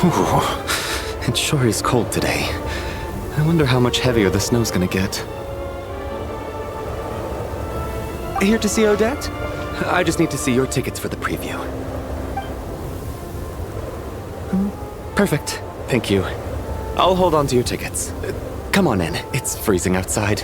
Ooh, it sure is cold today. I wonder how much heavier the snow's gonna get. Here to see Odette? I just need to see your tickets for the preview. Perfect. Thank you. I'll hold on to your tickets. Come on in. It's freezing outside.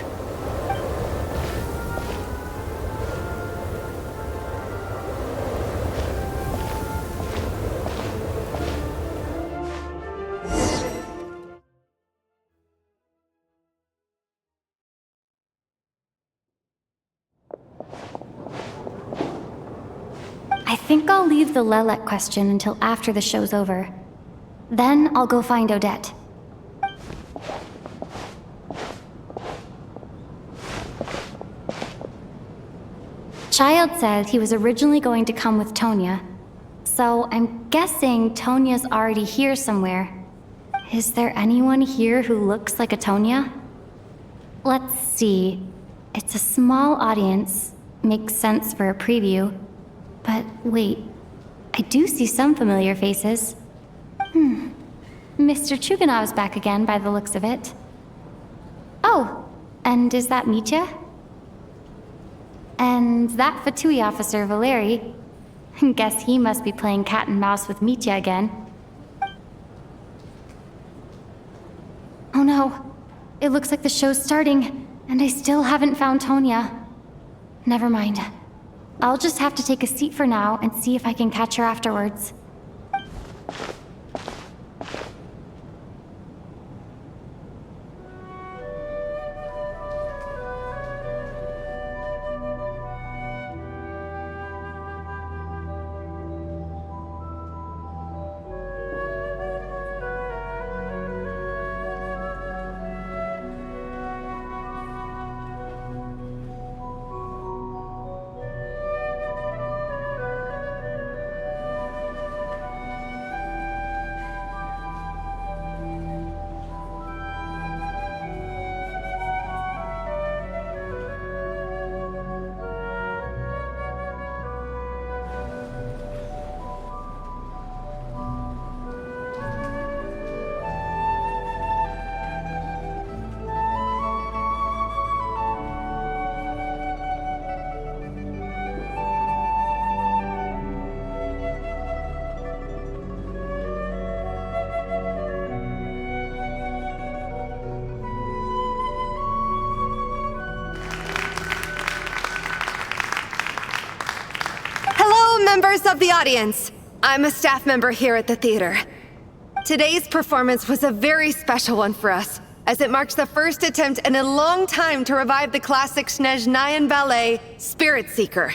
I think I'll leave the Lelek question until after the show's over. Then I'll go find Odette. Childe said he was originally going to come with Tonya, so I'm guessing Tonya's already here somewhere. Is there anyone here who looks like a Tonya? Let's see. It's a small audience. Makes sense for a preview. But wait, I do see some familiar faces. Mr. Chuganov's back again by the looks of it. Oh, and is that Mitya? And that Fatui officer, Valeri. Guess he must be playing cat and mouse with Mitya again. Oh no, it looks like the show's starting, and I still haven't found Tonya. Never mind. I'll just have to take a seat for now and see if I can catch her afterwards. Members of the audience, I'm a staff member here at the theater. Today's performance was a very special one for us, as it marks the first attempt in a long time to revive the classic Snezhnayan ballet, Spirit Seeker.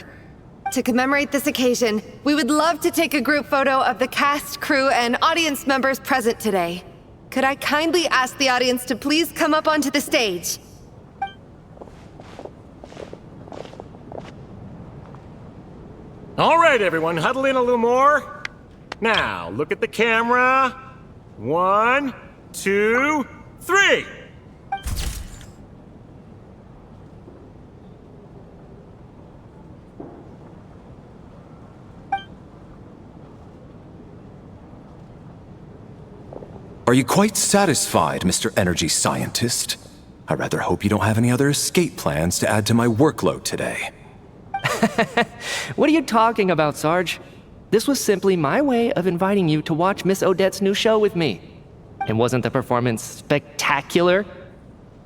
To commemorate this occasion, we would love to take a group photo of the cast, crew, and audience members present today. Could I kindly ask the audience to please come up onto the stage? All right, everyone, huddle in a little more. Now, look at the camera. 1, 2, 3. Are you quite satisfied, Mr. Energy Scientist? I rather hope you don't have any other escape plans to add to my workload today. What are you talking about, Sarge? This was simply my way of inviting you to watch Miss Odette's new show with me. And wasn't the performance spectacular?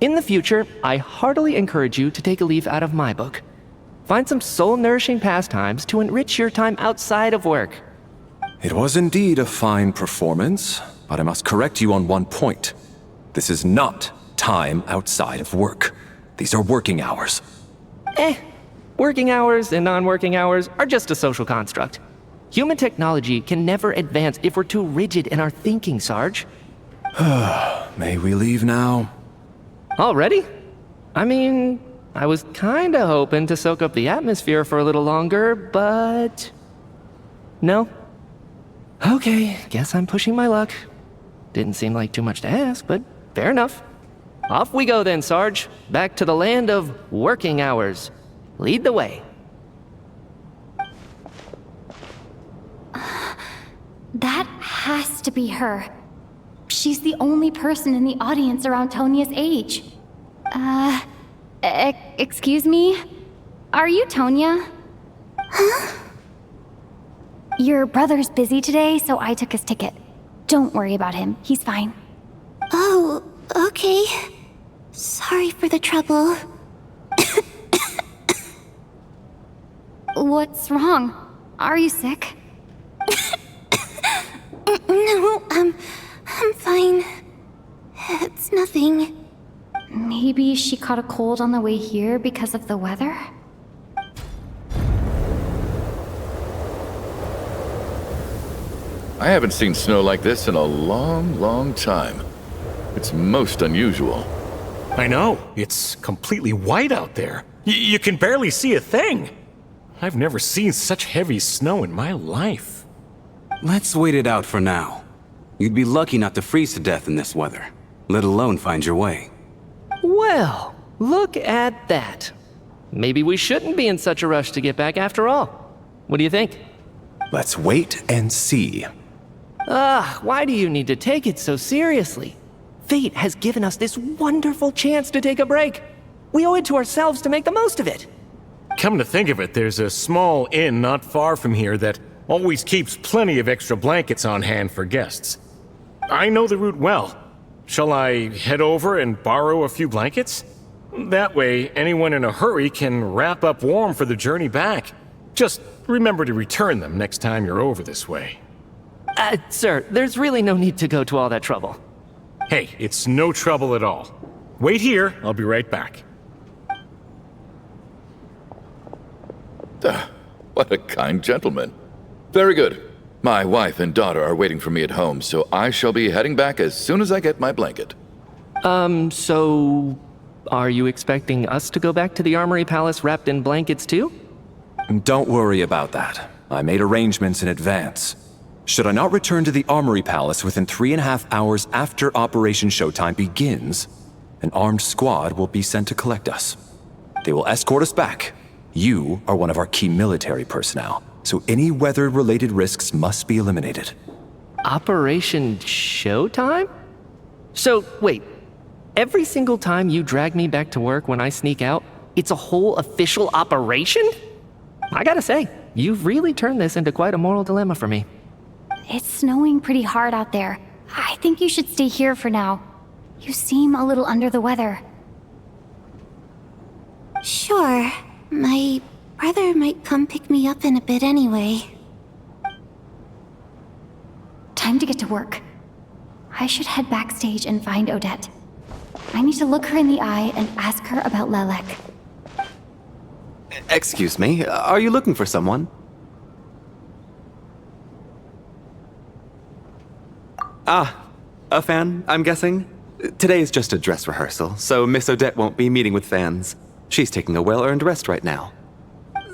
In the future, I heartily encourage you to take a leaf out of my book. Find some soul-nourishing pastimes to enrich your time outside of work. It was indeed a fine performance, but I must correct you on one point. This is not time outside of work. These are working hours. Working hours and non-working hours are just a social construct. Human technology can never advance if we're too rigid in our thinking, Sarge. May we leave now? Already? I mean, I was kinda hoping to soak up the atmosphere for a little longer, but... No? Okay, guess I'm pushing my luck. Didn't seem like too much to ask, but fair enough. Off we go then, Sarge. Back to the land of working hours. Lead the way. That has to be her. She's the only person in the audience around Tonia's age. Excuse me? Are you Tonia? Huh? Your brother's busy today, so I took his ticket. Don't worry about him. He's fine. Oh, okay. Sorry for the trouble. What's wrong? Are you sick? No, I'm fine. It's nothing. Maybe she caught a cold on the way here because of the weather? I haven't seen snow like this in a long, long time. It's most unusual. I know. It's completely white out there. You can barely see a thing. I've never seen such heavy snow in my life. Let's wait it out for now. You'd be lucky not to freeze to death in this weather, let alone find your way. Well, look at that. Maybe we shouldn't be in such a rush to get back after all. What do you think? Let's wait and see. Why do you need to take it so seriously? Fate has given us this wonderful chance to take a break. We owe it to ourselves to make the most of it. Come to think of it, there's a small inn not far from here that always keeps plenty of extra blankets on hand for guests. I know the route well. Shall I head over and borrow a few blankets? That way, anyone in a hurry can wrap up warm for the journey back. Just remember to return them next time you're over this way. Sir, there's really no need to go to all that trouble. Hey, it's no trouble at all. Wait here, I'll be right back. What a kind gentleman. Very good. My wife and daughter are waiting for me at home, so I shall be heading back as soon as I get my blanket. So... are you expecting us to go back to the Armory Palace wrapped in blankets too? Don't worry about that. I made arrangements in advance. Should I not return to the Armory Palace within 3.5 hours after Operation Showtime begins, an armed squad will be sent to collect us. They will escort us back. You are one of our key military personnel, so any weather-related risks must be eliminated. Operation Showtime? So, wait. Every single time you drag me back to work when I sneak out, it's a whole official operation? I gotta say, you've really turned this into quite a moral dilemma for me. It's snowing pretty hard out there. I think you should stay here for now. You seem a little under the weather. Sure. My brother might come pick me up in a bit anyway. Time to get to work. I should head backstage and find Odette. I need to look her in the eye and ask her about Lelek. Excuse me, are you looking for someone? A fan, I'm guessing? Today is just a dress rehearsal, so Miss Odette won't be meeting with fans. She's taking a well-earned rest right now.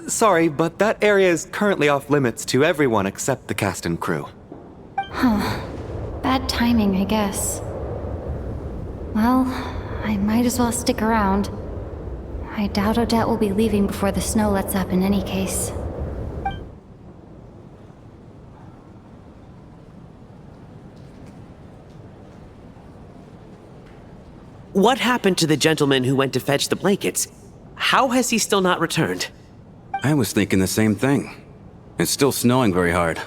Sorry, but that area is currently off limits to everyone except the cast and crew. Bad timing, I guess. Well, I might as well stick around. I doubt Odette will be leaving before the snow lets up in any case. What happened to the gentleman who went to fetch the blankets? How has he still not returned? I was thinking the same thing. It's still snowing very hard.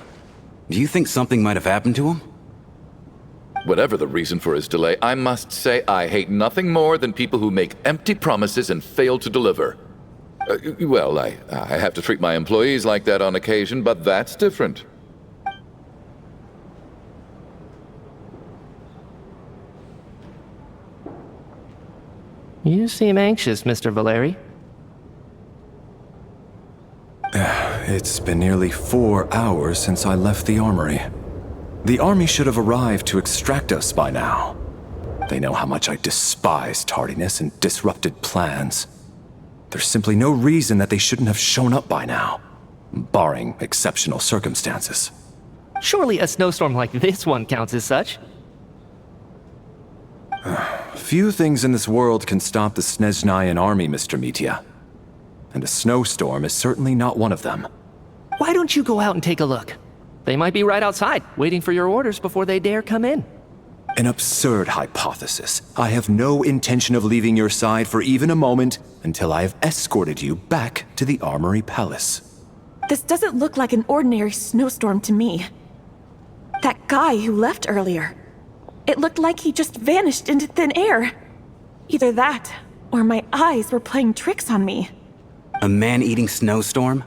Do you think something might have happened to him? Whatever the reason for his delay, I must say I hate nothing more than people who make empty promises and fail to deliver. Well, I have to treat my employees like that on occasion, but that's different. You seem anxious, Mr. Valeri. It's been nearly 4 hours since I left the armory. The army should have arrived to extract us by now. They know how much I despise tardiness and disrupted plans. There's simply no reason that they shouldn't have shown up by now, barring exceptional circumstances. Surely a snowstorm like this one counts as such. Few things in this world can stop the Snezhnayan army, Mr. Mitya. And a snowstorm is certainly not one of them. Why don't you go out and take a look? They might be right outside, waiting for your orders before they dare come in. An absurd hypothesis. I have no intention of leaving your side for even a moment until I have escorted you back to the Armory Palace. This doesn't look like an ordinary snowstorm to me. That guy who left earlier, it looked like he just vanished into thin air. Either that, or my eyes were playing tricks on me. A man-eating snowstorm?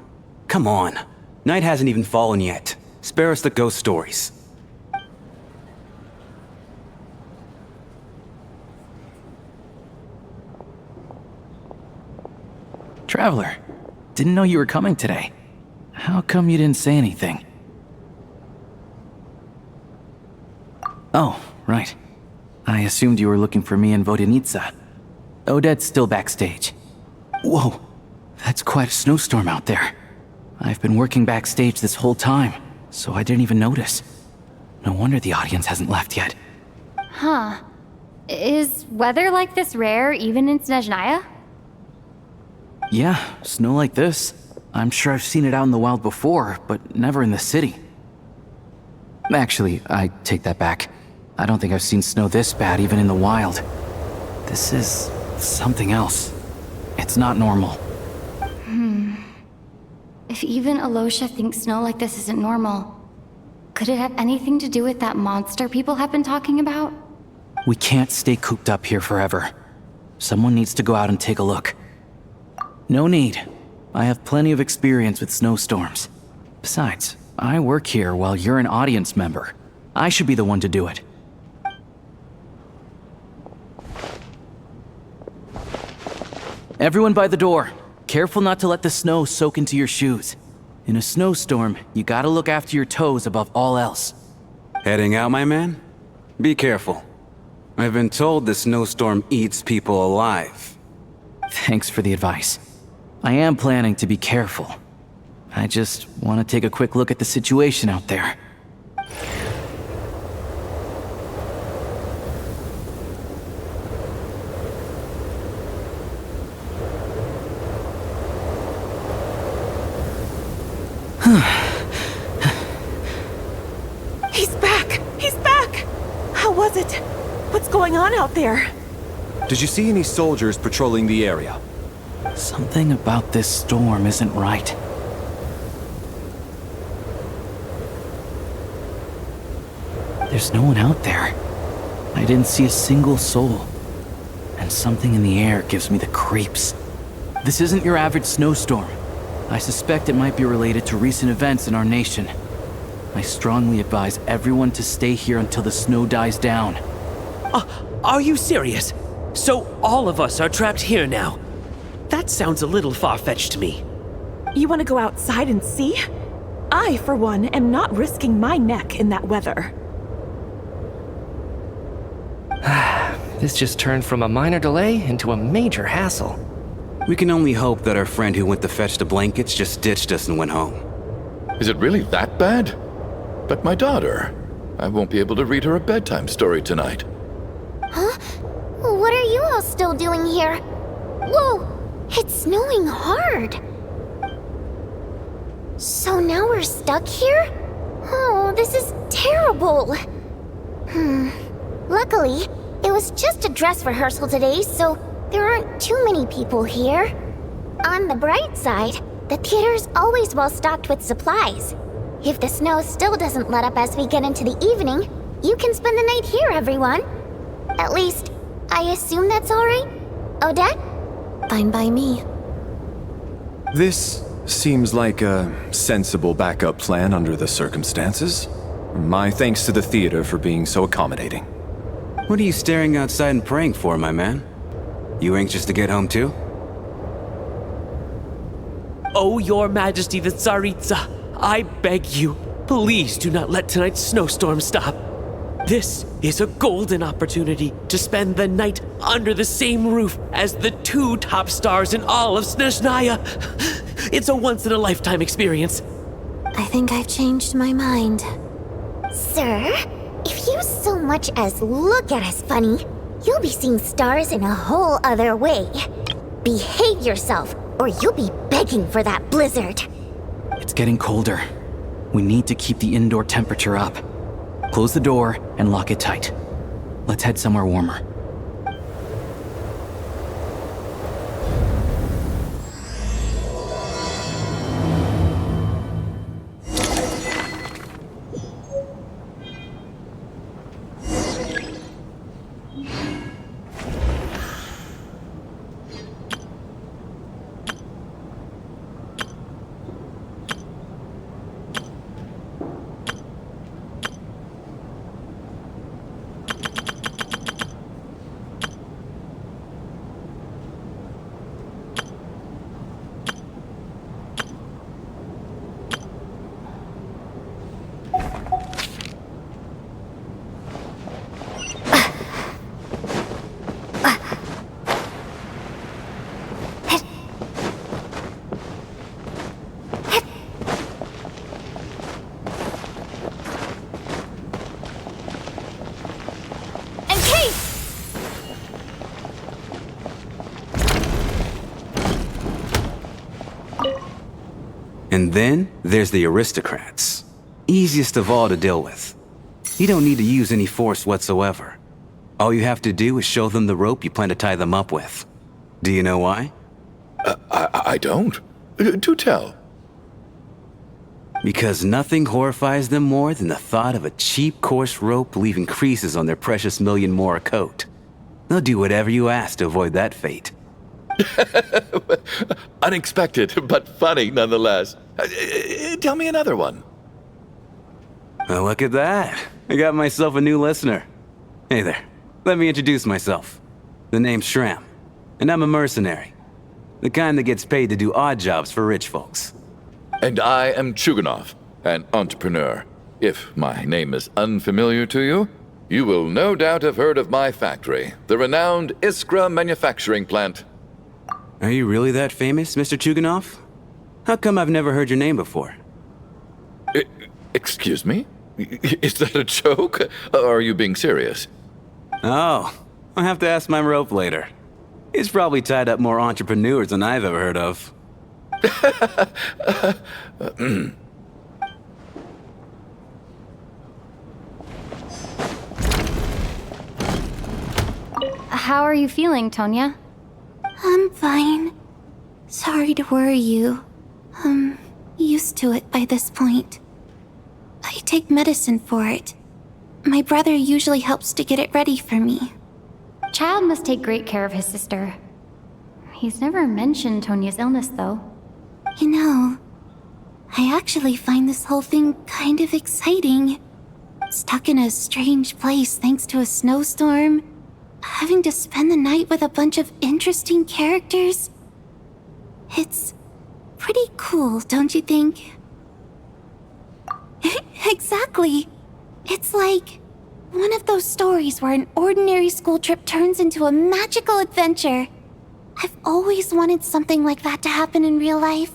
Come on. Night hasn't even fallen yet. Spare us the ghost stories. Traveler, didn't know you were coming today. How come you didn't say anything? Oh, right. I assumed you were looking for me and Vodenitsa. Odette's still backstage. Whoa, that's quite a snowstorm out there. I've been working backstage this whole time, so I didn't even notice. No wonder the audience hasn't left yet. Huh. Is weather like this rare even in Snezhnaya? Yeah, snow like this. I'm sure I've seen it out in the wild before, but never in the city. Actually, I take that back. I don't think I've seen snow this bad even in the wild. This is something else. It's not normal. If even Alosha thinks snow like this isn't normal, could it have anything to do with that monster people have been talking about? We can't stay cooped up here forever. Someone needs to go out and take a look. No need. I have plenty of experience with snowstorms. Besides, I work here while you're an audience member. I should be the one to do it. Everyone by the door. Careful not to let the snow soak into your shoes. In a snowstorm, you gotta look after your toes above all else. Heading out, my man? Be careful. I've been told the snowstorm eats people alive. Thanks for the advice. I am planning to be careful. I just want to take a quick look at the situation out there. He's back! He's back! How was it? What's going on out there? Did you see any soldiers patrolling the area? Something about this storm isn't right. There's no one out there. I didn't see a single soul. And something in the air gives me the creeps. This isn't your average snowstorm. I suspect it might be related to recent events in our nation. I strongly advise everyone to stay here until the snow dies down. Are you serious? So all of us are trapped here now? That sounds a little far-fetched to me. You want to go outside and see? I, for one, am not risking my neck in that weather. This just turned from a minor delay into a major hassle. We can only hope that our friend who went to fetch the blankets just ditched us and went home. Is it really that bad? But my daughter, I won't be able to read her a bedtime story tonight. Huh? What are you all still doing here? Whoa! It's snowing hard! So now we're stuck here? Oh, this is terrible! Luckily, it was just a dress rehearsal today, so there aren't too many people here. On the bright side, the theater's always well stocked with supplies. If the snow still doesn't let up as we get into the evening, you can spend the night here, everyone. At least, I assume that's alright? Odette? Fine by me. This seems like a sensible backup plan under the circumstances. My thanks to the theater for being so accommodating. What are you staring outside and praying for, my man? You anxious to get home too? Oh, Your Majesty the Tsaritsa, I beg you, please do not let tonight's snowstorm stop. This is a golden opportunity to spend the night under the same roof as the two top stars in all of Snezhnaya. It's a once-in-a-lifetime experience. I think I've changed my mind. Sir, if you so much as look at us funny, you'll be seeing stars in a whole other way. Behave yourself, or you'll be begging for that blizzard. It's getting colder. We need to keep the indoor temperature up. Close the door and lock it tight. Let's head somewhere warmer. And then there's the aristocrats. Easiest of all to deal with. You don't need to use any force whatsoever. All you have to do is show them the rope you plan to tie them up with. Do you know why? I don't. Do tell. Because nothing horrifies them more than the thought of a cheap, coarse rope leaving creases on their precious million Mora coat. They'll do whatever you ask to avoid that fate. Unexpected, but funny nonetheless. Tell me another one. Well, look at that. I got myself a new listener. Hey there. Let me introduce myself. The name's Shram, and I'm a mercenary. The kind that gets paid to do odd jobs for rich folks. And I am Chuganov, an entrepreneur. If my name is unfamiliar to you, you will no doubt have heard of my factory, the renowned Iskra manufacturing plant. Are you really that famous, Mr. Chuganov? How come I've never heard your name before? Excuse me? Is that a joke? Or are you being serious? Oh, I'll have to ask my rope later. He's probably tied up more entrepreneurs than I've ever heard of. How are you feeling, Tonya? I'm fine. Sorry to worry you. I'm used to it by this point. I take medicine for it. My brother usually helps to get it ready for me. Childe must take great care of his sister. He's never mentioned Tonya's illness, though. You know, I actually find this whole thing kind of exciting. Stuck in a strange place thanks to a snowstorm. Having to spend the night with a bunch of interesting characters. It's pretty cool, don't you think? Exactly. It's like one of those stories where an ordinary school trip turns into a magical adventure. I've always wanted something like that to happen in real life.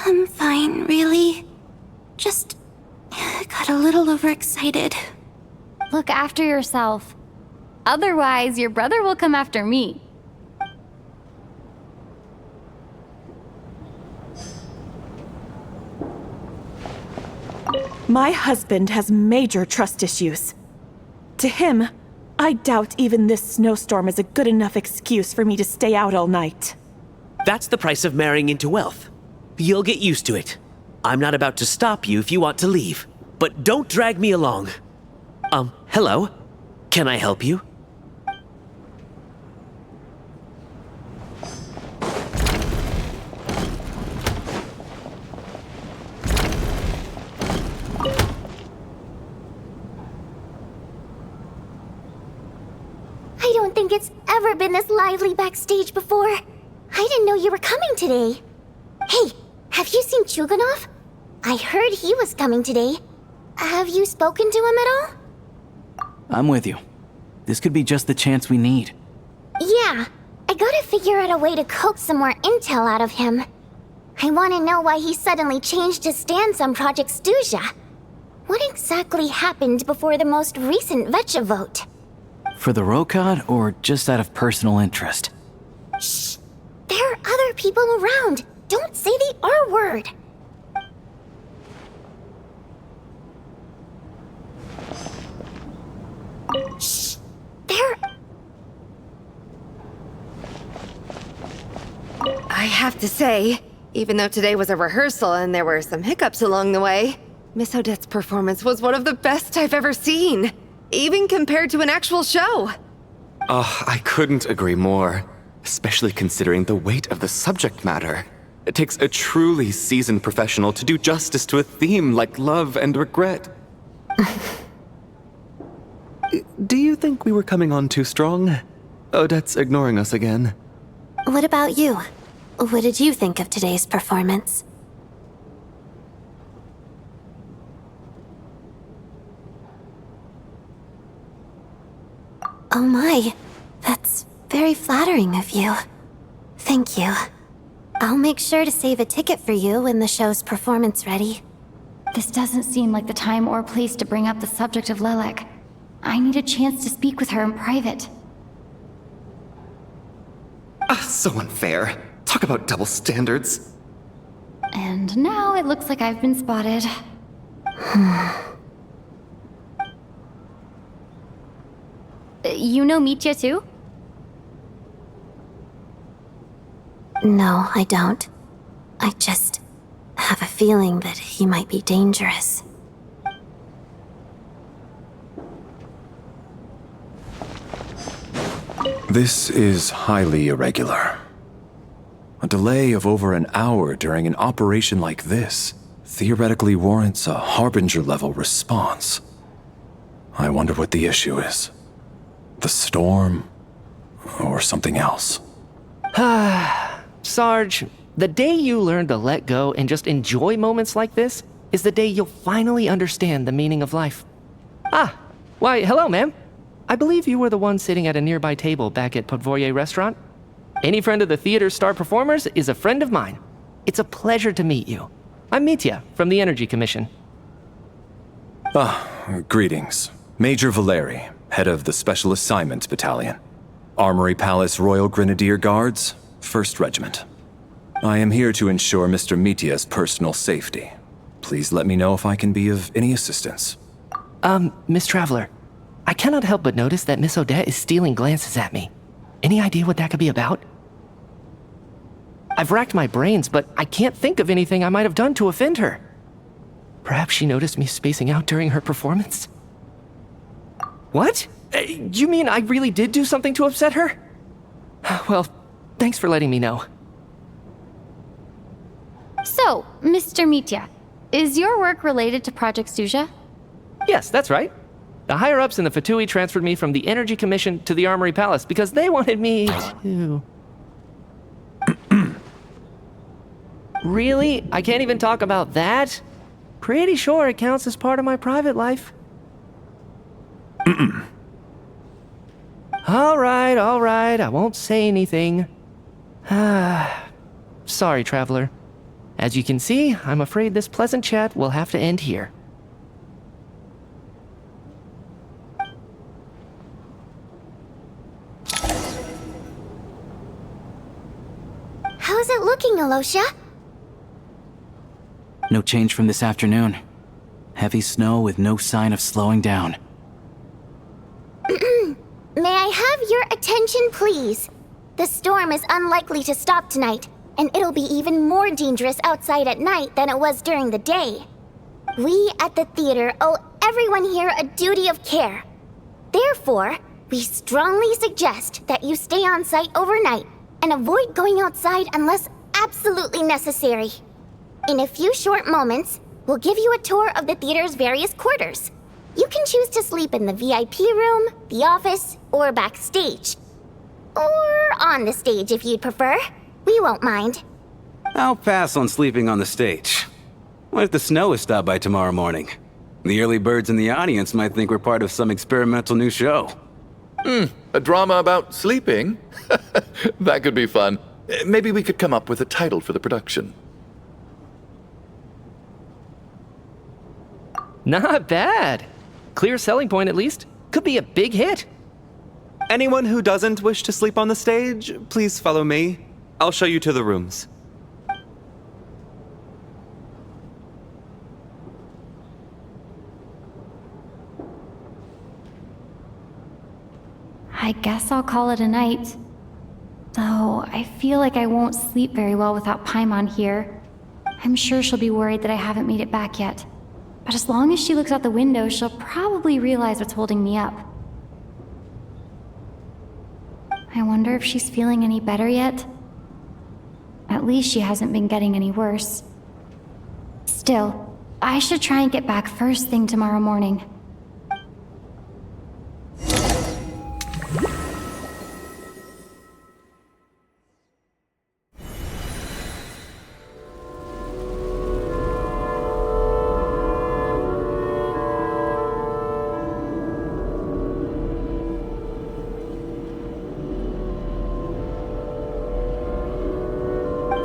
I'm fine, really. Just got a little overexcited. Look after yourself. Otherwise, your brother will come after me. My husband has major trust issues. To him, I doubt even this snowstorm is a good enough excuse for me to stay out all night. That's the price of marrying into wealth. You'll get used to it. I'm not about to stop you if you want to leave, but don't drag me along. Hello? Can I help you? I don't think it's ever been this lively backstage before. I didn't know you were coming today. Hey, have you seen Chuganov? I heard he was coming today. Have you spoken to him at all? I'm with you. This could be just the chance we need. Yeah, I gotta figure out a way to coax some more intel out of him. I want to know why he suddenly changed his stance on Project Stuzha. What exactly happened before the most recent Vetcha vote? For the Rokad, or just out of personal interest? Shh! There are other people around. Don't say the R word. Shh! There... I have to say, even though today was a rehearsal and there were some hiccups along the way, Miss Odette's performance was one of the best I've ever seen, even compared to an actual show. Oh, I couldn't agree more, especially considering the weight of the subject matter. It takes a truly seasoned professional to do justice to a theme like love and regret. Do you think we were coming on too strong? Odette's ignoring us again. What about you? What did you think of today's performance? Oh my, that's very flattering of you. Thank you. I'll make sure to save a ticket for you when the show's performance ready. This doesn't seem like the time or place to bring up the subject of Lilac. I need a chance to speak with her in private. So unfair. Talk about double standards. And now it looks like I've been spotted. You know Mitya too? No, I don't. I just have a feeling that he might be dangerous. This is highly irregular. A delay of over an hour during an operation like this theoretically warrants a Harbinger-level response. I wonder what the issue is. The storm, or something else. Sarge, the day you learn to let go and just enjoy moments like this is the day you'll finally understand the meaning of life. Why, hello, ma'am. I believe you were the one sitting at a nearby table back at Podvorye Restaurant. Any friend of the theater's star performers is a friend of mine. It's a pleasure to meet you. I'm Mitya from the Energy Commission. Greetings. Major Valeri, head of the Special Assignments Battalion. Armory Palace Royal Grenadier Guards, 1st Regiment. I am here to ensure Mr. Mitya's personal safety. Please let me know if I can be of any assistance. Miss Traveler, I cannot help but notice that Miss Odette is stealing glances at me. Any idea what that could be about? I've racked my brains, but I can't think of anything I might have done to offend her. Perhaps she noticed me spacing out during her performance? What? You mean I really did do something to upset her? Well, thanks for letting me know. So, Mr. Mitya, is your work related to Project Stuzha? Yes, that's right. The higher-ups in the Fatui transferred me from the Energy Commission to the Armory Palace because they wanted me to... Really? I can't even talk about that? Pretty sure it counts as part of my private life. All right, I won't say anything. Sorry, Traveler. As you can see, I'm afraid this pleasant chat will have to end here. How's it looking, Alosha? No change from this afternoon. Heavy snow with no sign of slowing down. May I have your attention, please? The storm is unlikely to stop tonight, and it'll be even more dangerous outside at night than it was during the day. We at the theater owe everyone here a duty of care. Therefore, we strongly suggest that you stay on site overnight and avoid going outside unless absolutely necessary. In a few short moments, we'll give you a tour of the theater's various quarters. You can choose to sleep in the VIP room, the office, or backstage. Or on the stage if you'd prefer. We won't mind. I'll pass on sleeping on the stage. What if the snow is stopped by tomorrow morning? The early birds in the audience might think we're part of some experimental new show. A drama about sleeping? That could be fun. Maybe we could come up with a title for the production. Not bad. Clear selling point, at least. Could be a big hit. Anyone who doesn't wish to sleep on the stage, please follow me. I'll show you to the rooms. I guess I'll call it a night. Though I feel like I won't sleep very well without Paimon here. I'm sure she'll be worried that I haven't made it back yet. But as long as she looks out the window, she'll probably realize what's holding me up. I wonder if she's feeling any better yet? At least she hasn't been getting any worse. Still, I should try and get back first thing tomorrow morning.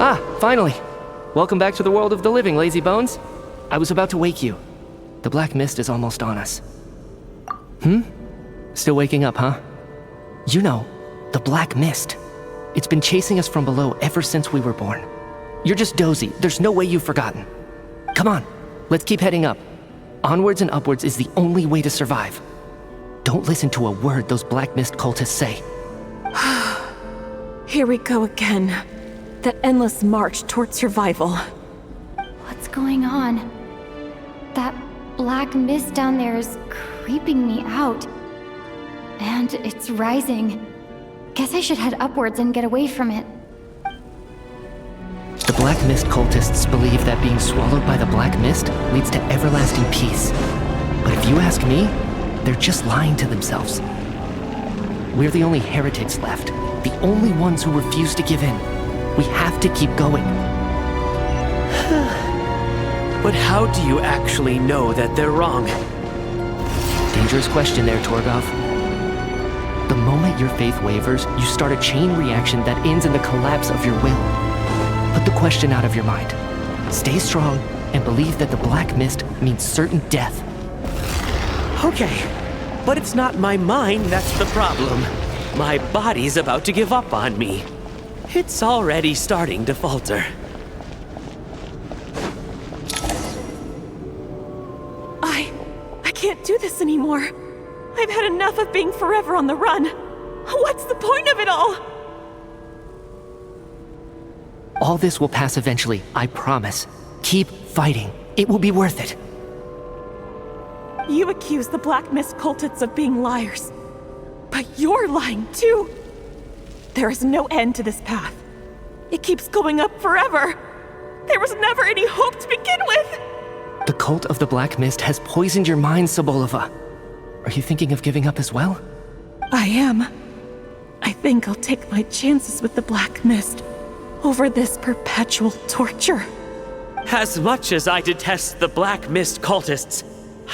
Ah, finally! Welcome back to the world of the living, lazy bones. I was about to wake you. The black mist is almost on us. Still waking up, huh? You know, the black mist. It's been chasing us from below ever since we were born. You're just dozy. There's no way you've forgotten. Come on, let's keep heading up. Onwards and upwards is the only way to survive. Don't listen to a word those black mist cultists say. Here we go again. That endless march toward survival. What's going on? That black mist down there is creeping me out. And it's rising. Guess I should head upwards and get away from it. The black mist cultists believe that being swallowed by the black mist leads to everlasting peace. But if you ask me, they're just lying to themselves. We're the only heretics left, the only ones who refuse to give in. We have to keep going. But how do you actually know that they're wrong? Dangerous question there, Torgov. The moment your faith wavers, you start a chain reaction that ends in the collapse of your will. Put the question out of your mind. Stay strong and believe that the black mist means certain death. Okay, but it's not my mind that's the problem. My body's about to give up on me. It's already starting to falter. I can't do this anymore. I've had enough of being forever on the run. What's the point of it all? All this will pass eventually, I promise. Keep fighting. It will be worth it. You accuse the Black Mist cultists of being liars. But you're lying too. There is no end to this path. It keeps going up forever. There was never any hope to begin with. The cult of the Black Mist has poisoned your mind, Sobolova. Are you thinking of giving up as well? I am. I think I'll take my chances with the Black Mist over this perpetual torture. As much as I detest the Black Mist cultists,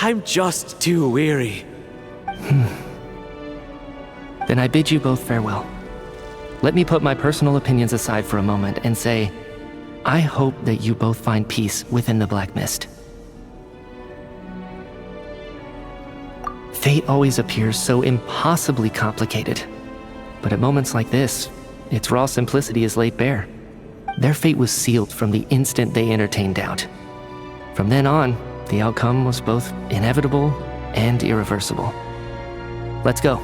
I'm just too weary. Then I bid you both farewell. Let me put my personal opinions aside for a moment and say, I hope that you both find peace within the Black Mist. Fate always appears so impossibly complicated. But at moments like this, its raw simplicity is laid bare. Their fate was sealed from the instant they entertained doubt. From then on, the outcome was both inevitable and irreversible. Let's go.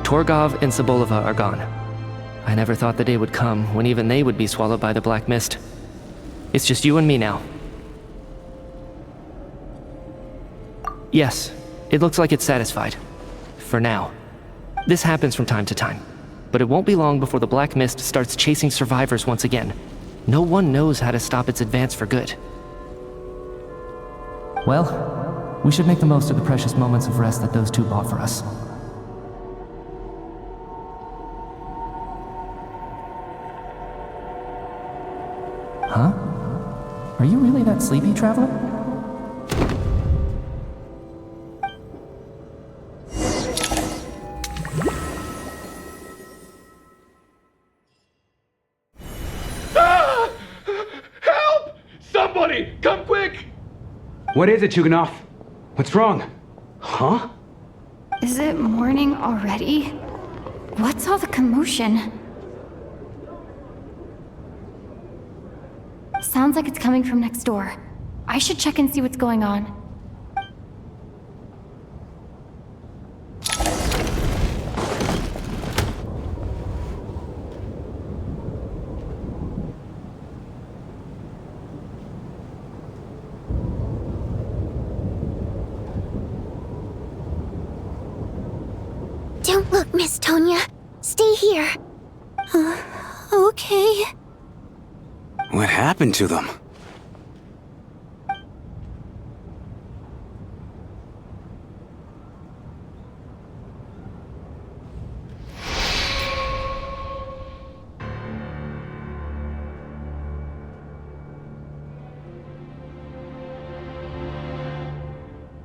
Torgov and Sobolova are gone. I never thought the day would come when even they would be swallowed by the Black Mist. It's just you and me now. Yes, it looks like it's satisfied. For now. This happens from time to time, but it won't be long before the Black Mist starts chasing survivors once again. No one knows how to stop its advance for good. Well, we should make the most of the precious moments of rest that those two bought for us. Huh? Are you really that sleepy, traveler? Somebody, come quick! What is it, Chuganov? What's wrong? Huh? Is it morning already? What's all the commotion? Sounds like it's coming from next door. I should check and see what's going on. Don't look, Miss Tonya. Stay here. Okay. What happened to them?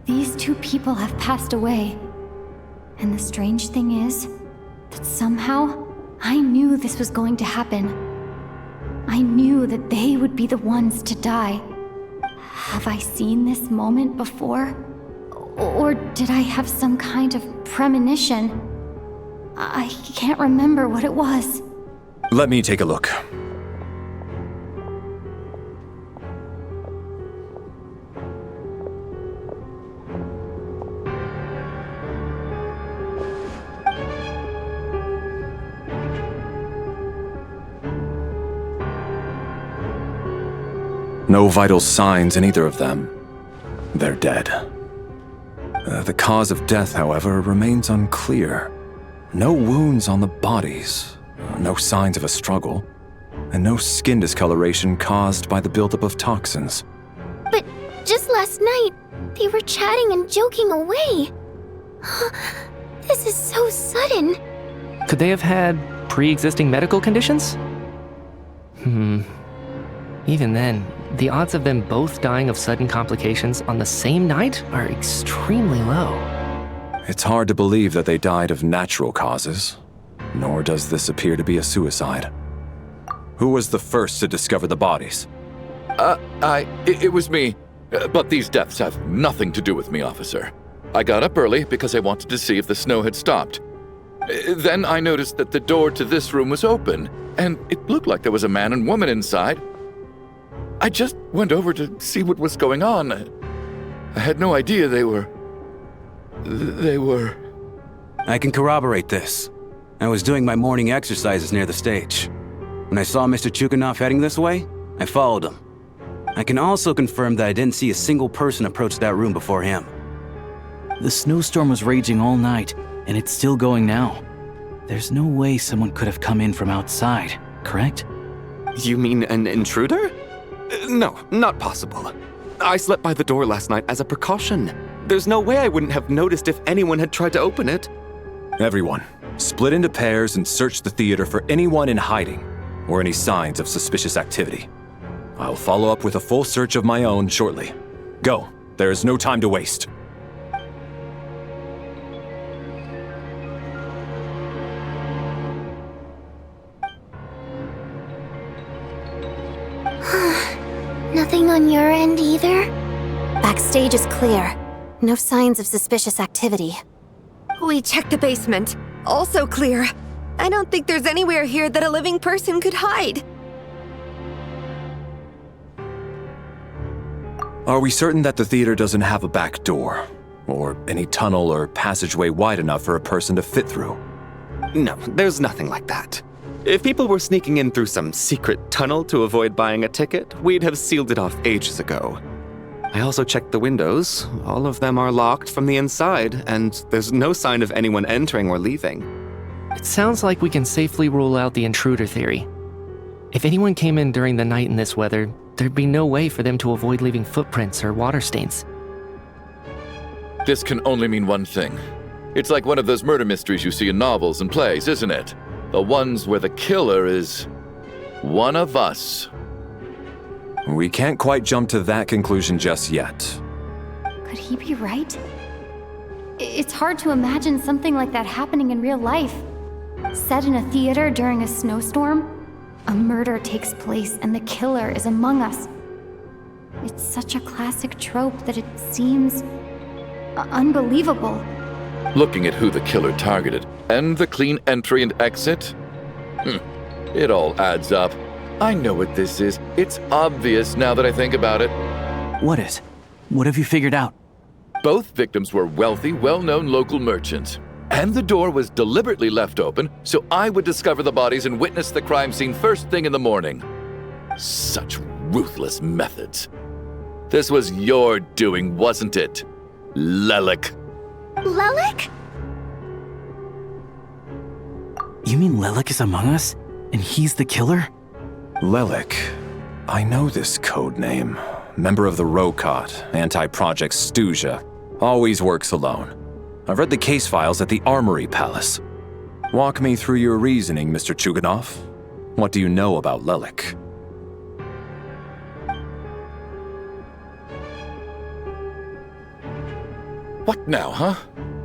These two people have passed away. And the strange thing is that somehow I knew this was going to happen. I knew that they would be the ones to die. Have I seen this moment before? Or did I have some kind of premonition? I can't remember what it was. Let me take a look. No vital signs in either of them. They're dead. The cause of death, however, remains unclear. No wounds on the bodies, no signs of a struggle, and no skin discoloration caused by the buildup of toxins. But just last night, they were chatting and joking away. This is so sudden. Could they have had pre-existing medical conditions? Even then, the odds of them both dying of sudden complications on the same night are extremely low. It's hard to believe that they died of natural causes, nor does this appear to be a suicide. Who was the first to discover the bodies? It was me. But these deaths have nothing to do with me, officer. I got up early because I wanted to see if the snow had stopped. Then I noticed that the door to this room was open, and it looked like there was a man and woman inside. I just went over to see what was going on. I had no idea they were... I can corroborate this. I was doing my morning exercises near the stage. When I saw Mr. Chuganov heading this way, I followed him. I can also confirm that I didn't see a single person approach that room before him. The snowstorm was raging all night, and it's still going now. There's no way someone could have come in from outside, correct? You mean an intruder? No, not possible. I slept by the door last night as a precaution. There's no way I wouldn't have noticed if anyone had tried to open it. Everyone, split into pairs and search the theater for anyone in hiding or any signs of suspicious activity. I'll follow up with a full search of my own shortly. Go. There is no time to waste. Nothing on your end either? Backstage is clear. No signs of suspicious activity. We checked the basement. Also clear. I don't think there's anywhere here that a living person could hide. Are we certain that the theater doesn't have a back door? Or any tunnel or passageway wide enough for a person to fit through? No, there's nothing like that. If people were sneaking in through some secret tunnel to avoid buying a ticket, we'd have sealed it off ages ago. I also checked the windows. All of them are locked from the inside, and there's no sign of anyone entering or leaving. It sounds like we can safely rule out the intruder theory. If anyone came in during the night in this weather, there'd be no way for them to avoid leaving footprints or water stains. This can only mean one thing. It's like one of those murder mysteries you see in novels and plays, isn't it? The ones where the killer is one of us. We can't quite jump to that conclusion just yet. Could he be right? It's hard to imagine something like that happening in real life. Set in a theater during a snowstorm, a murder takes place and the killer is among us. It's such a classic trope that it seems unbelievable. Looking at who the killer targeted and the clean entry and exit, it all adds up. I know what this is. It's obvious now that I think about it. What is? What have you figured out? Both victims were wealthy, well-known local merchants. And the door was deliberately left open so I would discover the bodies and witness the crime scene first thing in the morning. Such ruthless methods. This was your doing, wasn't it, Lelik? Lelik? You mean Lelik is among us? And he's the killer? Lelik. I know this code name. Member of the Rokot, anti-Project Stuzha. Always works alone. I've read the case files at the Armory Palace. Walk me through your reasoning, Mr. Chuganov. What do you know about Lelik? What now, huh?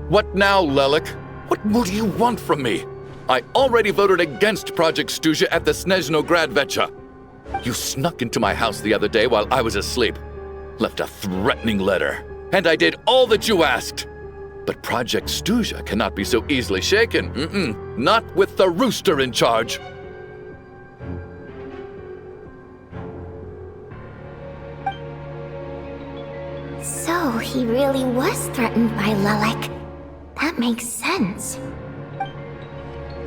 What now, Lelik? What more do you want from me? I already voted against Project Stuzha at the Snezhno Gradvecha. You snuck into my house the other day while I was asleep. Left a threatening letter. And I did all that you asked. But Project Stuzha cannot be so easily shaken. Not with the rooster in charge. So he really was threatened by Lelik. That makes sense.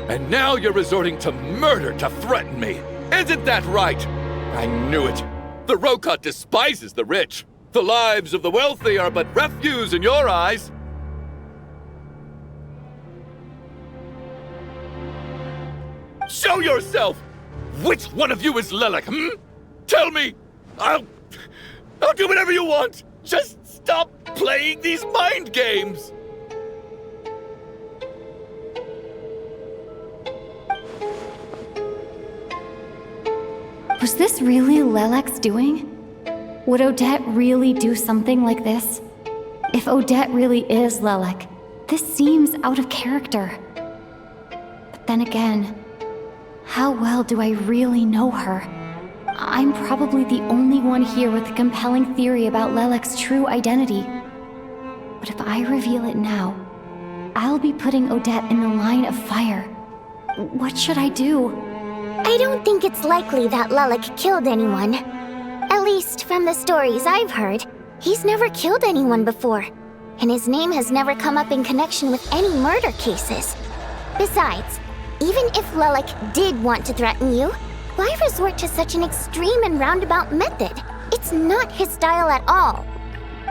And now you're resorting to murder to threaten me. Isn't that right? I knew it. The Rokot despises the rich. The lives of the wealthy are but refuse in your eyes. Show yourself! Which one of you is Lelik, Tell me! I'll do whatever you want! Just stop playing these mind games! Was this really Lelek's doing? Would Odette really do something like this? If Odette really is Lelik, this seems out of character. But then again, how well do I really know her? I'm probably the only one here with a compelling theory about Lelek's true identity. But if I reveal it now, I'll be putting Odette in the line of fire. What should I do? I don't think it's likely that Lelik killed anyone. At least from the stories I've heard, he's never killed anyone before. And his name has never come up in connection with any murder cases. Besides, even if Lelik did want to threaten you, why resort to such an extreme and roundabout method? It's not his style at all.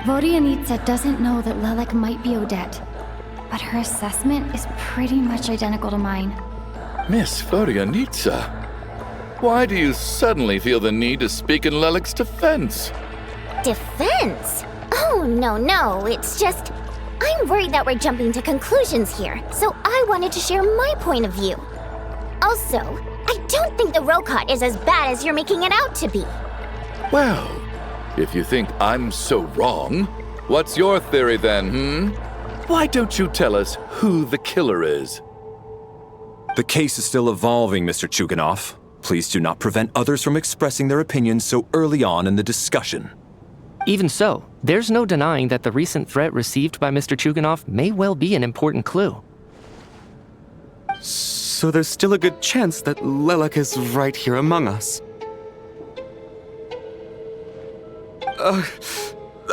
Vodianitsa doesn't know that Lelik might be Odette, but her assessment is pretty much identical to mine. Miss Vodianitsa, why do you suddenly feel the need to speak in Lelik's defense? Defense? Oh, no, it's just... I'm worried that we're jumping to conclusions here, so I wanted to share my point of view. Also, I don't think the Rokot is as bad as you're making it out to be. Well, if you think I'm so wrong, what's your theory then, Why don't you tell us who the killer is? The case is still evolving, Mr. Chuganov. Please do not prevent others from expressing their opinions so early on in the discussion. Even so, there's no denying that the recent threat received by Mr. Chuganov may well be an important clue. So there's still a good chance that Lelik is right here among us.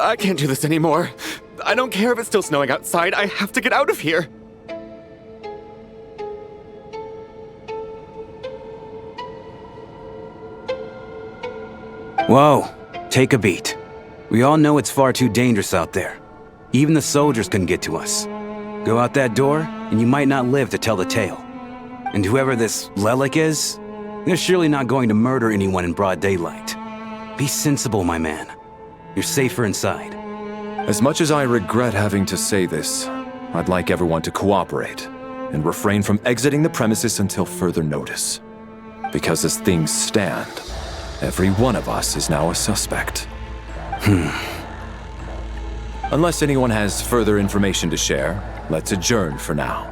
I can't do this anymore. I don't care if it's still snowing outside. I have to get out of here. Whoa, take a beat. We all know it's far too dangerous out there. Even the soldiers couldn't get to us. Go out that door, and you might not live to tell the tale. And whoever this Lelik is, they're surely not going to murder anyone in broad daylight. Be sensible, my man. You're safer inside. As much as I regret having to say this, I'd like everyone to cooperate and refrain from exiting the premises until further notice. Because as things stand, every one of us is now a suspect. Unless anyone has further information to share, let's adjourn for now.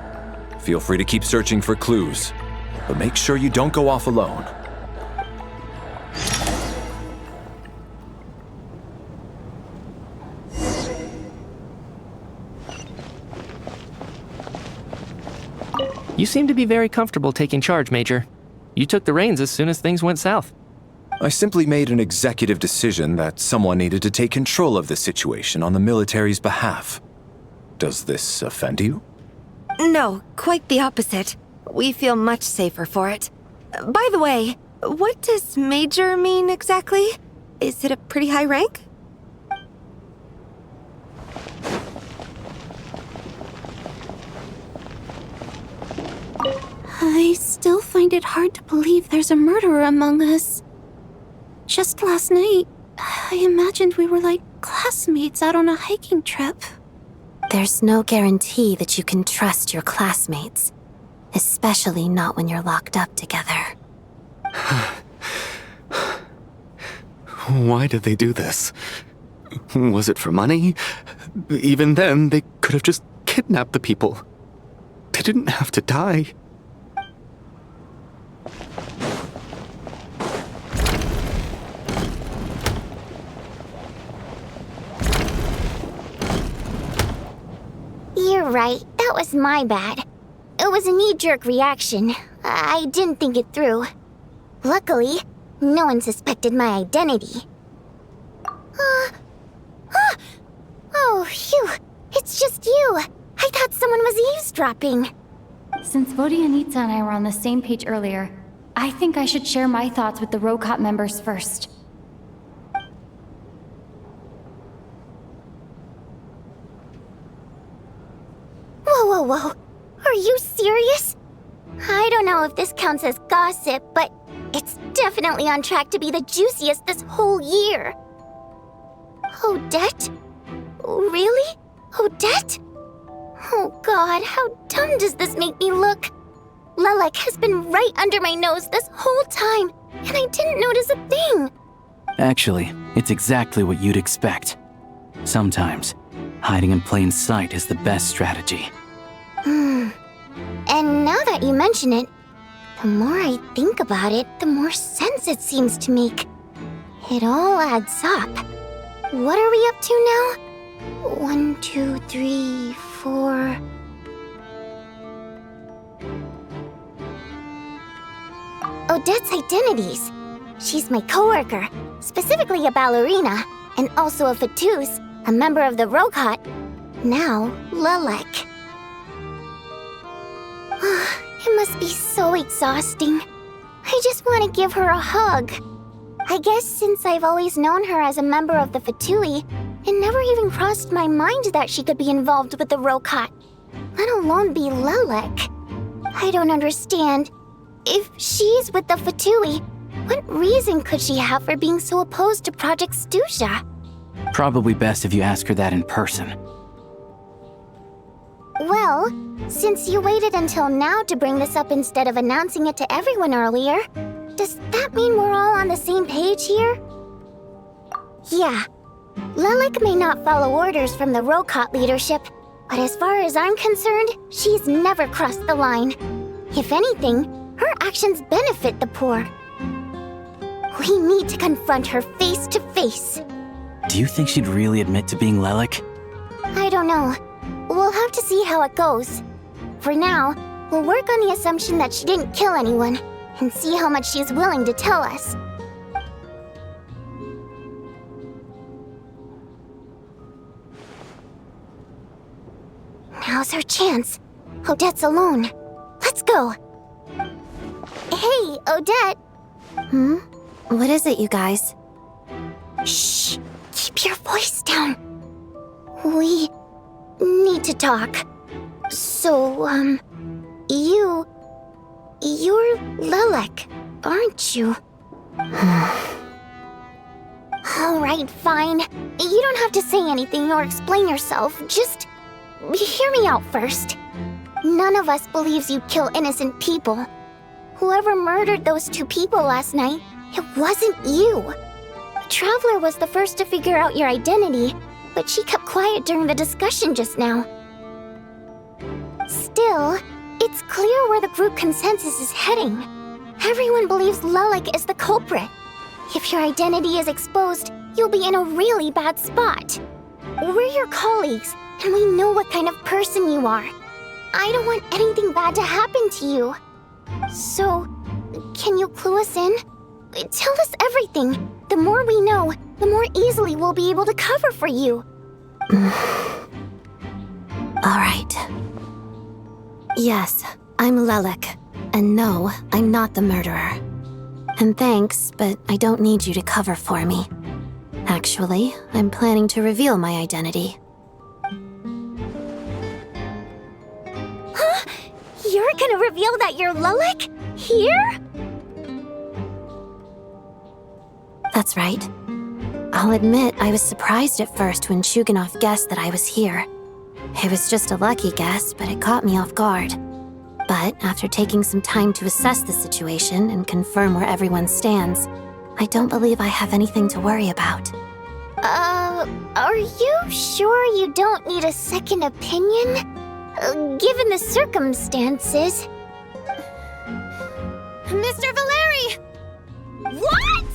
Feel free to keep searching for clues, but make sure you don't go off alone. You seem to be very comfortable taking charge, Major. You took the reins as soon as things went south. I simply made an executive decision that someone needed to take control of the situation on the military's behalf. Does this offend you? No, quite the opposite. We feel much safer for it. By the way, what does Major mean exactly? Is it a pretty high rank? I still find it hard to believe there's a murderer among us. Just last night, I imagined we were like classmates out on a hiking trip. There's no guarantee that you can trust your classmates, especially not when you're locked up together. Why did they do this? Was it for money? Even then, they could have just kidnapped the people. They didn't have to die. You're right, that was my bad. It was a knee-jerk reaction. I didn't think it through. Luckily, no one suspected my identity. Oh, phew. It's just you. I thought someone was eavesdropping. Since Vodianitsa and I were on the same page earlier, I think I should share my thoughts with the Rokot members first. Whoa. Are you serious? I don't know if this counts as gossip, but it's definitely on track to be the juiciest this whole year. Odette? Really? Odette? Oh god, how dumb does this make me look? Lelek has been right under my nose this whole time, and I didn't notice a thing. Actually, it's exactly what you'd expect. Sometimes, hiding in plain sight is the best strategy. And now that you mention it, the more I think about it, the more sense it seems to make. It all adds up. What are we up to now? 1, 2, 3, 4... Odette's identities. She's my coworker, specifically a ballerina, and also a Fatous, a member of the Rokot. Now, Lelek. It must be so exhausting. I just want to give her a hug. I guess since I've always known her as a member of the Fatui, it never even crossed my mind that she could be involved with the Rokot, let alone be Lelek. I don't understand. If she's with the Fatui, what reason could she have for being so opposed to Project Stuzha? Probably best if you ask her that in person. Well, since you waited until now to bring this up instead of announcing it to everyone earlier, does that mean we're all on the same page here? Yeah. Lelek may not follow orders from the Rokot leadership, but as far as I'm concerned, she's never crossed the line. If anything, her actions benefit the poor. We need to confront her face to face. Do you think she'd really admit to being Lelek? I don't know. We'll have to see how it goes. For now, we'll work on the assumption that she didn't kill anyone, and see how much she's willing to tell us. Now's her chance. Odette's alone. Let's go. Hey, Odette. What is it, you guys? Shh. Keep your voice down. We need to talk. So, you're Lelek, aren't you? Alright, fine. You don't have to say anything or explain yourself. Just hear me out first. None of us believes you kill innocent people. Whoever murdered those 2 people last night, it wasn't you. Traveler was the first to figure out your identity, but she kept quiet during the discussion just now. Still, it's clear where the group consensus is heading. Everyone believes Lelek is the culprit. If your identity is exposed, you'll be in a really bad spot. We're your colleagues, and we know what kind of person you are. I don't want anything bad to happen to you. So, can you clue us in? Tell us everything. The more we know, the more easily we'll be able to cover for you. Alright. Yes, I'm Lelik. And no, I'm not the murderer. And thanks, but I don't need you to cover for me. Actually, I'm planning to reveal my identity. Huh? You're gonna reveal that you're Lelik? Here? That's right. I'll admit I was surprised at first when Chuganov guessed that I was here. It was just a lucky guess, but it caught me off guard. But after taking some time to assess the situation and confirm where everyone stands, I don't believe I have anything to worry about. Are you sure you don't need a second opinion? Given the circumstances. Mr. Valeri! What?!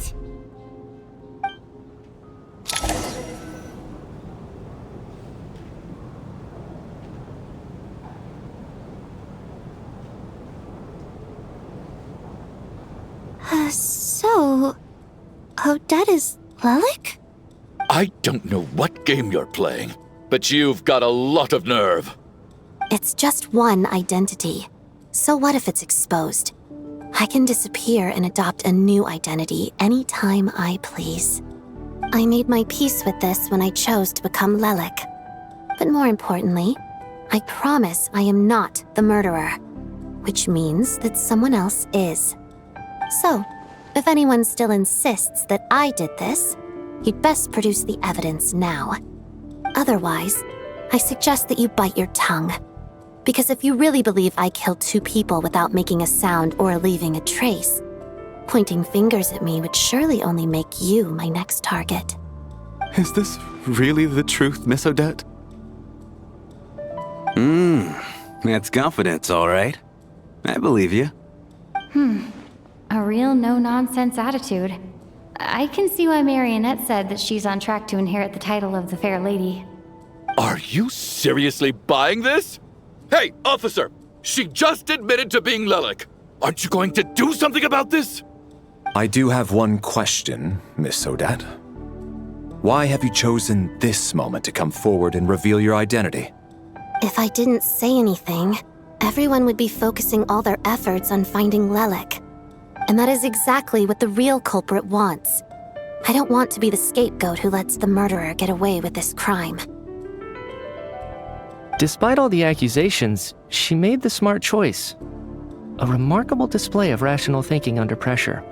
So... Odette is Lelik? I don't know what game you're playing, but you've got a lot of nerve. It's just one identity. So what if it's exposed? I can disappear and adopt a new identity anytime I please. I made my peace with this when I chose to become Lelik. But more importantly, I promise I am not the murderer, which means that someone else is. So, if anyone still insists that I did this, you'd best produce the evidence now. Otherwise, I suggest that you bite your tongue. Because if you really believe I killed 2 people without making a sound or leaving a trace, pointing fingers at me would surely only make you my next target. Is this really the truth, Miss Odette? That's confidence, all right. I believe you. A real no-nonsense attitude. I can see why Marionette said that she's on track to inherit the title of the Fair Lady. Are you seriously buying this? Hey, officer! She just admitted to being Lelik. Aren't you going to do something about this? I do have one question, Miss Odette. Why have you chosen this moment to come forward and reveal your identity? If I didn't say anything, everyone would be focusing all their efforts on finding Lelik. And that is exactly what the real culprit wants. I don't want to be the scapegoat who lets the murderer get away with this crime. Despite all the accusations, she made the smart choice. A remarkable display of rational thinking under pressure.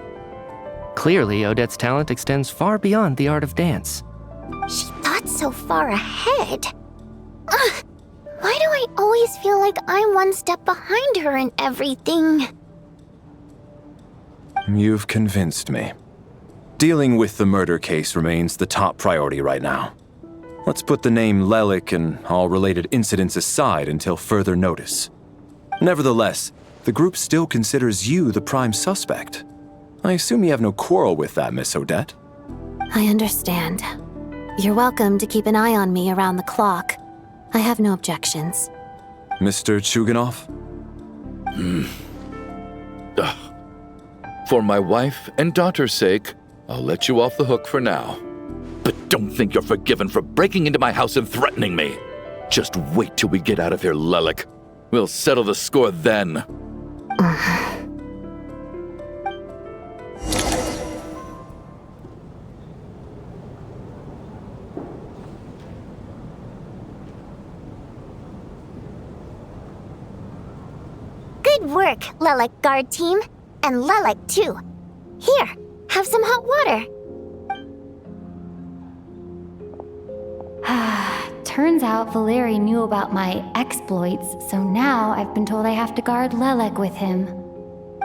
Clearly, Odette's talent extends far beyond the art of dance. She thought so far ahead. Ugh, why do I always feel like I'm one step behind her in everything? You've convinced me. Dealing with the murder case remains the top priority right now. Let's put the name Lelik and all related incidents aside until further notice. Nevertheless, the group still considers you the prime suspect. I assume you have no quarrel with that, Miss Odette? I understand. You're welcome to keep an eye on me around the clock. I have no objections. Mr. Chuganov? For my wife and daughter's sake, I'll let you off the hook for now. But don't think you're forgiven for breaking into my house and threatening me. Just wait till we get out of here, Lelik. We'll settle the score then. Good work, Lelik guard team. And Lelik too. Here, have some hot water. Turns out Valeri knew about my exploits, so now I've been told I have to guard Lelik with him.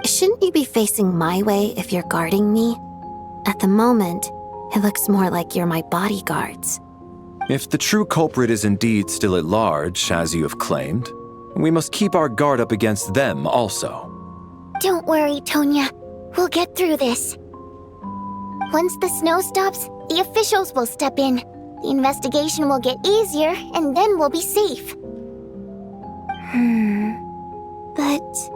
Shouldn't you be facing my way if you're guarding me? At the moment, it looks more like you're my bodyguards. If the true culprit is indeed still at large, as you have claimed, we must keep our guard up against them also. Don't worry, Tonya. We'll get through this. Once the snow stops, the officials will step in. The investigation will get easier, and then we'll be safe. But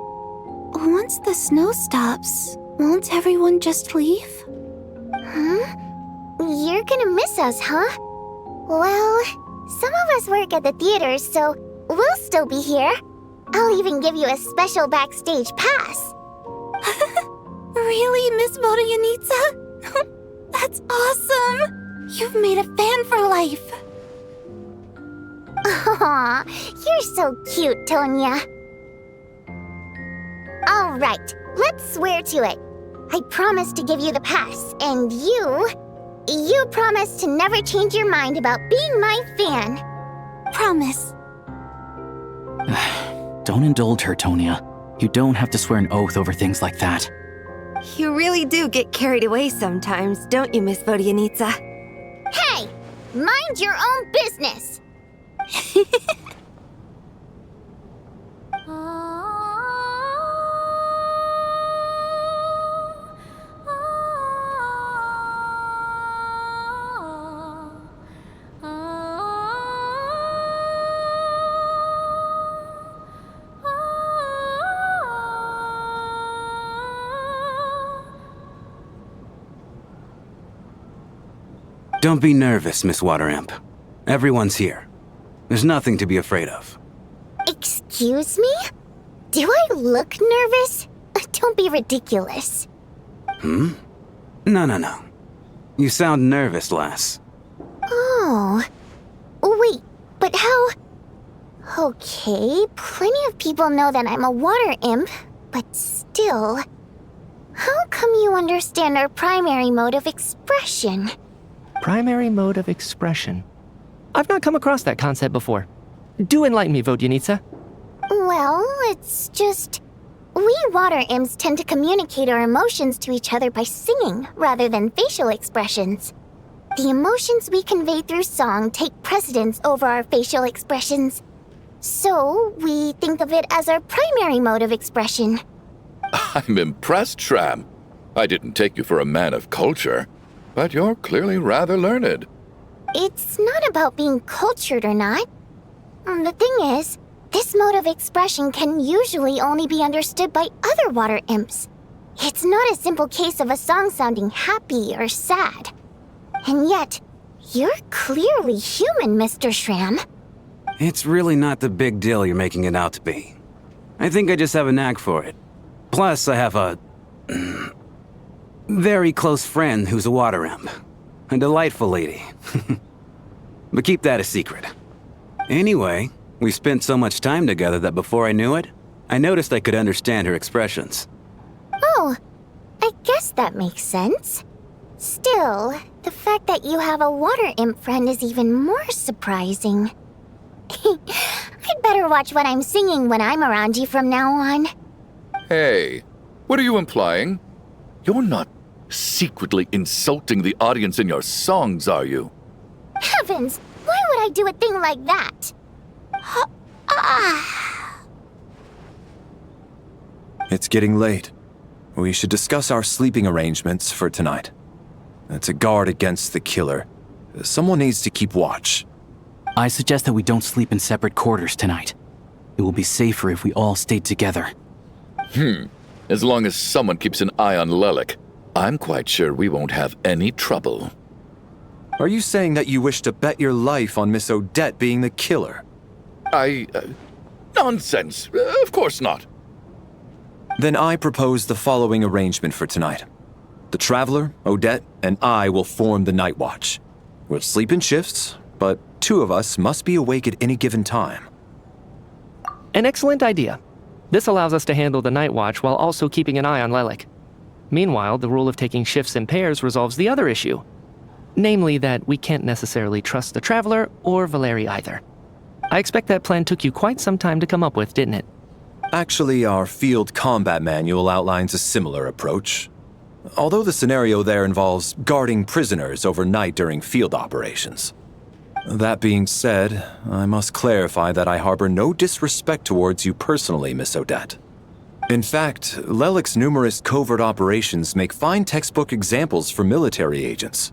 once the snow stops, won't everyone just leave? Huh? You're gonna miss us, huh? Well, some of us work at the theaters, so we'll still be here. I'll even give you a special backstage pass. Really, Miss Vodyanitsa? That's awesome! You've made a fan for life. Aw, you're so cute, Tonya. All right, let's swear to it. I promise to give you the pass, and you promise to never change your mind about being my fan. Promise. Don't indulge her, Tonya. You don't have to swear an oath over things like that. You really do get carried away sometimes, don't you, Miss Vodyanitsa? Hey, mind your own business. Don't be nervous, Miss Water Imp. Everyone's here. There's nothing to be afraid of. Excuse me? Do I look nervous? Don't be ridiculous. No. You sound nervous, lass. Oh. Wait, but how... Okay, plenty of people know that I'm a water imp, but still... How come you understand our primary mode of expression? Primary mode of expression. I've not come across that concept before. Do enlighten me, Vodyanitsa. Well, it's just... We water imps tend to communicate our emotions to each other by singing rather than facial expressions. The emotions we convey through song take precedence over our facial expressions. So, we think of it as our primary mode of expression. I'm impressed, Shram. I didn't take you for a man of culture, but you're clearly rather learned. It's not about being cultured or not. The thing is, this mode of expression can usually only be understood by other water imps. It's not a simple case of a song sounding happy or sad. And yet, you're clearly human, Mr. Shram. It's really not the big deal you're making it out to be. I think I just have a knack for it. Plus, I have a... very close friend who's a water imp. A delightful lady. But keep that a secret. Anyway, we spent so much time together that before I knew it, I noticed I could understand her expressions. Oh, I guess that makes sense. Still, the fact that you have a water imp friend is even more surprising. I'd better watch what I'm singing when I'm around you from now on. Hey, what are you implying? You're not secretly insulting the audience in your songs, are you? Heavens, why would I do a thing like that? It's getting late. We should discuss our sleeping arrangements for tonight. To guard against the killer, someone needs to keep watch. I suggest that we don't sleep in separate quarters tonight. It will be safer if we all stayed together. As long as someone keeps an eye on Lelik, I'm quite sure we won't have any trouble. Are you saying that you wish to bet your life on Miss Odette being the killer? Nonsense. Of course not. Then I propose the following arrangement for tonight. The Traveler, Odette, and I will form the Night Watch. We'll sleep in shifts, but two of us must be awake at any given time. An excellent idea. This allows us to handle the Night Watch while also keeping an eye on Lelik. Meanwhile, the rule of taking shifts in pairs resolves the other issue. Namely that we can't necessarily trust the Traveler or Valeri either. I expect that plan took you quite some time to come up with, didn't it? Actually, our field combat manual outlines a similar approach. Although the scenario there involves guarding prisoners overnight during field operations. That being said, I must clarify that I harbor no disrespect towards you personally, Miss Odette. In fact, Lelik's numerous covert operations make fine textbook examples for military agents.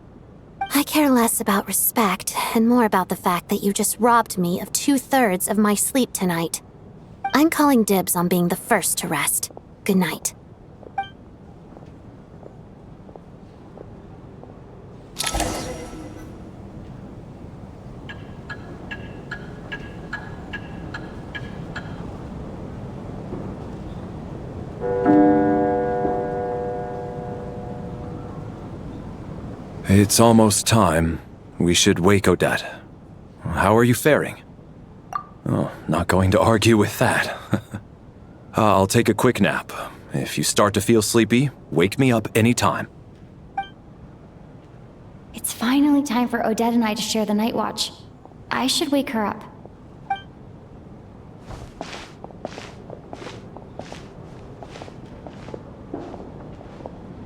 I care less about respect and more about the fact that you just robbed me of 2/3 of my sleep tonight. I'm calling dibs on being the first to rest. Good night. It's almost time. We should wake Odette. How are you faring? Oh, not going to argue with that. I'll take a quick nap. If you start to feel sleepy, wake me up anytime. It's finally time for Odette and I to share the night watch. I should wake her up.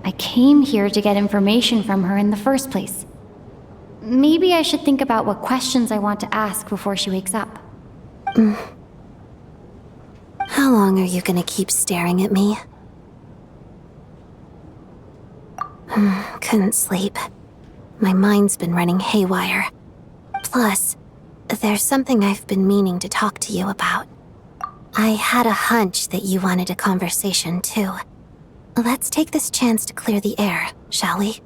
I came here to get information from her in the first place. Maybe I should think about what questions I want to ask before she wakes up. How long are you gonna keep staring at me? Couldn't sleep. My mind's been running haywire. Plus, there's something I've been meaning to talk to you about. I had a hunch that you wanted a conversation too. Let's take this chance to clear the air, shall we?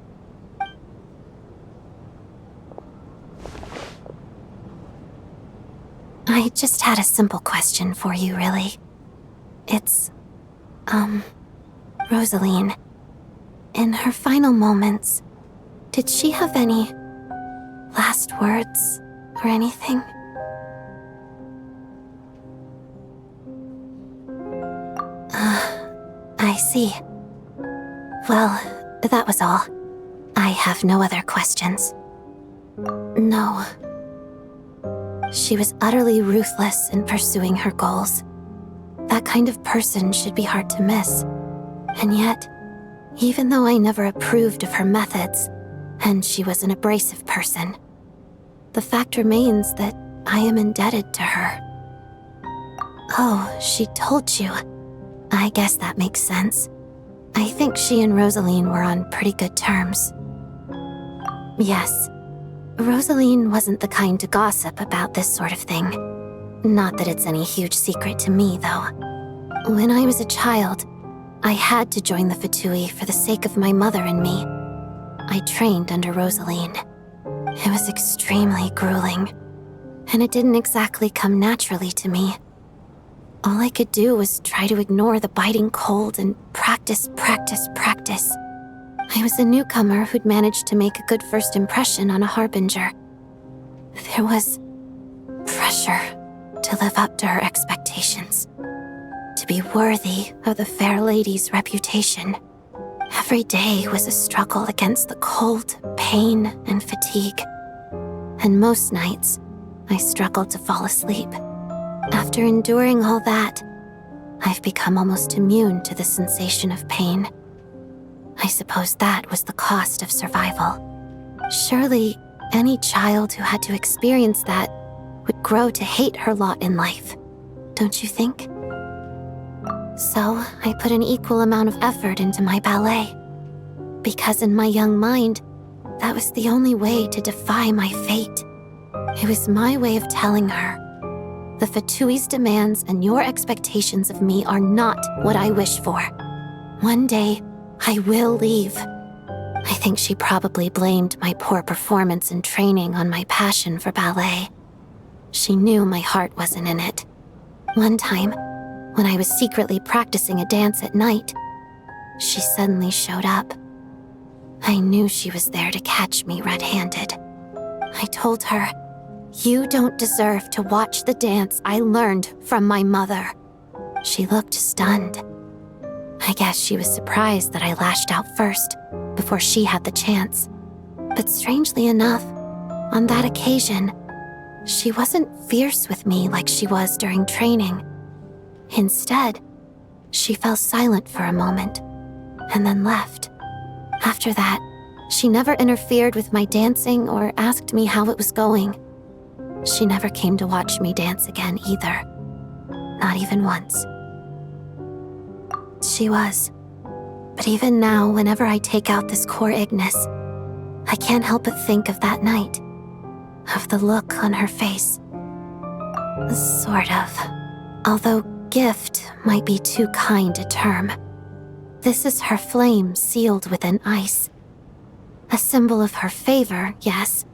I just had a simple question for you, really. It's, Rosaline. In her final moments, did she have any last words or anything? I see. Well, that was all. I have no other questions. No. She was utterly ruthless in pursuing her goals. That kind of person should be hard to miss. And yet, even though I never approved of her methods, and she was an abrasive person, the fact remains that I am indebted to her. Oh, she told you. I guess that makes sense. I think she and Rosaline were on pretty good terms. Yes. Rosaline wasn't the kind to gossip about this sort of thing. Not that it's any huge secret to me, though. When I was a child, I had to join the Fatui for the sake of my mother and me. I trained under Rosaline. It was extremely grueling, and it didn't exactly come naturally to me. All I could do was try to ignore the biting cold and practice. I was a newcomer who'd managed to make a good first impression on a harbinger. There was pressure to live up to her expectations, to be worthy of the fair lady's reputation. Every day was a struggle against the cold, pain, and fatigue. And most nights, I struggled to fall asleep. After enduring all that, I've become almost immune to the sensation of pain. I suppose that was the cost of survival. Surely, any child who had to experience that would grow to hate her lot in life, don't you think? So, I put an equal amount of effort into my ballet. Because in my young mind, that was the only way to defy my fate. It was my way of telling her, the Fatui's demands and your expectations of me are not what I wish for. One day, I will leave. I think she probably blamed my poor performance in training on my passion for ballet. She knew my heart wasn't in it. One time, when I was secretly practicing a dance at night, she suddenly showed up. I knew she was there to catch me red-handed. I told her, "You don't deserve to watch the dance I learned from my mother." She looked stunned. I guess she was surprised that I lashed out first, before she had the chance. But strangely enough, on that occasion, she wasn't fierce with me like she was during training. Instead, she fell silent for a moment, and then left. After that, she never interfered with my dancing or asked me how it was going. She never came to watch me dance again either. Not even once. She was. But even now, whenever I take out this core Ignis, I can't help but think of that night. Of the look on her face. Sort of. Although, gift might be too kind a term. This is her flame sealed within ice. A symbol of her favor, yes,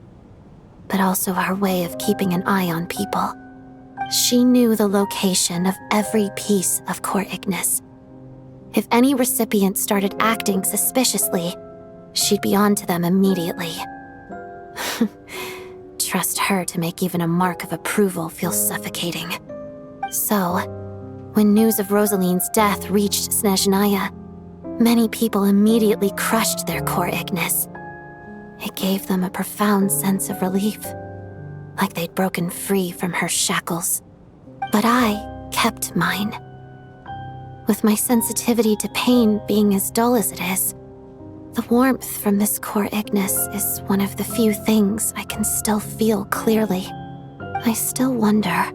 but also her way of keeping an eye on people. She knew the location of every piece of Core Ignis. If any recipient started acting suspiciously, she'd be on to them immediately. Trust her to make even a mark of approval feel suffocating. So, when news of Rosaline's death reached Snezhnaya, many people immediately crushed their Core Ignis. It gave them a profound sense of relief, like they'd broken free from her shackles. But I kept mine. With my sensitivity to pain being as dull as it is, the warmth from this Core Ignis is one of the few things I can still feel clearly. I still wonder,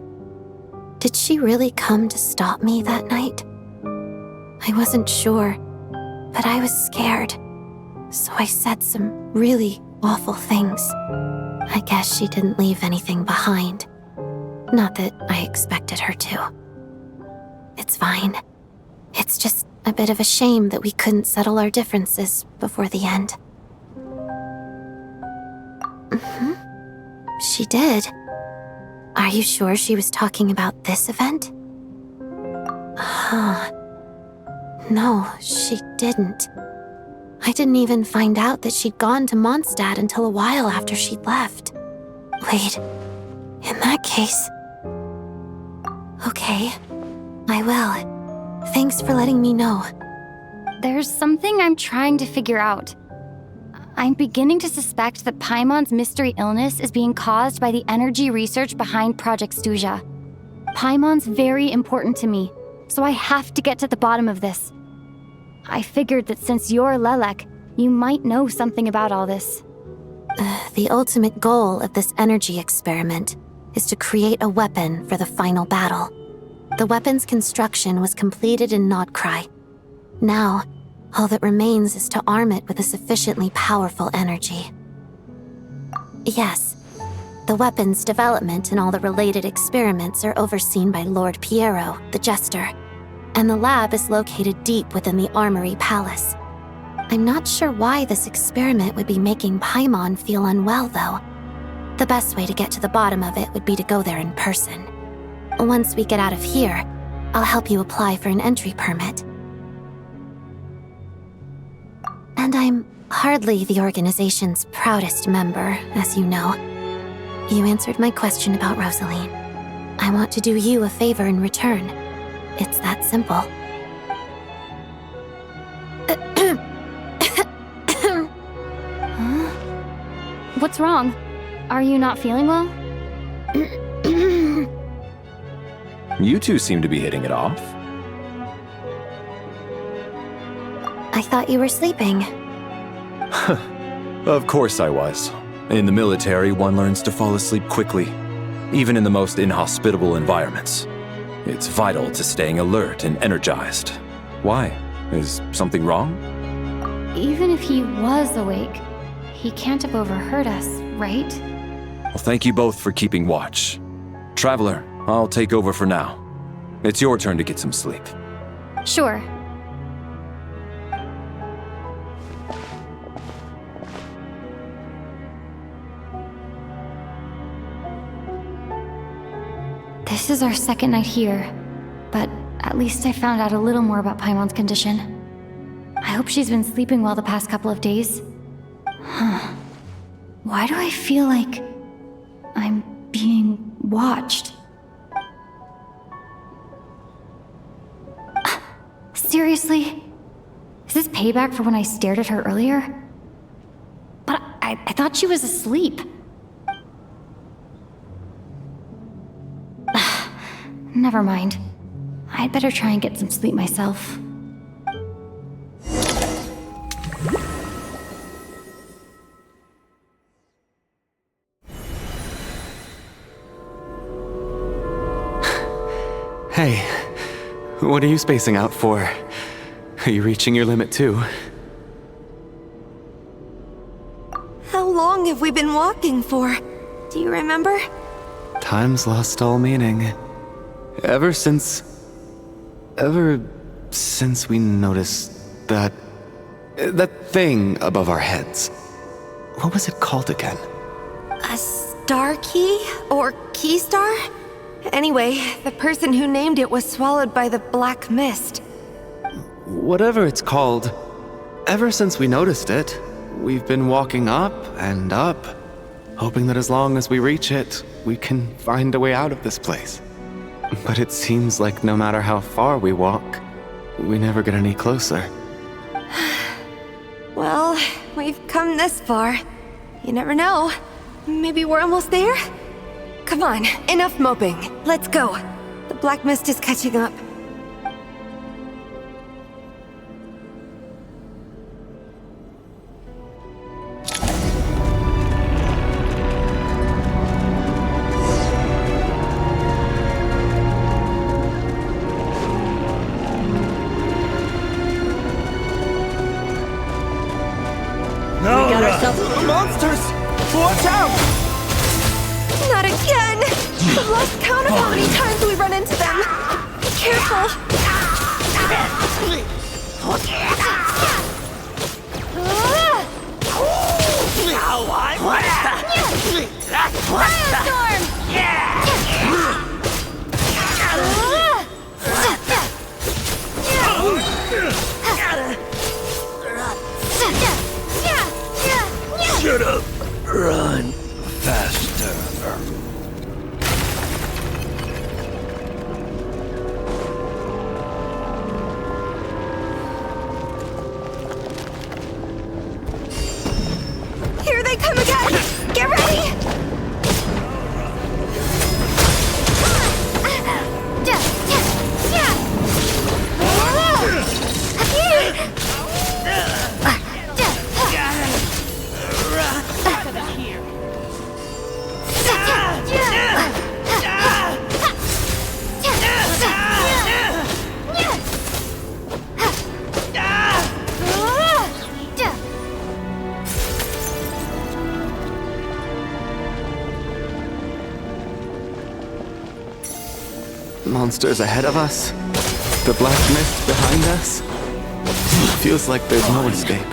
did she really come to stop me that night? I wasn't sure, but I was scared, so I said some really awful things. I guess she didn't leave anything behind. Not that I expected her to. It's fine. It's just a bit of a shame that we couldn't settle our differences before the end. She did. Are you sure she was talking about this event? No, she didn't. I didn't even find out that she'd gone to Mondstadt until a while after she'd left. Wait, in that case... Okay, I will. Thanks for letting me know. There's something I'm trying to figure out. I'm beginning to suspect that Paimon's mystery illness is being caused by the energy research behind Project Stuzha. Paimon's very important to me, so I have to get to the bottom of this. I figured that since you're Lelek, you might know something about all this. The ultimate goal of this energy experiment is to create a weapon for the final battle. The weapon's construction was completed in Nodcry. Now, all that remains is to arm it with a sufficiently powerful energy. Yes, the weapon's development and all the related experiments are overseen by Lord Piero, the Jester, and the lab is located deep within the Armory Palace. I'm not sure why this experiment would be making Paimon feel unwell, though. The best way to get to the bottom of it would be to go there in person. Once we get out of here, I'll help you apply for an entry permit. And I'm hardly the organization's proudest member, as you know. You answered my question about Rosaline. I want to do you a favor in return. It's that simple. Huh? What's wrong? Are you not feeling well? You two seem to be hitting it off. I thought you were sleeping. Of course I was. In the military, one learns to fall asleep quickly, even in the most inhospitable environments. It's vital to staying alert and energized. Why? Is something wrong? Even if he was awake, he can't have overheard us, right? Well, thank you both for keeping watch. Traveler, I'll take over for now. It's your turn to get some sleep. Sure. This is our second night here, but at least I found out a little more about Paimon's condition. I hope she's been sleeping well the past couple of days. Huh. Why do I feel like I'm being watched? Seriously? Is this payback for when I stared at her earlier? But I thought she was asleep. Never mind. I'd better try and get some sleep myself. Hey, what are you spacing out for? Are you reaching your limit too? How long have we been walking for? Do you remember? Time's lost all meaning. Ever since ever since we noticed that thing above our heads, what was it called again? A star key? Or key star? Anyway, the person who named it was swallowed by the black mist. Whatever it's called, ever since we noticed it, we've been walking up and up, hoping that as long as we reach it, we can find a way out of this place. But it seems like no matter how far we walk, we never get any closer. Well, we've come this far. You never know. Maybe we're almost there? Come on, enough moping. Let's go. The black mist is catching up. We got ourselves Monsters! Watch out! Not again! I've lost count of how many times we run into them. Be careful. Shut up! Run faster. Here they come again! Get ready! Monsters ahead of us, the black mist behind us. Feels like there's no escape.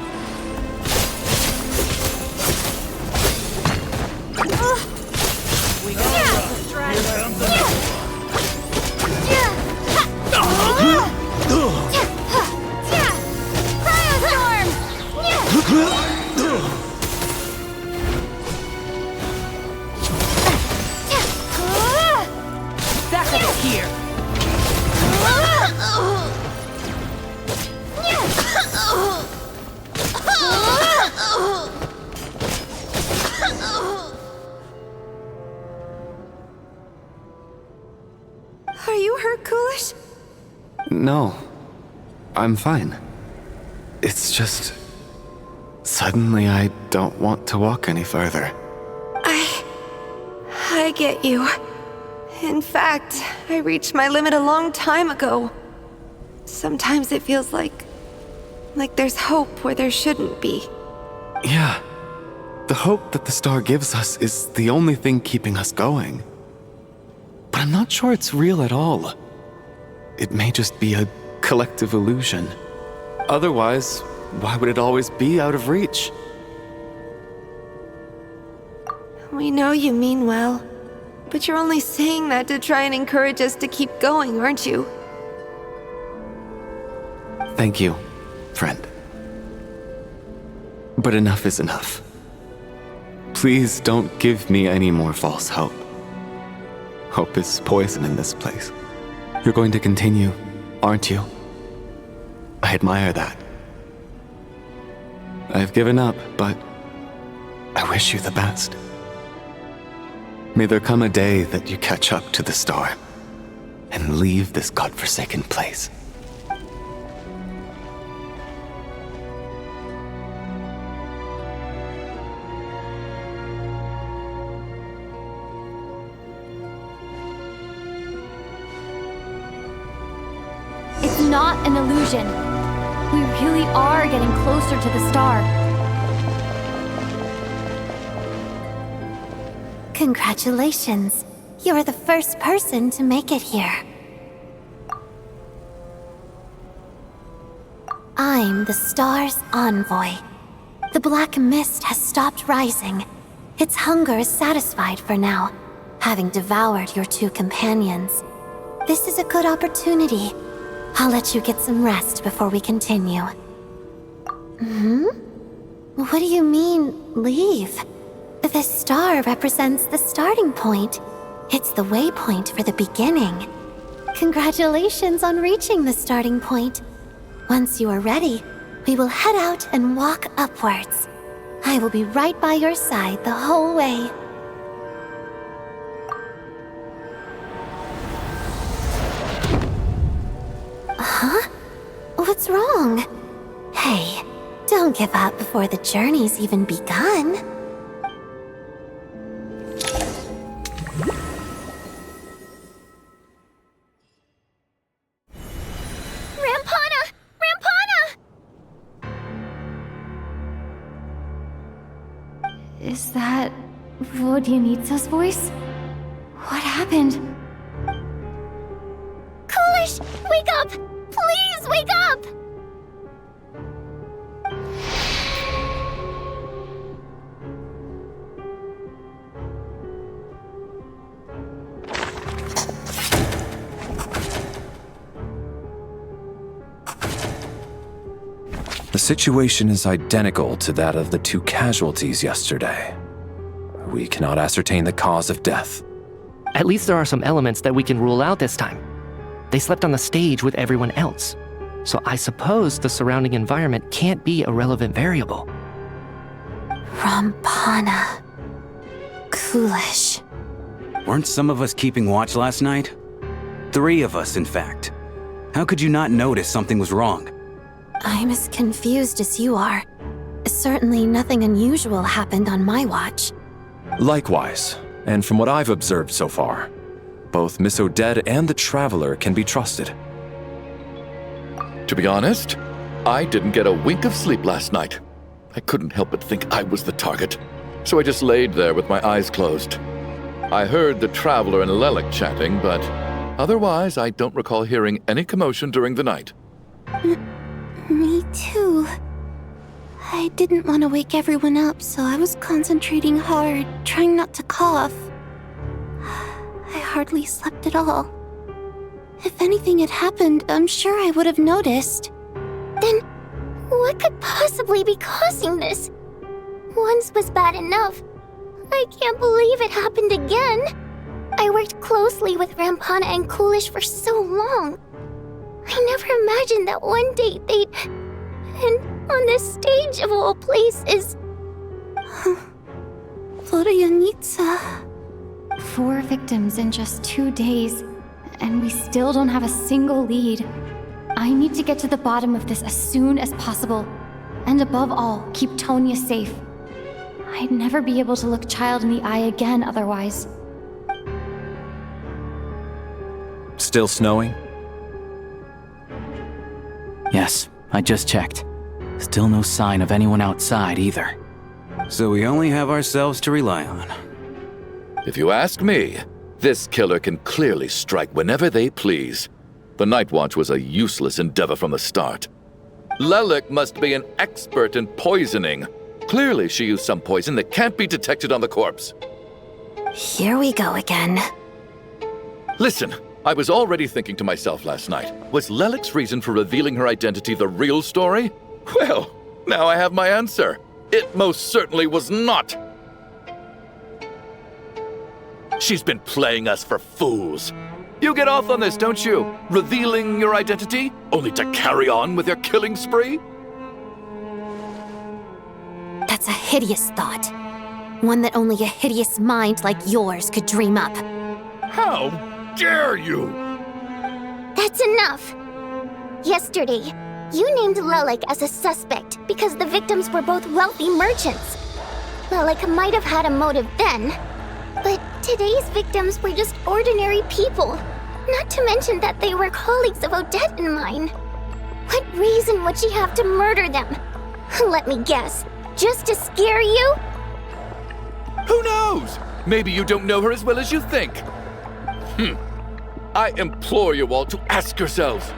Are you hurt, Coolish? No, I'm fine. It's just... suddenly I don't want to walk any further. I get you. In fact, I reached my limit a long time ago. Sometimes it feels like there's hope where there shouldn't be. Yeah. The hope that the star gives us is the only thing keeping us going. But I'm not sure it's real at all. It may just be a collective illusion. Otherwise, why would it always be out of reach? We know you mean well, but you're only saying that to try and encourage us to keep going, aren't you? Thank you, friend. But enough is enough. Please don't give me any more false hope. Hope is poison in this place. You're going to continue, aren't you? I admire that. I've given up, but I wish you the best. May there come a day that you catch up to the star and leave this godforsaken place. It's not an illusion. We really are getting closer to the star. Congratulations. You're the first person to make it here. I'm the star's envoy. The black mist has stopped rising. Its hunger is satisfied for now, having devoured your two companions. This is a good opportunity. I'll let you get some rest before we continue. What do you mean, leave? The star represents the starting point. It's the waypoint for the beginning. Congratulations on reaching the starting point. Once you are ready, we will head out and walk upwards. I will be right by your side the whole way. Huh? What's wrong? Hey, don't give up before the journey's even begun. Rampana! Rampana! Is that Vodyanitsa's voice? What happened? Coolish, wake up! Please wake up! The situation is identical to that of the two casualties yesterday. We cannot ascertain the cause of death. At least there are some elements that we can rule out this time. They slept on the stage with everyone else, so I suppose the surrounding environment can't be a relevant variable. Rampana. Coolish. Weren't some of us keeping watch last night? 3 of us, in fact. How could you not notice something was wrong? I'm as confused as you are. Certainly nothing unusual happened on my watch. Likewise, and from what I've observed so far, both Miss Odette and the Traveler can be trusted. To be honest, I didn't get a wink of sleep last night. I couldn't help but think I was the target, so I just laid there with my eyes closed. I heard the Traveler and Lelik chatting, but otherwise I don't recall hearing any commotion during the night. Me too. I didn't want to wake everyone up, so I was concentrating hard, trying not to cough. I hardly slept at all. If anything had happened, I'm sure I would have noticed. Then, what could possibly be causing this? Once was bad enough. I can't believe it happened again. I worked closely with Rampana and Coolish for so long. I never imagined that one day they'd... And on the stage of all places... Vodyanitsa. 4 victims in just 2 days, and we still don't have a single lead. I need to get to the bottom of this as soon as possible. And above all, keep Tonya safe. I'd never be able to look Childe in the eye again otherwise. Still snowing? Yes, I just checked. Still no sign of anyone outside either. So we only have ourselves to rely on. If you ask me, this killer can clearly strike whenever they please. The Night Watch was a useless endeavor from the start. Lelik must be an expert in poisoning. Clearly she used some poison that can't be detected on the corpse. Here we go again. Listen, I was already thinking to myself last night, was Lelik's reason for revealing her identity the real story? Well, now I have my answer. It most certainly was not. She's been playing us for fools. You get off on this, don't you? Revealing your identity, only to carry on with your killing spree? That's a hideous thought. One that only a hideous mind like yours could dream up. How dare you? That's enough! Yesterday, you named Lelik as a suspect because the victims were both wealthy merchants. Lelik might have had a motive then, but today's victims were just ordinary people. Not to mention that they were colleagues of Odette and mine. What reason would she have to murder them? Let me guess, just to scare you? Who knows? Maybe you don't know her as well as you think. I implore you all to ask yourselves,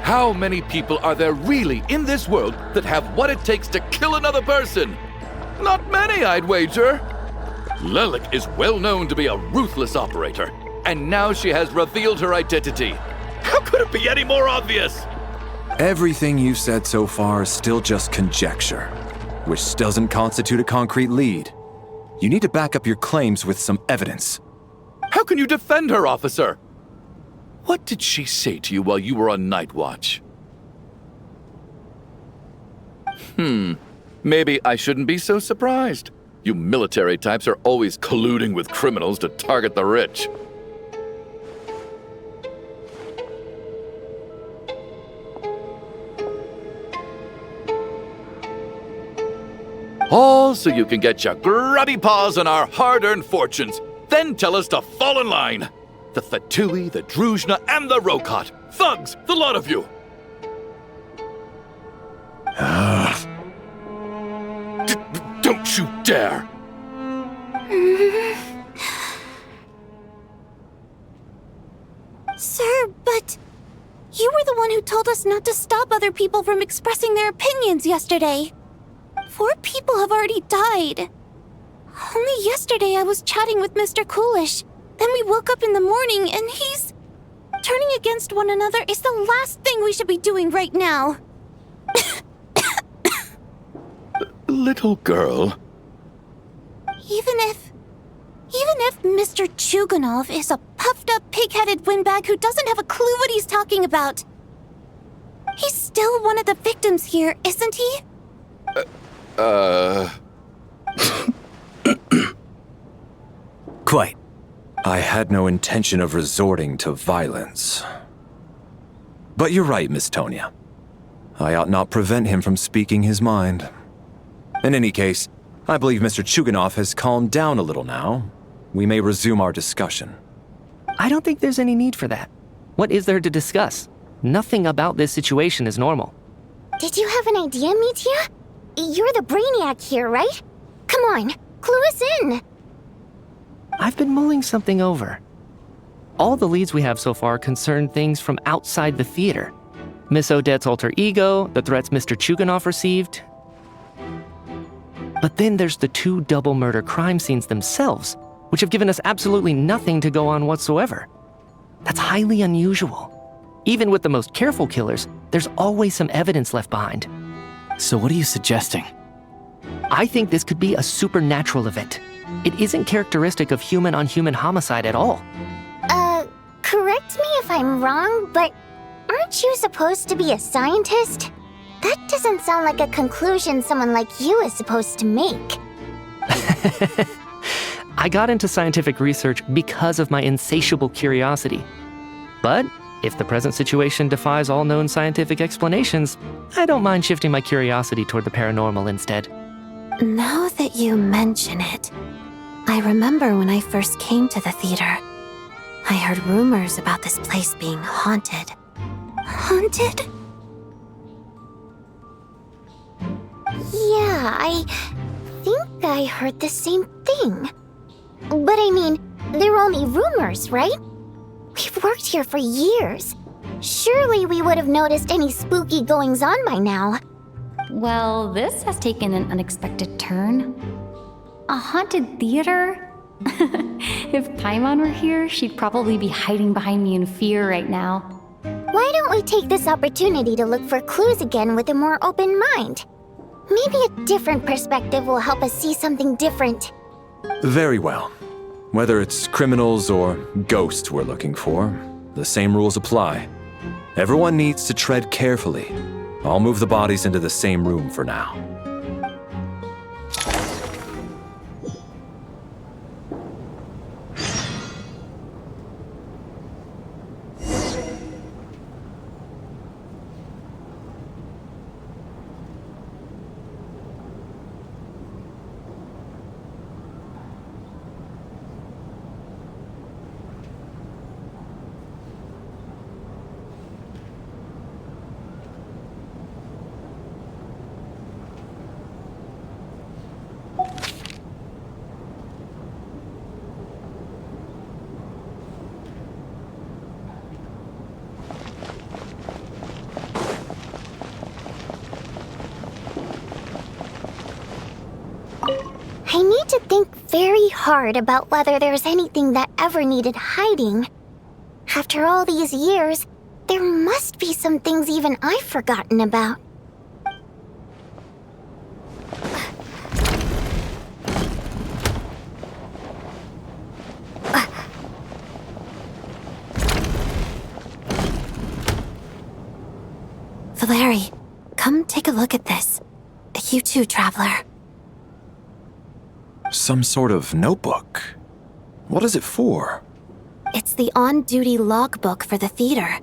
How many people are there really in this world that have what it takes to kill another person? Not many, I'd wager. Lelik is well known to be a ruthless operator, and now she has revealed her identity. How could it be any more obvious? Everything you've said so far is still just conjecture, which doesn't constitute a concrete lead. You need to back up your claims with some evidence. How can you defend her, officer? What did she say to you while you were on night watch? Maybe I shouldn't be so surprised. You military types are always colluding with criminals to target the rich. All so you can get your grubby paws on our hard-earned fortunes, then tell us to fall in line. The Fatui, the Druzhna, and the Rokot. Thugs, the lot of you! Don't you dare! Sir, but you were the one who told us not to stop other people from expressing their opinions yesterday. 4 people have already died. Only yesterday I was chatting with Mr. Coolish. Then we woke up in the morning and he's... Turning against one another is the last thing we should be doing right now. Little girl. Even if Mr. Chuganov is a puffed-up, pig-headed windbag who doesn't have a clue what he's talking about, he's still one of the victims here, isn't he? Quite. I had no intention of resorting to violence. But you're right, Miss Tonya. I ought not prevent him from speaking his mind. In any case, I believe Mr. Chuganov has calmed down a little now. We may resume our discussion. I don't think there's any need for that. What is there to discuss? Nothing about this situation is normal. Did you have an idea, Mitya? You're the brainiac here, right? Come on, clue us in! I've been mulling something over. All the leads we have so far concern things from outside the theater. Miss Odette's alter ego, the threats Mr. Chuganov received. But then there's the 2 double murder crime scenes themselves, which have given us absolutely nothing to go on whatsoever. That's highly unusual. Even with the most careful killers, there's always some evidence left behind. So what are you suggesting? I think this could be a supernatural event. It isn't characteristic of human-on-human homicide at all. Correct me if I'm wrong, but aren't you supposed to be a scientist? That doesn't sound like a conclusion someone like you is supposed to make. I got into scientific research because of my insatiable curiosity. But if the present situation defies all known scientific explanations, I don't mind shifting my curiosity toward the paranormal instead. Now that you mention it, I remember when I first came to the theater. I heard rumors about this place being haunted. Haunted? Yeah, I think I heard the same thing. But I mean, they're only rumors, right? We've worked here for years. Surely we would have noticed any spooky goings-on by now. Well, this has taken an unexpected turn. A haunted theater? If Paimon were here, she'd probably be hiding behind me in fear right now. Why don't we take this opportunity to look for clues again with a more open mind? Maybe a different perspective will help us see something different. Very well. Whether it's criminals or ghosts we're looking for, the same rules apply. Everyone needs to tread carefully. I'll move the bodies into the same room for now. had to think very hard about whether there's anything that ever needed hiding. After all these years, there must be some things even I've forgotten about. Valeri, come take a look at this. You too, Traveler. Some sort of notebook. What is it for? It's the on-duty logbook for the theater.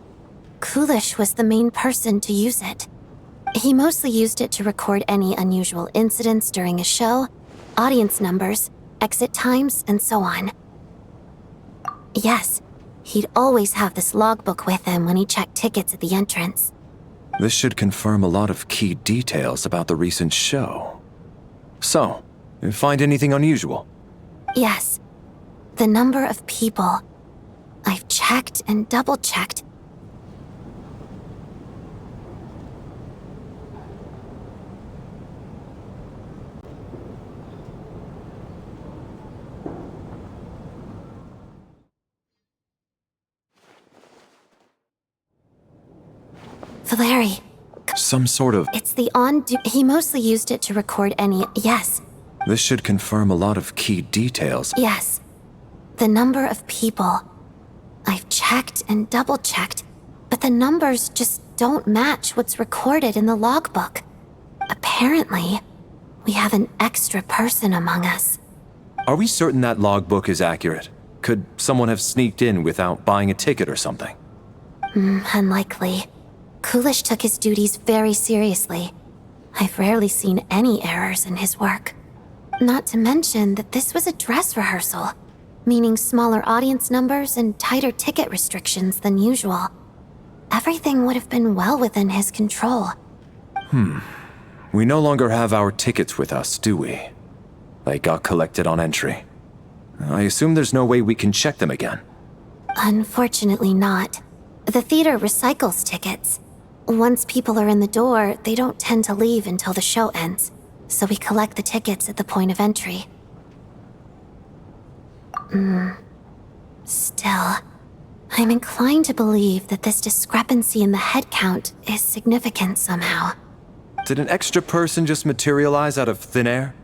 Kulish was the main person to use it. He mostly used it to record any unusual incidents during a show, audience numbers, exit times, and so on. Yes, he'd always have this logbook with him when he checked tickets at the entrance. This should confirm a lot of key details about the recent show. So, you find anything unusual? Yes. The number of people. I've checked and double-checked. Valeri. Some sort of... It's the he mostly used it to record any... Yes. This should confirm a lot of key details. Yes. The number of people. I've checked and double-checked, but the numbers just don't match what's recorded in the logbook. Apparently, we have an extra person among us. Are we certain that logbook is accurate? Could someone have sneaked in without buying a ticket or something? Unlikely. Kulish took his duties very seriously. I've rarely seen any errors in his work. Not to mention that this was a dress rehearsal, meaning smaller audience numbers and tighter ticket restrictions than usual. Everything would have been well within his control. We no longer have our tickets with us, do we? They got collected on entry. I assume there's no way we can check them again. Unfortunately not. The theater recycles tickets. Once people are in the door, they don't tend to leave until the show ends, so we collect the tickets at the point of entry. Still, I'm inclined to believe that this discrepancy in the head count is significant somehow. Did an extra person just materialize out of thin air?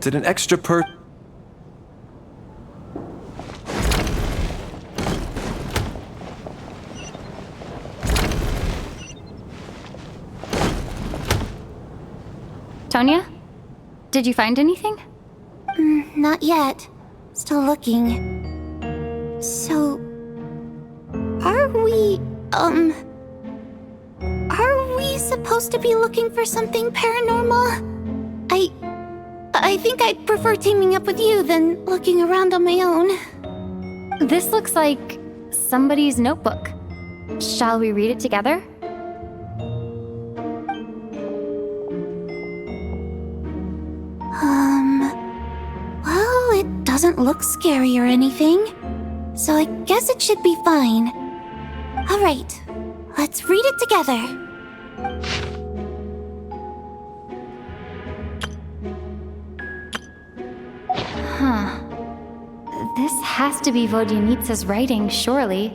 Did an extra Tonya? Did you find anything? Not yet. Still looking. So... Are we supposed to be looking for something paranormal? I think I'd prefer teaming up with you than looking around on my own. This looks like somebody's notebook. Shall we read it together? Well, it doesn't look scary or anything, so I guess it should be fine. All right, let's read it together. This has to be Vodyanitsa's writing, surely.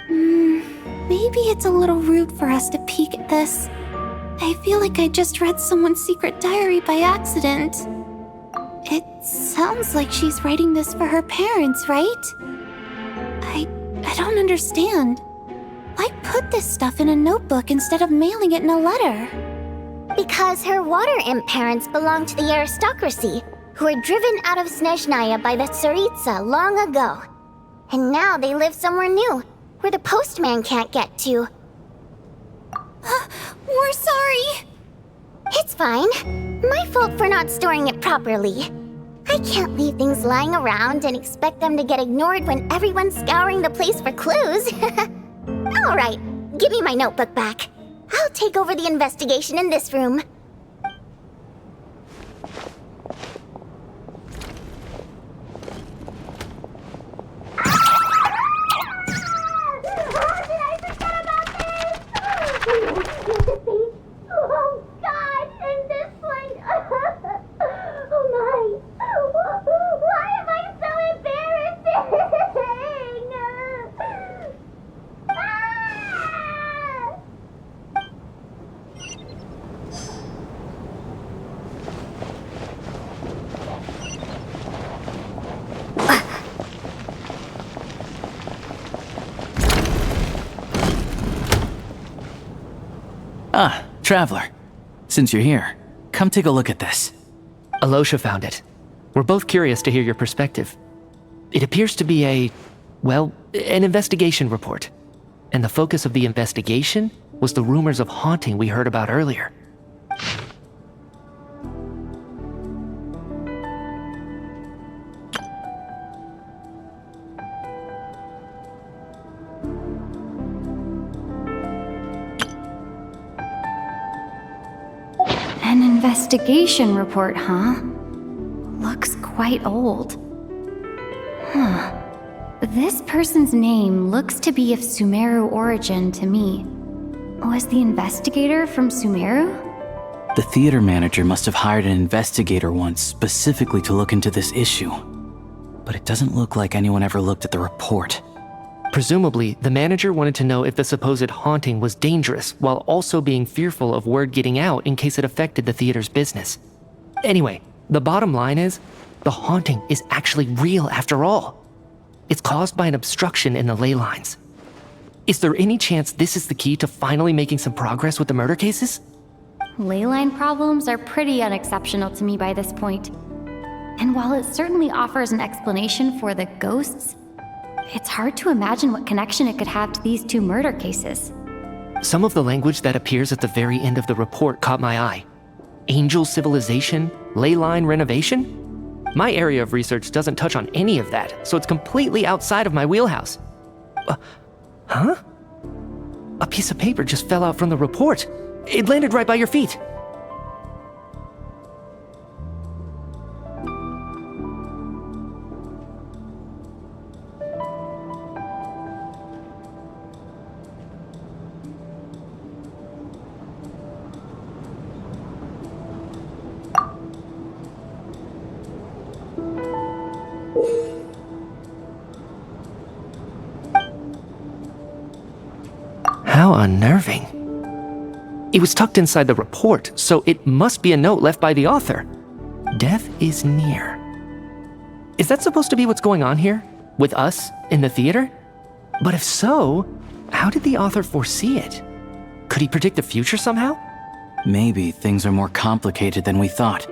Maybe it's a little rude for us to peek at this. I feel like I just read someone's secret diary by accident. It sounds like she's writing this for her parents, right? I don't understand. Why put this stuff in a notebook instead of mailing it in a letter? Because her water imp parents belonged to the aristocracy, who were driven out of Snezhnaya by the Tsaritsa long ago. And now they live somewhere new, where the postman can't get to. We're sorry. It's fine. My fault for not storing it properly. I can't leave things lying around and expect them to get ignored when everyone's scouring the place for clues. All right, give me my notebook back. I'll take over the investigation in this room. Ah, Traveler. Since you're here, come take a look at this. Alosha found it. We're both curious to hear your perspective. It appears to be an investigation report. And the focus of the investigation was the rumors of haunting we heard about earlier. An investigation report, huh? Looks quite old. Huh. This person's name looks to be of Sumeru origin to me. Was the investigator from Sumeru? The theater manager must have hired an investigator once specifically to look into this issue. But it doesn't look like anyone ever looked at the report. Presumably, the manager wanted to know if the supposed haunting was dangerous while also being fearful of word getting out in case it affected the theater's business. Anyway, the bottom line is, the haunting is actually real after all. It's caused by an obstruction in the ley lines. Is there any chance this is the key to finally making some progress with the murder cases? Ley line problems are pretty unexceptional to me by this point. And while it certainly offers an explanation for the ghosts, it's hard to imagine what connection it could have to these two murder cases. Some of the language that appears at the very end of the report caught my eye. Angel civilization, ley line renovation? My area of research doesn't touch on any of that, so it's completely outside of my wheelhouse. Huh? A piece of paper just fell out from the report. It landed right by your feet. How unnerving. It was tucked inside the report, so it must be a note left by the author. Death is near. Is that supposed to be what's going on here? With us in the theater? But if so, how did the author foresee it? Could he predict the future somehow? Maybe things are more complicated than we thought.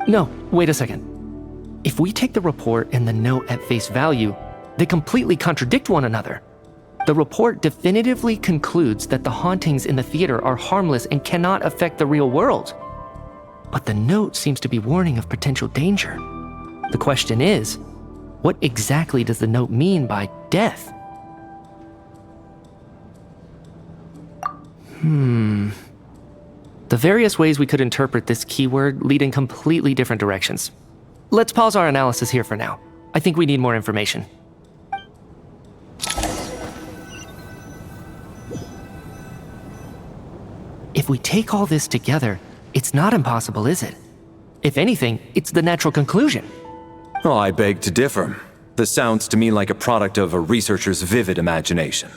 No, wait a second. If we take the report and the note at face value, they completely contradict one another. The report definitively concludes that the hauntings in the theater are harmless and cannot affect the real world. But the note seems to be warning of potential danger. The question is, what exactly does the note mean by death? The various ways we could interpret this keyword lead in completely different directions. Let's pause our analysis here for now. I think we need more information. If we take all this together, it's not impossible, is it? If anything, it's the natural conclusion. Oh, I beg to differ. This sounds to me like a product of a researcher's vivid imagination.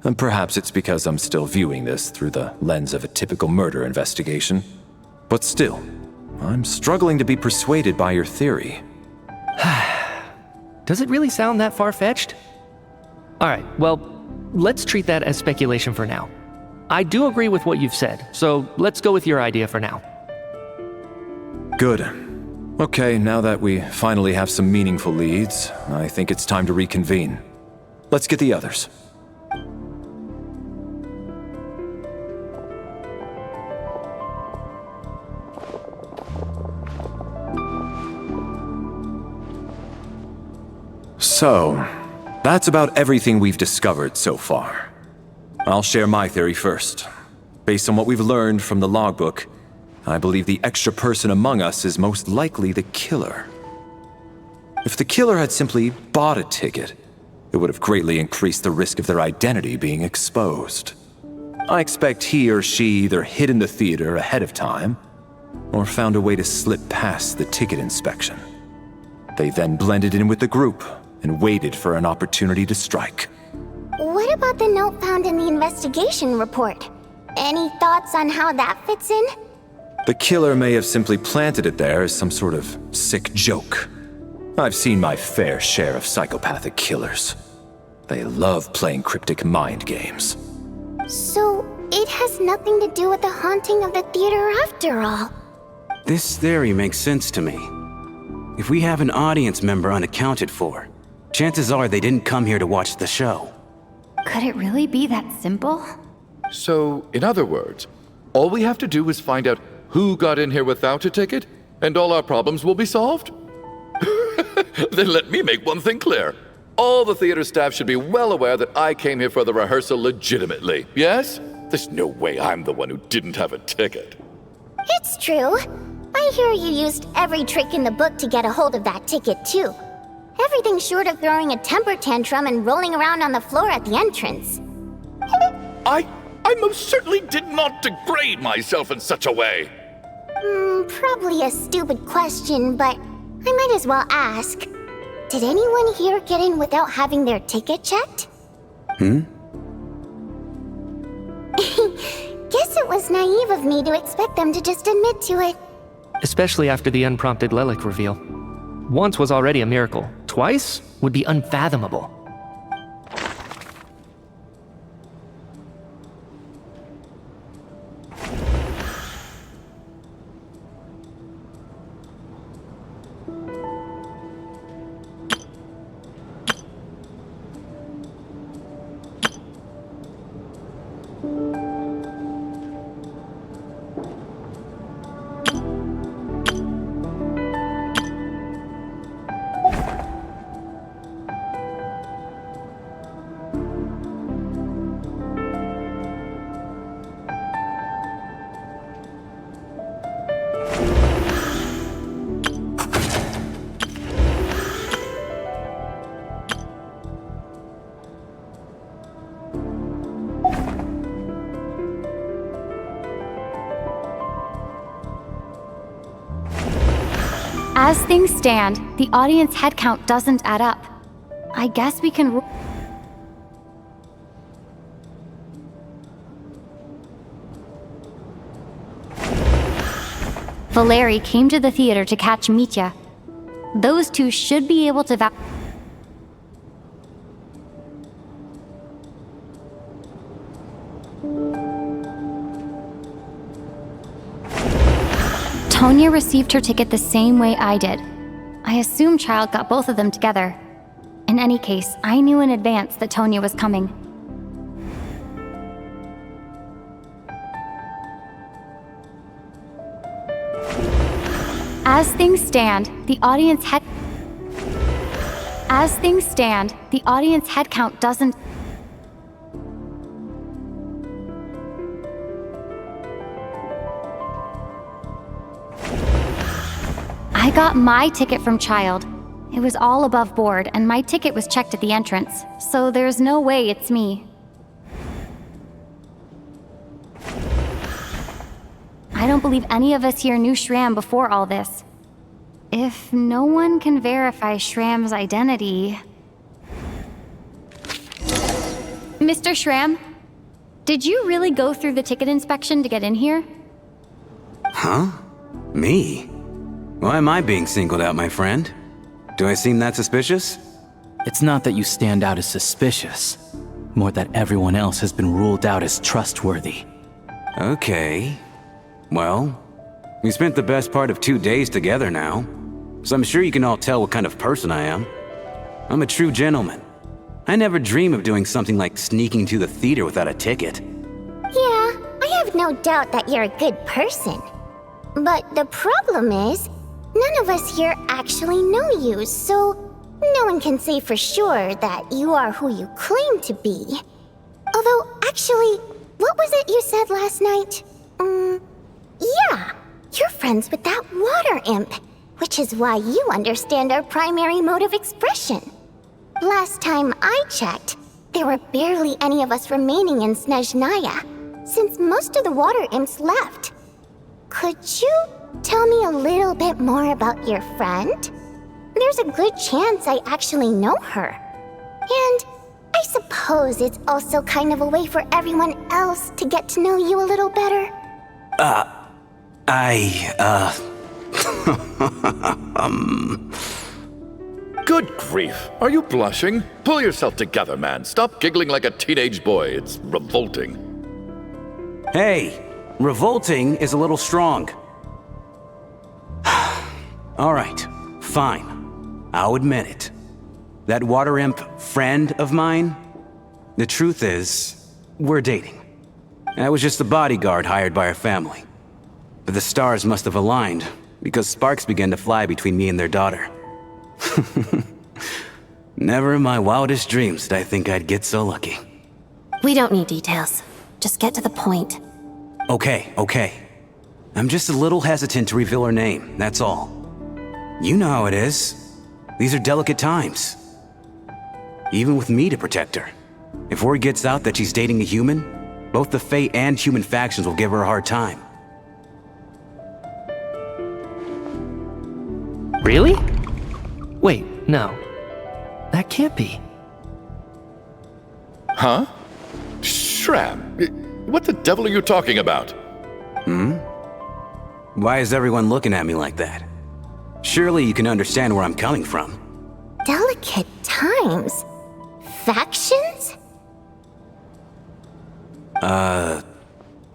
And perhaps it's because I'm still viewing this through the lens of a typical murder investigation. But still, I'm struggling to be persuaded by your theory. Does it really sound that far-fetched? Alright, well, let's treat that as speculation for now. I do agree with what you've said, so let's go with your idea for now. Good. Okay, now that we finally have some meaningful leads, I think it's time to reconvene. Let's get the others. So, that's about everything we've discovered so far. I'll share my theory first. Based on what we've learned from the logbook, I believe the extra person among us is most likely the killer. If the killer had simply bought a ticket, it would have greatly increased the risk of their identity being exposed. I expect he or she either hid in the theater ahead of time, or found a way to slip past the ticket inspection. They then blended in with the group and waited for an opportunity to strike. What about the note found in the investigation report? Any thoughts on how that fits in? The killer may have simply planted it there as some sort of sick joke. I've seen my fair share of psychopathic killers. They love playing cryptic mind games. So, it has nothing to do with the haunting of the theater after all. This theory makes sense to me. If we have an audience member unaccounted for, chances are they didn't come here to watch the show. Could it really be that simple? So, in other words, all we have to do is find out who got in here without a ticket, and all our problems will be solved? Then let me make one thing clear. All the theater staff should be well aware that I came here for the rehearsal legitimately, yes? There's no way I'm the one who didn't have a ticket. It's true. I hear you used every trick in the book to get a hold of that ticket, too. Everything short of throwing a temper tantrum and rolling around on the floor at the entrance. I most certainly did not degrade myself in such a way. Probably a stupid question, but I might as well ask. Did anyone here get in without having their ticket checked? Hmm? Guess it was naive of me to expect them to just admit to it. Especially after the unprompted Lelik reveal. Once was already a miracle. Twice would be unfathomable. As things stand, the audience head count doesn't add up. I guess we can... Valeri came to the theater to catch Mitya. Those two should be able to Tonya received her ticket the same way I did. I assume Childe got both of them together. In any case, I knew in advance that Tonya was coming. As things stand, the audience head count doesn't... I got my ticket from Childe. It was all above board, and my ticket was checked at the entrance, so there's no way it's me. I don't believe any of us here knew Shram before all this. If no one can verify Shram's identity... Mr. Shram, did you really go through the ticket inspection to get in here? Huh? Me? Why am I being singled out, my friend? Do I seem that suspicious? It's not that you stand out as suspicious, more that everyone else has been ruled out as trustworthy. Okay. Well, we spent the best part of 2 days together now, so I'm sure you can all tell what kind of person I am. I'm a true gentleman. I never dream of doing something like sneaking to the theater without a ticket. Yeah, I have no doubt that you're a good person. But the problem is, none of us here actually know you, so no one can say for sure that you are who you claim to be. Although, actually, what was it you said last night? Yeah, you're friends with that water imp, which is why you understand our primary mode of expression. Last time I checked, there were barely any of us remaining in Snezhnaya, since most of the water imps left. Could you tell me a little bit more about your friend? There's a good chance I actually know her. And I suppose it's also kind of a way for everyone else to get to know you a little better. Good grief. Are you blushing? Pull yourself together, man. Stop giggling like a teenage boy. It's revolting. Hey, revolting is a little strong. All right, fine. I'll admit it. That water imp friend of mine, the truth is, we're dating. I was just a bodyguard hired by our family. But the stars must have aligned, because sparks began to fly between me and their daughter. Never in my wildest dreams did I think I'd get so lucky. We don't need details. Just get to the point. Okay. I'm just a little hesitant to reveal her name, that's all. You know how it is. These are delicate times. Even with me to protect her. If word gets out that she's dating a human, both the Fae and human factions will give her a hard time. Really? Wait, no. That can't be. Huh? Shram, what the devil are you talking about? Why is everyone looking at me like that? Surely you can understand where I'm coming from. Delicate times? Factions?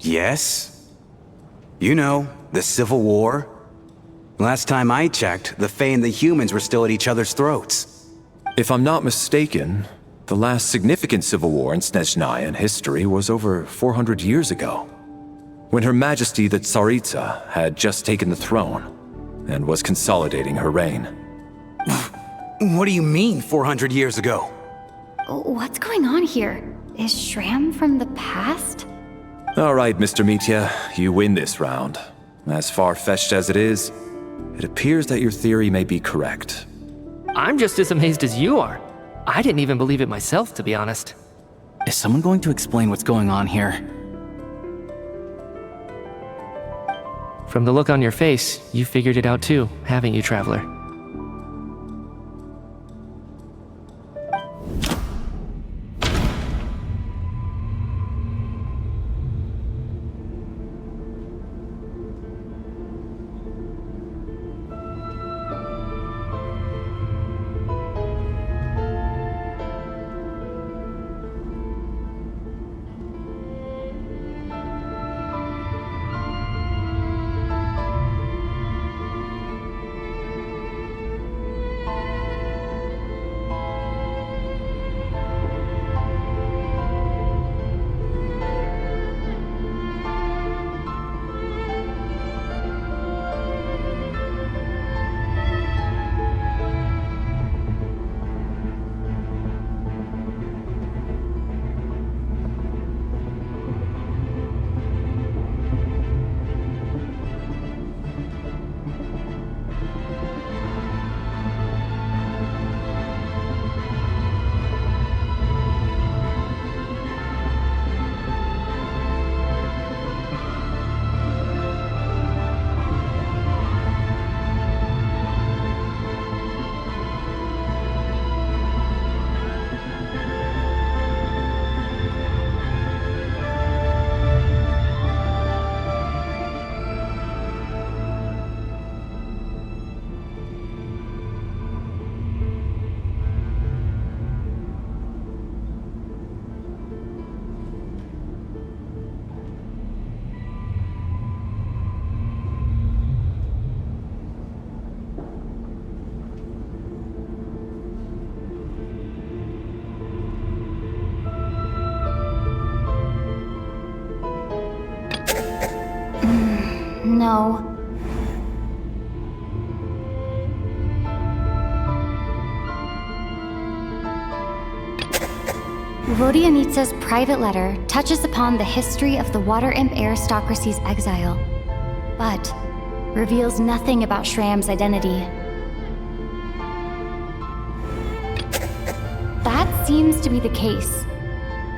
Yes? You know, the Civil War? Last time I checked, the Fae and the humans were still at each other's throats. If I'm not mistaken, the last significant civil war in Snezhnayan history was over 400 years ago, when Her Majesty the Tsaritsa had just taken the throne and was consolidating her reign. What do you mean, 400 years ago? What's going on here? Is Shram from the past? All right, Mr. Mitya, you win this round. As far-fetched as it is, it appears that your theory may be correct. I'm just as amazed as you are. I didn't even believe it myself, to be honest. Is someone going to explain what's going on here? From the look on your face, you figured it out too, haven't you, Traveler? No. Vodianitsa's private letter touches upon the history of the Water Imp aristocracy's exile, but reveals nothing about Shram's identity. That seems to be the case.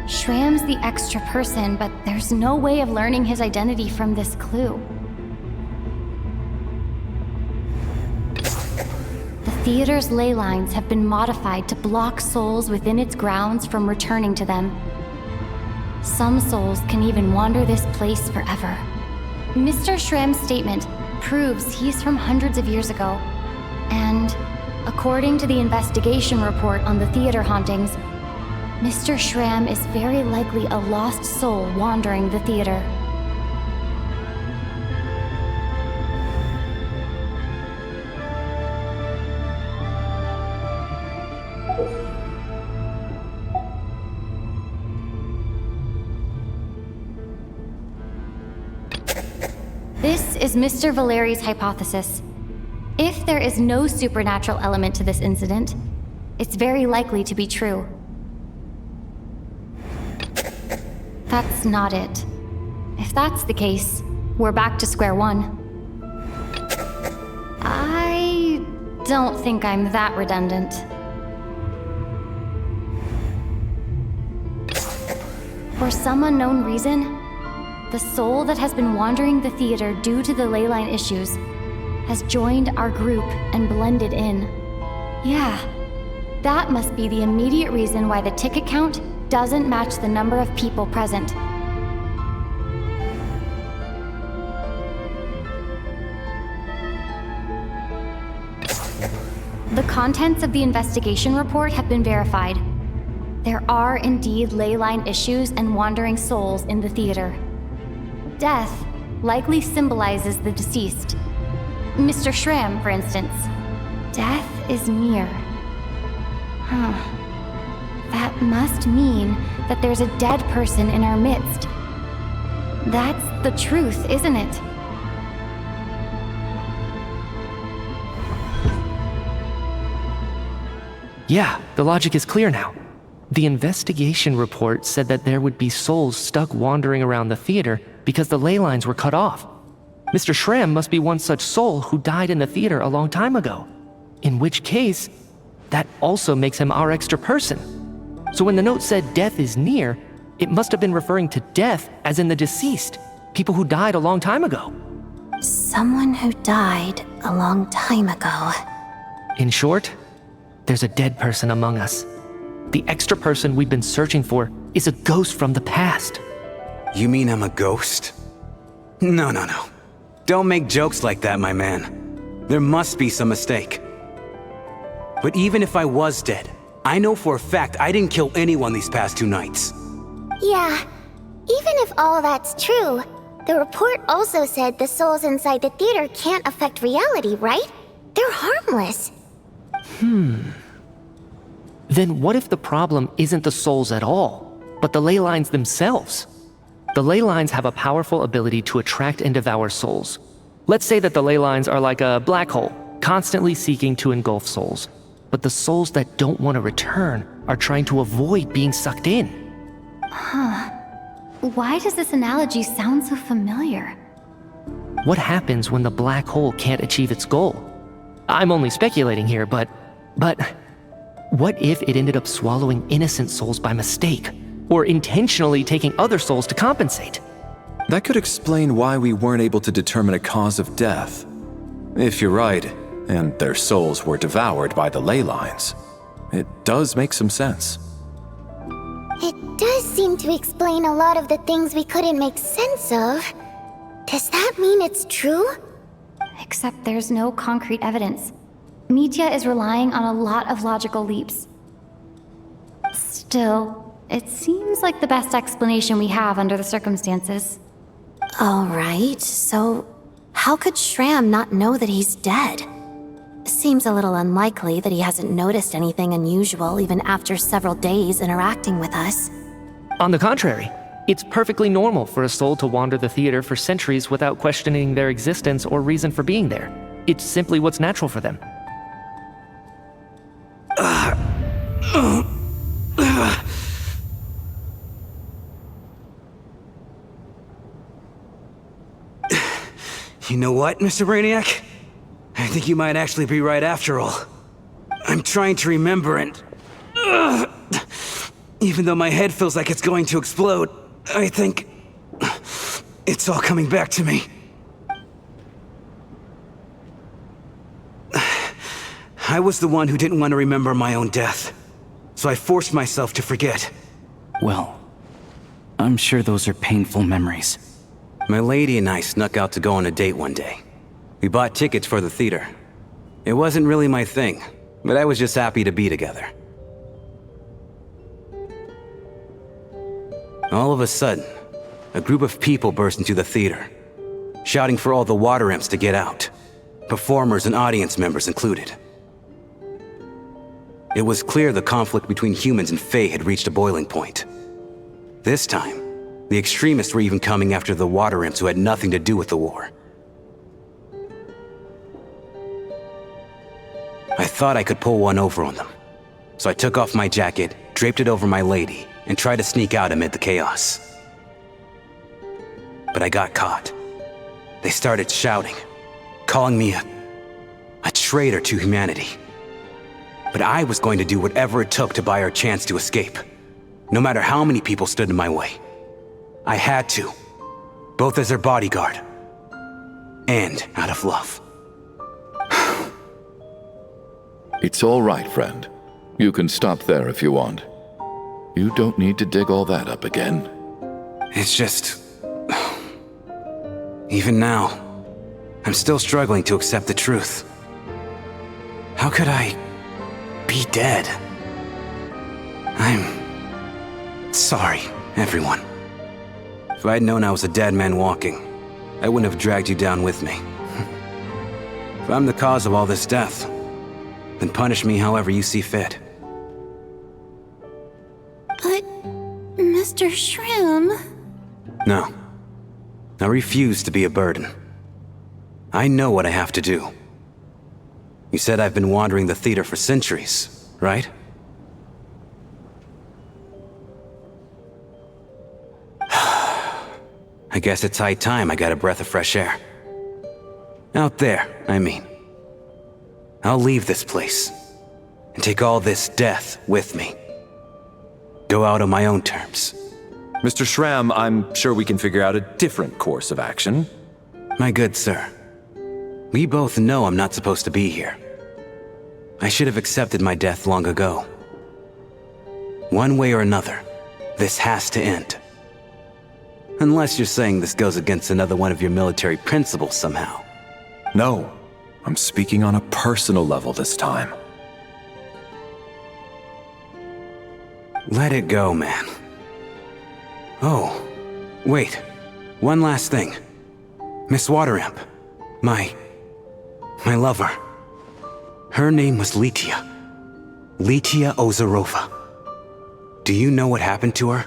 Shram's the extra person, but there's no way of learning his identity from this clue. The theater's ley lines have been modified to block souls within its grounds from returning to them. Some souls can even wander this place forever. Mr. Shram's statement proves he's from hundreds of years ago, and according to the investigation report on the theater hauntings, Mr. Shram is very likely a lost soul wandering the theater. is Mr. Valeri's hypothesis. If there is no supernatural element to this incident, it's very likely to be true. That's not it. If that's the case, we're back to square one. I don't think I'm that redundant. For some unknown reason, the soul that has been wandering the theater due to the leyline issues has joined our group and blended in. Yeah, that must be the immediate reason why the ticket count doesn't match the number of people present. The contents of the investigation report have been verified. There are indeed leyline issues and wandering souls in the theater. Death likely symbolizes the deceased. Mr. Schramm, for instance. Death is near. That must mean that there's a dead person in our midst. That's the truth, isn't it? Yeah, the logic is clear now. The investigation report said that there would be souls stuck wandering around the theater because the ley lines were cut off. Mr. Schramm must be one such soul who died in the theater a long time ago. In which case, that also makes him our extra person. So when the note said death is near, it must have been referring to death as in the deceased, people who died a long time ago. Someone who died a long time ago. In short, there's a dead person among us. The extra person we've been searching for is a ghost from the past. You mean I'm a ghost? No. Don't make jokes like that, my man. There must be some mistake. But even if I was dead, I know for a fact I didn't kill anyone these past 2 nights. Yeah, even if all that's true, the report also said the souls inside the theater can't affect reality, right? They're harmless. Then what if the problem isn't the souls at all, but the ley lines themselves? The ley lines have a powerful ability to attract and devour souls. Let's say that the ley lines are like a black hole, constantly seeking to engulf souls. But the souls that don't want to return are trying to avoid being sucked in. Why does this analogy sound so familiar? What happens when the black hole can't achieve its goal? I'm only speculating here, but what if it ended up swallowing innocent souls by mistake, or intentionally taking other souls to compensate? That could explain why we weren't able to determine a cause of death. If you're right, and their souls were devoured by the ley lines, it does make some sense. It does seem to explain a lot of the things we couldn't make sense of. Does that mean it's true? Except there's no concrete evidence. Mitya is relying on a lot of logical leaps. Still, it seems like the best explanation we have under the circumstances. All right, so how could Schramm not know that he's dead? Seems a little unlikely that he hasn't noticed anything unusual even after several days interacting with us. On the contrary, it's perfectly normal for a soul to wander the theater for centuries without questioning their existence or reason for being there. It's simply what's natural for them. You know what, Mr. Brainiac? I think you might actually be right after all. I'm trying to remember and... even though my head feels like it's going to explode, I think... it's all coming back to me. I was the one who didn't want to remember my own death, so I forced myself to forget. Well, I'm sure those are painful memories. My lady and I snuck out to go on a date one day. We bought tickets for the theater. It wasn't really my thing, but I was just happy to be together. All of a sudden, a group of people burst into the theater, shouting for all the water imps to get out, performers and audience members included. It was clear the conflict between humans and Fae had reached a boiling point. This time, the extremists were even coming after the water imps who had nothing to do with the war. thought I could pull one over on them. So I took off my jacket, draped it over my lady, and tried to sneak out amid the chaos. But I got caught. They started shouting, calling me a traitor to humanity. But I was going to do whatever it took to buy her a chance to escape, no matter how many people stood in my way. I had to, both as their bodyguard and out of love. It's all right, friend. You can stop there if you want. You don't need to dig all that up again. It's just... Even now, I'm still struggling to accept the truth. How could I be dead? I'm sorry, everyone. If I'd known I was a dead man walking, I wouldn't have dragged you down with me. If I'm the cause of all this death, then punish me however you see fit. But, Mr. Shrim... No. I refuse to be a burden. I know what I have to do. You said I've been wandering the theater for centuries, right? I guess it's high time I got a breath of fresh air. Out there, I mean. I'll leave this place and take all this death with me. Go out on my own terms. Mr. Shram, I'm sure we can figure out a different course of action. My good sir, we both know I'm not supposed to be here. I should have accepted my death long ago. One way or another, this has to end. Unless you're saying this goes against another one of your military principles somehow. No, I'm speaking on a personal level this time. Let it go, man. Oh, wait. One last thing. Miss Wateramp. My lover. Her name was Litia. Litia Ozarova. Do you know what happened to her?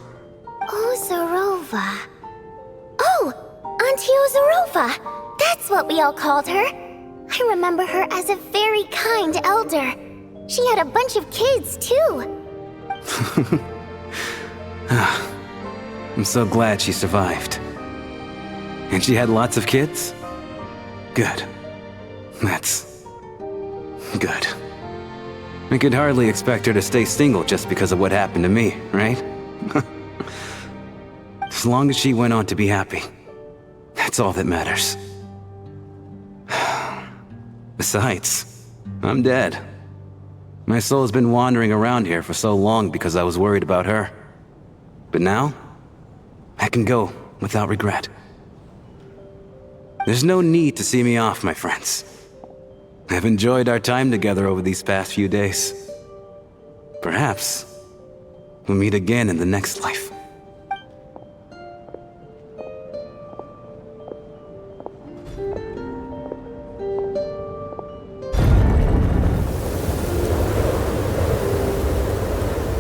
Ozarova. Oh, Auntie Ozarova. That's what we all called her. I remember her as a very kind elder. She had a bunch of kids, too. I'm so glad she survived. And she had lots of kids? Good. That's... good. I could hardly expect her to stay single just because of what happened to me, right? As long as she went on to be happy, that's all that matters. Besides, I'm dead. My soul has been wandering around here for so long because I was worried about her. But now, I can go without regret. There's no need to see me off, my friends. I've enjoyed our time together over these past few days. Perhaps we'll meet again in the next life.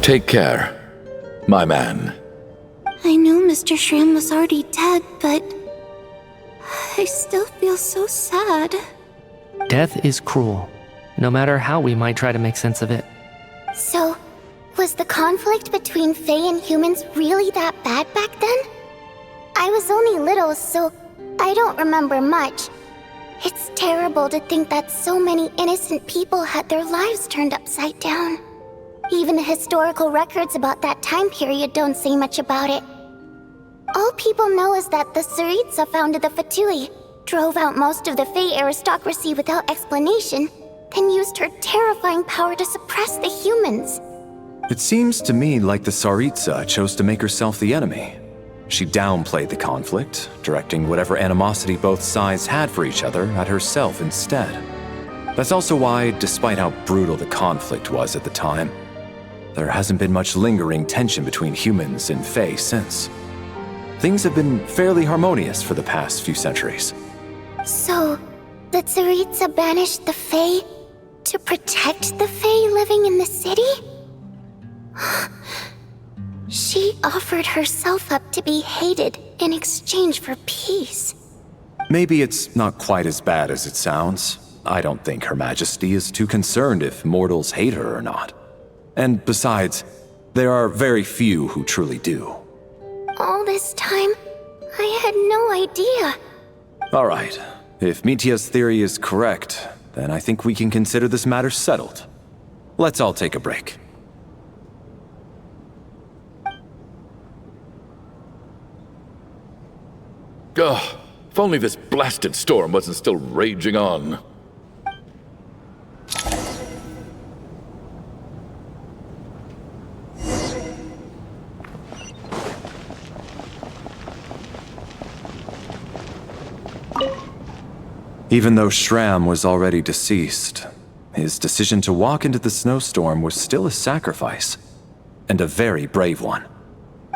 Take care, my man. I knew Mr. Shrim was already dead, but... I still feel so sad. Death is cruel, no matter how we might try to make sense of it. So, was the conflict between Fae and humans really that bad back then? I was only little, so I don't remember much. It's terrible to think that so many innocent people had their lives turned upside down. Even the historical records about that time period don't say much about it. All people know is that the Tsaritsa founded the Fatui, drove out most of the Fae aristocracy without explanation, then used her terrifying power to suppress the humans. It seems to me like the Tsaritsa chose to make herself the enemy. She downplayed the conflict, directing whatever animosity both sides had for each other at herself instead. That's also why, despite how brutal the conflict was at the time, there hasn't been much lingering tension between humans and Fae since. Things have been fairly harmonious for the past few centuries. So, the Tsaritsa banished the Fae to protect the Fae living in the city? She offered herself up to be hated in exchange for peace. Maybe it's not quite as bad as it sounds. I don't think Her Majesty is too concerned if mortals hate her or not. And besides, there are very few who truly do. All this time, I had no idea. All right. If Mitia's theory is correct, then I think we can consider this matter settled. Let's all take a break. Ugh, if only this blasted storm wasn't still raging on. Even though Shram was already deceased, his decision to walk into the snowstorm was still a sacrifice, and a very brave one.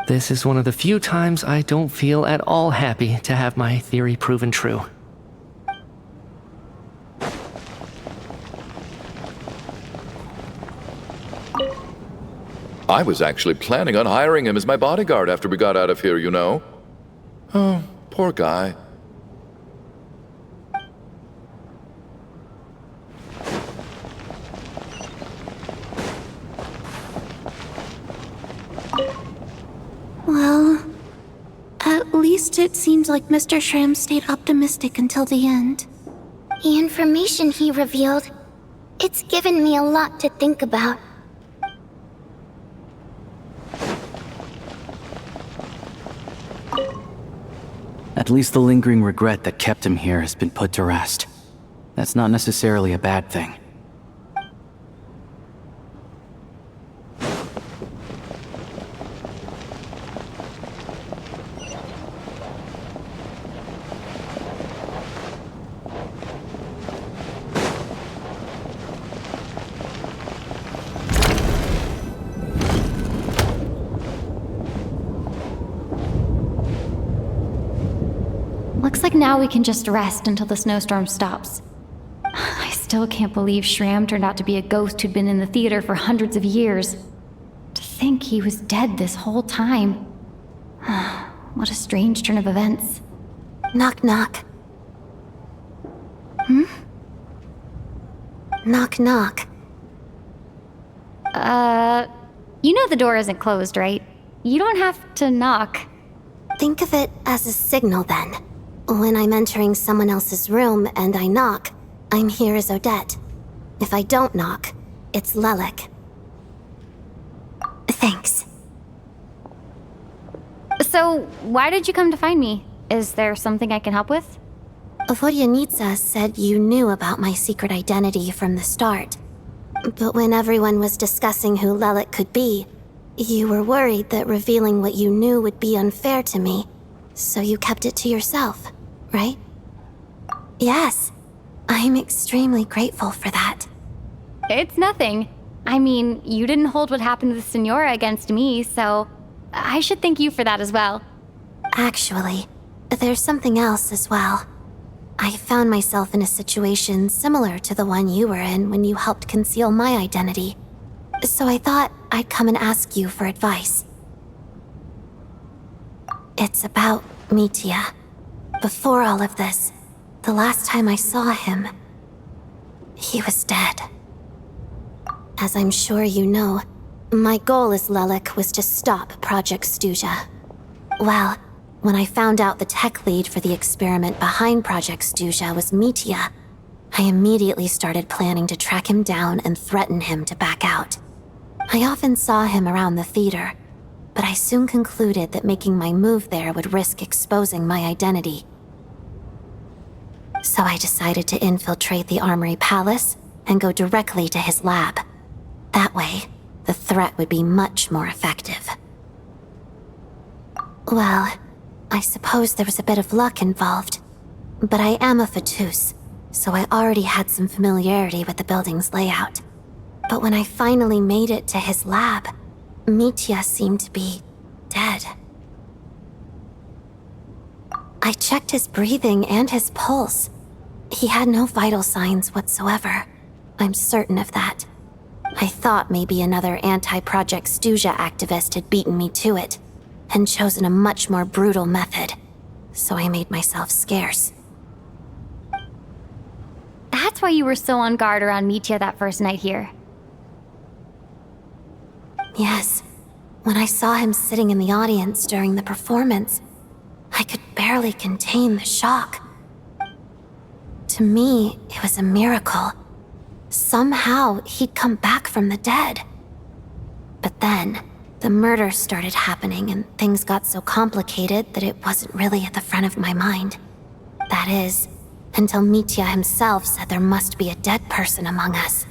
This is one of the few times I don't feel at all happy to have my theory proven true. I was actually planning on hiring him as my bodyguard after we got out of here, you know. Oh, poor guy. Well, at least it seems like Mr. Shram stayed optimistic until the end. The information he revealed, it's given me a lot to think about. At least the lingering regret that kept him here has been put to rest. That's not necessarily a bad thing. Looks like now we can just rest until the snowstorm stops. I still can't believe Shram turned out to be a ghost who'd been in the theater for hundreds of years. To think he was dead this whole time. What a strange turn of events. Knock knock. Knock knock. You know the door isn't closed, right? You don't have to knock. Think of it as a signal then. When I'm entering someone else's room and I knock, I'm here as Odette. If I don't knock, it's Lelik. Thanks. So, why did you come to find me? Is there something I can help with? Vodyanitsa said you knew about my secret identity from the start. But when everyone was discussing who Lelik could be, you were worried that revealing what you knew would be unfair to me, so you kept it to yourself, right? Yes, I'm extremely grateful for that. It's nothing. I mean, you didn't hold what happened to the Senora against me, so I should thank you for that as well. Actually, there's something else as well. I found myself in a situation similar to the one you were in when you helped conceal my identity. So I thought I'd come and ask you for advice. It's about Mitia. Before all of this, the last time I saw him, he was dead. As I'm sure you know, my goal as Lelik was to stop Project Stuzha. Well, when I found out the tech lead for the experiment behind Project Stuzha was Mitia, I immediately started planning to track him down and threaten him to back out. I often saw him around the theater, but I soon concluded that making my move there would risk exposing my identity. So I decided to infiltrate the Armory Palace and go directly to his lab. That way, the threat would be much more effective. Well, I suppose there was a bit of luck involved, but I am a Fatus, so I already had some familiarity with the building's layout. But when I finally made it to his lab, Mitia seemed to be dead. I checked his breathing and his pulse. He had no vital signs whatsoever. I'm certain of that. I thought maybe another anti-Project Stuzha activist had beaten me to it, and chosen a much more brutal method, so I made myself scarce. That that's why you were so on guard around Mitya that first night here. Yes. When I saw him sitting in the audience during the performance, I could barely contain the shock. To me, it was a miracle. Somehow, he'd come back from the dead. But then, the murders started happening and things got so complicated that it wasn't really at the front of my mind. That is, until Mitya himself said there must be a dead person among us.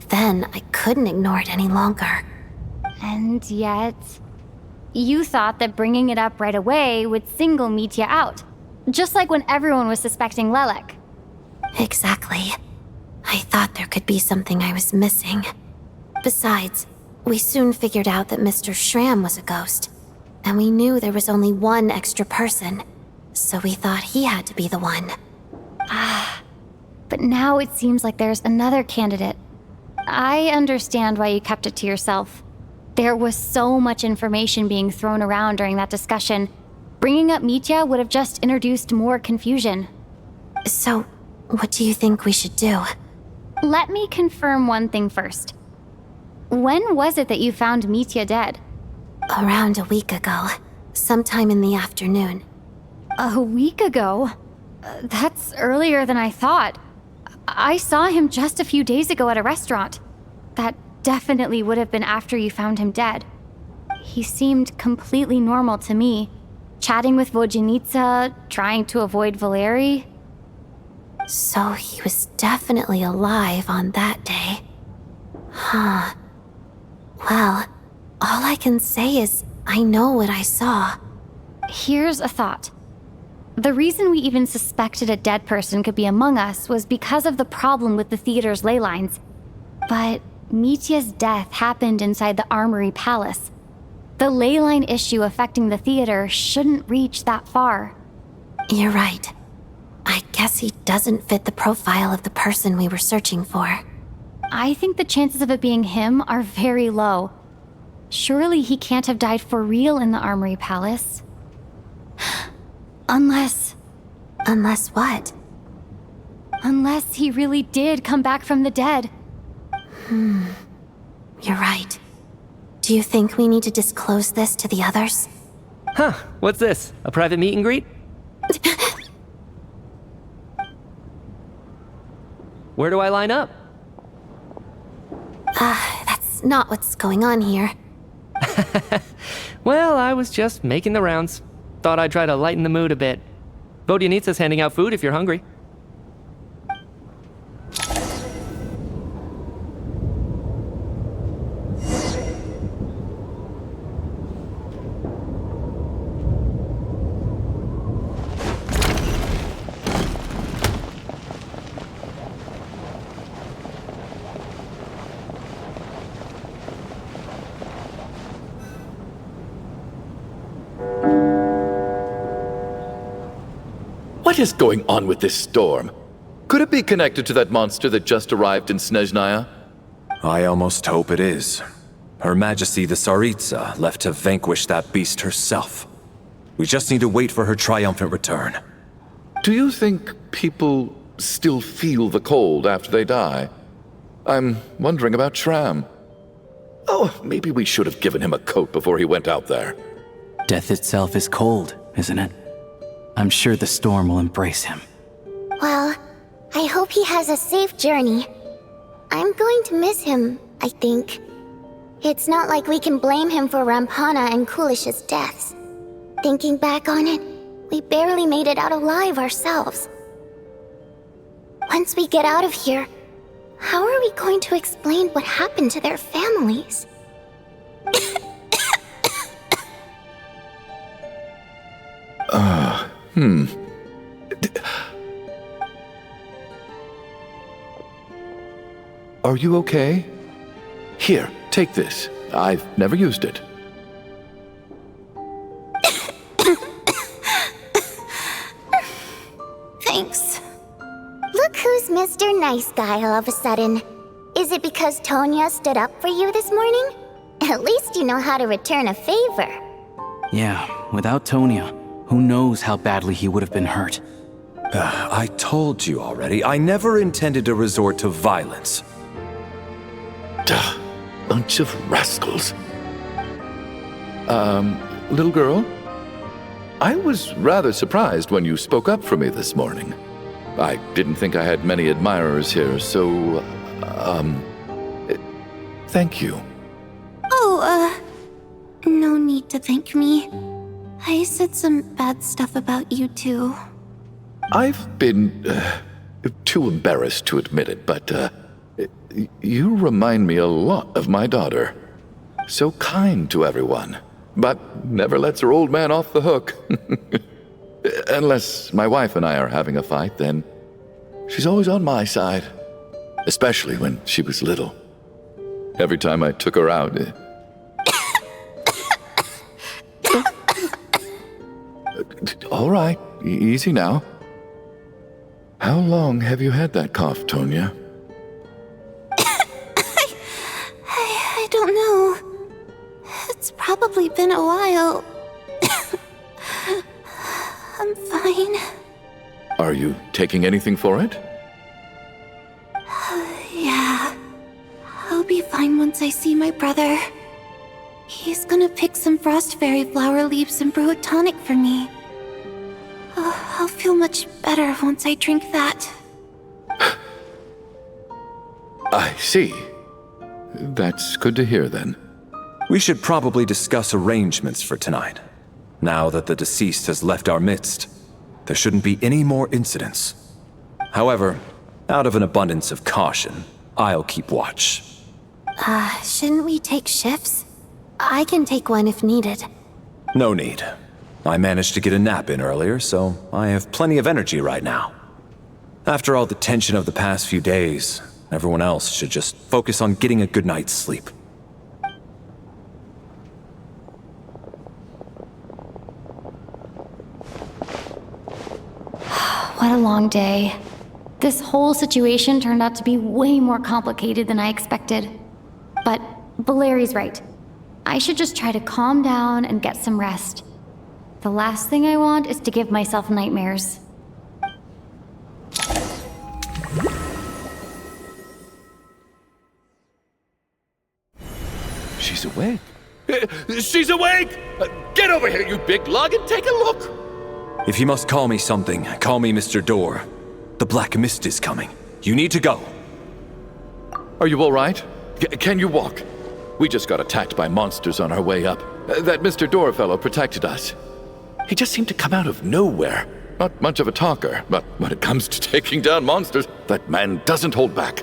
Then, I couldn't ignore it any longer. And yet, you thought that bringing it up right away would single Mitya out. Just like when everyone was suspecting Lelek. Exactly. I thought there could be something I was missing. Besides, we soon figured out that Mr. Schramm was a ghost. And we knew there was only one extra person. So we thought he had to be the one. But now it seems like there's another candidate. I understand why you kept it to yourself. There was so much information being thrown around during that discussion. Bringing up Mitya would have just introduced more confusion. So, what do you think we should do? Let me confirm one thing first. When was it that you found Mitya dead? Around a week ago. Sometime in the afternoon. A week ago? That's earlier than I thought. I saw him just a few days ago at a restaurant. That definitely would have been after you found him dead. He seemed completely normal to me. Chatting with Vodjanica, trying to avoid Valeri. So he was definitely alive on that day. Huh. Well, all I can say is I know what I saw. Here's a thought. The reason we even suspected a dead person could be among us was because of the problem with the theater's ley lines. But Mitya's death happened inside the Armory Palace. The ley line issue affecting the theater shouldn't reach that far. You're right. I guess he doesn't fit the profile of the person we were searching for. I think the chances of it being him are very low. Surely he can't have died for real in the Armory Palace. Unless what? Unless he really did come back from the dead. You're right. Do you think we need to disclose this to the others? Huh, what's this? A private meet and greet? Where do I line up? That's not what's going on here. Well, I was just making the rounds. Thought I'd try to lighten the mood a bit. Vodjanitsa's handing out food if you're hungry. What is going on with this storm? Could it be connected to that monster that just arrived in Snezhnaya? I almost hope it is. Her Majesty the Tsaritsa left to vanquish that beast herself. We just need to wait for her triumphant return. Do you think people still feel the cold after they die? I'm wondering about Schramm. Oh, maybe we should have given him a coat before he went out there. Death itself is cold, isn't it? I'm sure the storm will embrace him. Well, I hope he has a safe journey. I'm going to miss him, I think. It's not like we can blame him for Rampana and Kulish's deaths. Thinking back on it, we barely made it out alive ourselves. Once we get out of here, how are we going to explain what happened to their families? Are you okay? Here, take this. I've never used it. Thanks. Look who's Mr. Nice Guy all of a sudden. Is it because Tonya stood up for you this morning? At least you know how to return a favor. Yeah, without Tonya, who knows how badly he would have been hurt. I told you already, I never intended to resort to violence. Duh, bunch of rascals. Little girl? I was rather surprised when you spoke up for me this morning. I didn't think I had many admirers here, so, thank you. Oh, no need to thank me. I said some bad stuff about you too. I've been, too embarrassed to admit it, but, you remind me a lot of my daughter. So kind to everyone, but never lets her old man off the hook. Unless my wife and I are having a fight, then she's always on my side. Especially when she was little. Every time I took her out... All right, easy now. How long have you had that cough, Tonya? I don't know. It's probably been a while. I'm fine. Are you taking anything for it? Yeah. I'll be fine once I see my brother. He's gonna pick some frost fairy flower leaves and brew a tonic for me. I'll feel much better once I drink that. I see. That's good to hear then. We should probably discuss arrangements for tonight. Now that the deceased has left our midst, there shouldn't be any more incidents. However, out of an abundance of caution, I'll keep watch. Shouldn't we take shifts? I can take one if needed. No need. I managed to get a nap in earlier, so I have plenty of energy right now. After all the tension of the past few days, everyone else should just focus on getting a good night's sleep. What a long day. This whole situation turned out to be way more complicated than I expected. But Valeri's right. I should just try to calm down and get some rest. The last thing I want is to give myself nightmares. She's awake. She's awake! Get over here, you big lug, and take a look! If you must call me something, call me Mr. Door. The Black Mist is coming. You need to go. Are you all right? Can you walk? We just got attacked by monsters on our way up. That Mr. Door fellow protected us. He just seemed to come out of nowhere. Not much of a talker, but when it comes to taking down monsters, that man doesn't hold back.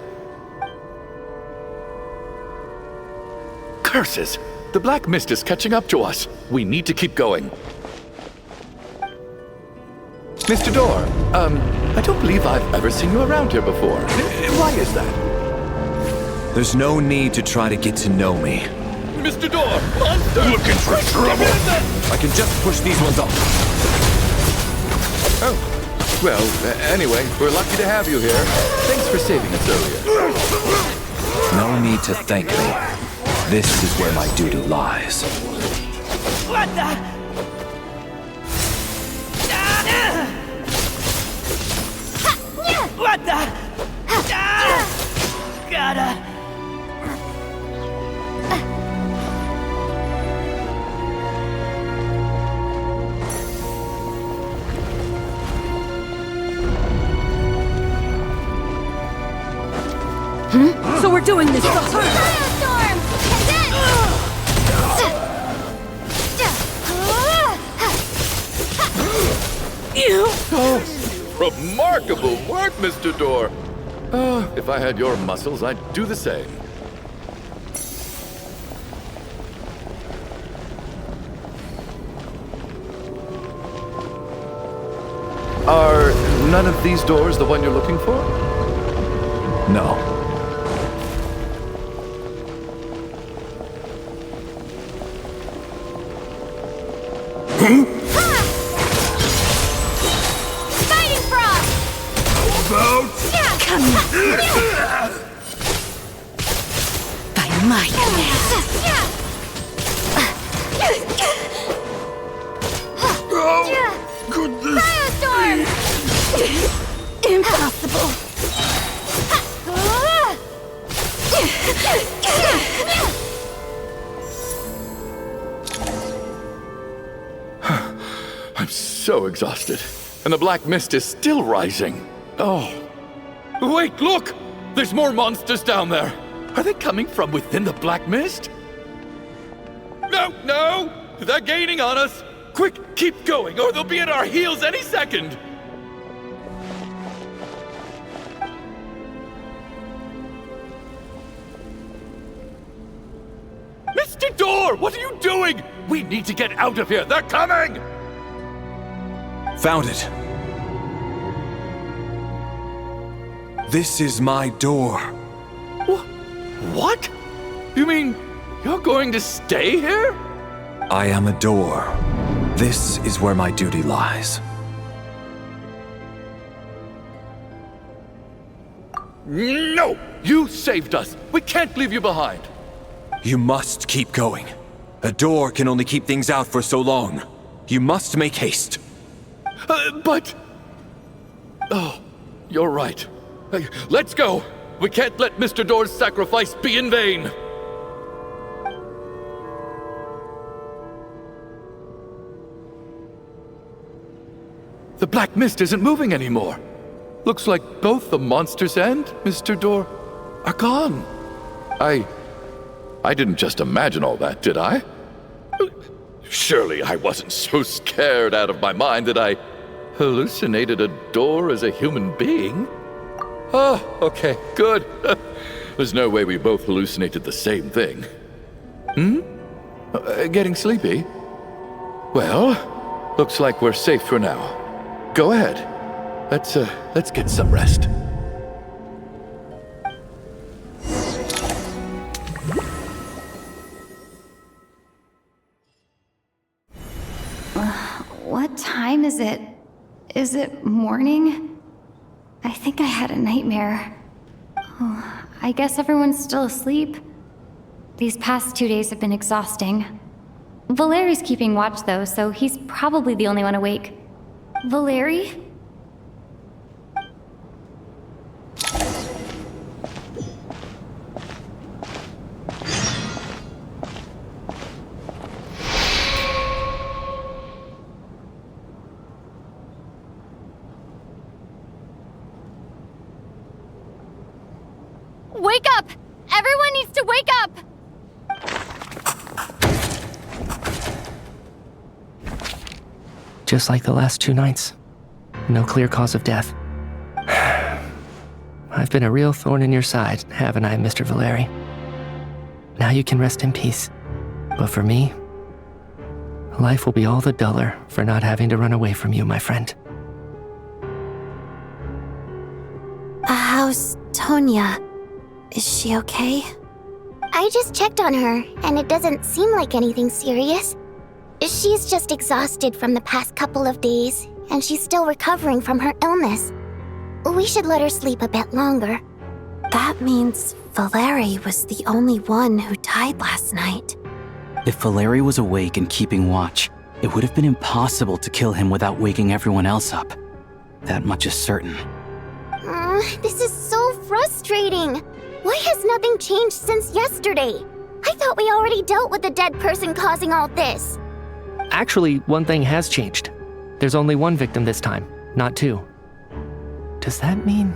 Curses! The Black Mist is catching up to us. We need to keep going. Mr. Door, I don't believe I've ever seen you around here before. Why is that? There's no need to try to get to know me. Mr. Door, monster! Looking for trouble? I can just push these ones off. Oh, well, anyway, we're lucky to have you here. Thanks for saving us earlier. No need to thank me. This is where my duty lies. What the? What the? Gotta... So we're doing this the hard Oh, remarkable work, Mr. Door. If I had your muscles, I'd do the same. Are none of these doors the one you're looking for? No. Fighting frog! Come by my command. Oh, goodness! Firestorm! I'm so exhausted. And the black mist is still rising. Oh. Wait, look! There's more monsters down there. Are they coming from within the black mist? No! They're gaining on us! Quick, keep going, or they'll be at our heels any second! Mr. Door, what are you doing? We need to get out of here. They're coming! Found it. This is my door. What? You mean you're going to stay here? I am a door. This is where my duty lies. No! You saved us. We can't leave you behind. You must keep going. A door can only keep things out for so long. You must make haste. But... Oh, you're right. Let's go. We can't let Mr. Door's sacrifice be in vain. The black mist isn't moving anymore. Looks like both the monsters and Mr. Door are gone. I didn't just imagine all that, did I? Surely I wasn't so scared out of my mind that I hallucinated a door as a human being. Oh, okay, good. There's no way we both hallucinated the same thing. Getting sleepy? Well, looks like we're safe for now. Go ahead. Let's get some rest. What time is it? Is it morning? I think I had a nightmare. Oh, I guess everyone's still asleep. These past 2 days have been exhausting. Valeri's keeping watch though, so he's probably the only one awake. Valeri? Wake up! Everyone needs to wake up! Just like the last 2 nights. No clear cause of death. I've been a real thorn in your side, haven't I, Mr. Valeri? Now you can rest in peace. But for me, life will be all the duller for not having to run away from you, my friend. How's Tonya? Is she okay? I just checked on her, and it doesn't seem like anything serious. She's just exhausted from the past couple of days, and she's still recovering from her illness. We should let her sleep a bit longer. That means Valeri was the only one who died last night. If Valeri was awake and keeping watch, it would have been impossible to kill him without waking everyone else up. That much is certain. This is so frustrating. Why has nothing changed since yesterday? I thought we already dealt with the dead person causing all this. Actually, one thing has changed. There's only one victim this time, not 2. Does that mean...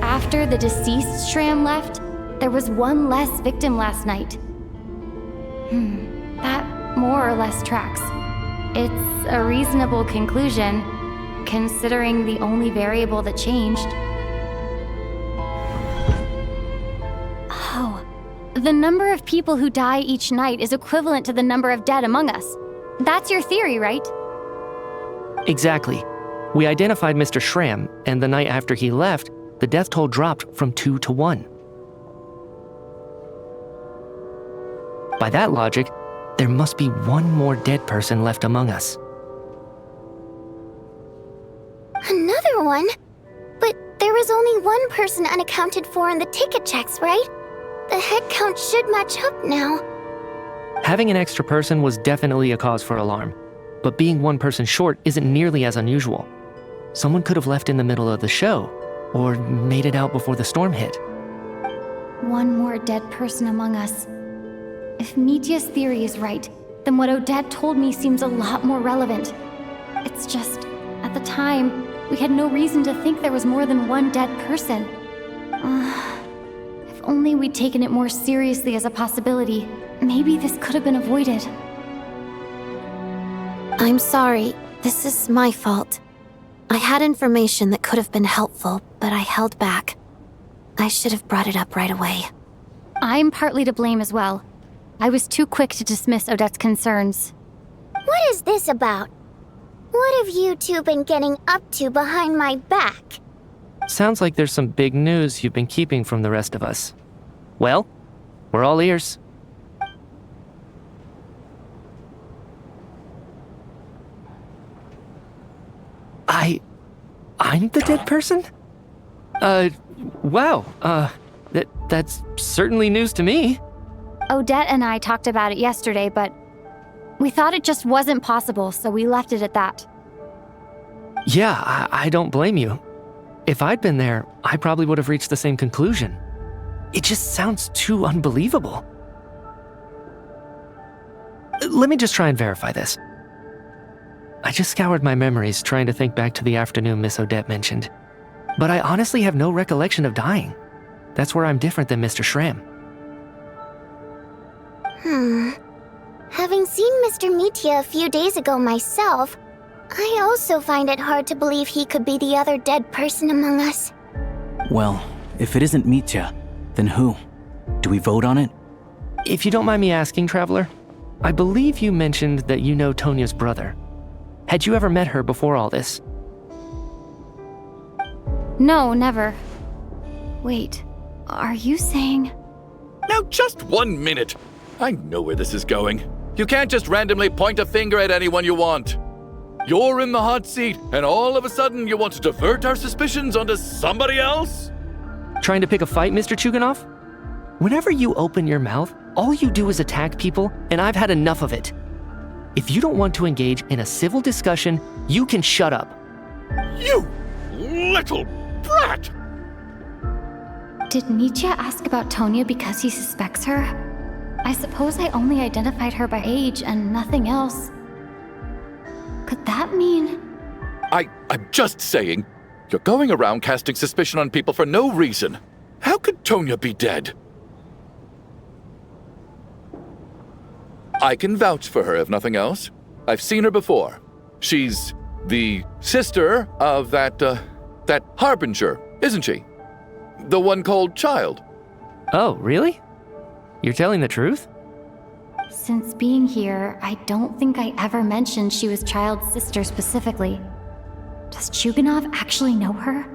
After the deceased Shram left, there was one less victim last night. That more or less tracks. It's a reasonable conclusion, considering the only variable that changed. Oh, the number of people who die each night is equivalent to the number of dead among us. That's your theory, right? Exactly. We identified Mr. Shram, and the night after he left, the death toll dropped from 2 to 1. By that logic, there must be one more dead person left among us. Another one? But there was only one person unaccounted for in the ticket checks, right? The head count should match up now. Having an extra person was definitely a cause for alarm. but being one person short isn't nearly as unusual. Someone could have left in the middle of the show, or made it out before the storm hit. One more dead person among us. If Mitya's theory is right, then what Odette told me seems a lot more relevant. It's just, at the time, we had no reason to think there was more than one dead person. If only we'd taken it more seriously as a possibility, maybe this could have been avoided. I'm sorry. This is my fault. I had information that could have been helpful, but I held back. I should have brought it up right away. I'm partly to blame as well. I was too quick to dismiss Odette's concerns. What is this about? What have you two been getting up to behind my back? Sounds like there's some big news you've been keeping from the rest of us. Well, we're all ears. I'm the dead person? Wow, that's certainly news to me. Odette and I talked about it yesterday, but we thought it just wasn't possible, so we left it at that. Yeah, I don't blame you. If I'd been there, I probably would have reached the same conclusion. It just sounds too unbelievable. Let me just try and verify this. I just scoured my memories trying to think back to the afternoon Miss Odette mentioned. But I honestly have no recollection of dying. That's where I'm different than Mr. Schramm. Having seen Mr. Mitya a few days ago myself, I also find it hard to believe he could be the other dead person among us. Well, if it isn't Mitya, then who? Do we vote on it? If you don't mind me asking, Traveler, I believe you mentioned that you know Tonya's brother. Had you ever met her before all this? No, never. Wait, are you saying... Now just 1 minute. I know where this is going. You can't just randomly point a finger at anyone you want. You're in the hot seat, and all of a sudden you want to divert our suspicions onto somebody else? Trying to pick a fight, Mr. Chuganov? Whenever you open your mouth, all you do is attack people, and I've had enough of it. If you don't want to engage in a civil discussion, you can shut up. You little brat! Did Mitya ask about Tonya because he suspects her? I suppose I only identified her by age and nothing else. Could that mean... I'm just saying, you're going around casting suspicion on people for no reason. How could Tonya be dead? I can vouch for her, if nothing else. I've seen her before. She's the sister of that Harbinger, isn't she? The one called Childe. Oh, really? You're telling the truth? Since being here, I don't think I ever mentioned she was Childe's sister specifically. Does Chuganov actually know her?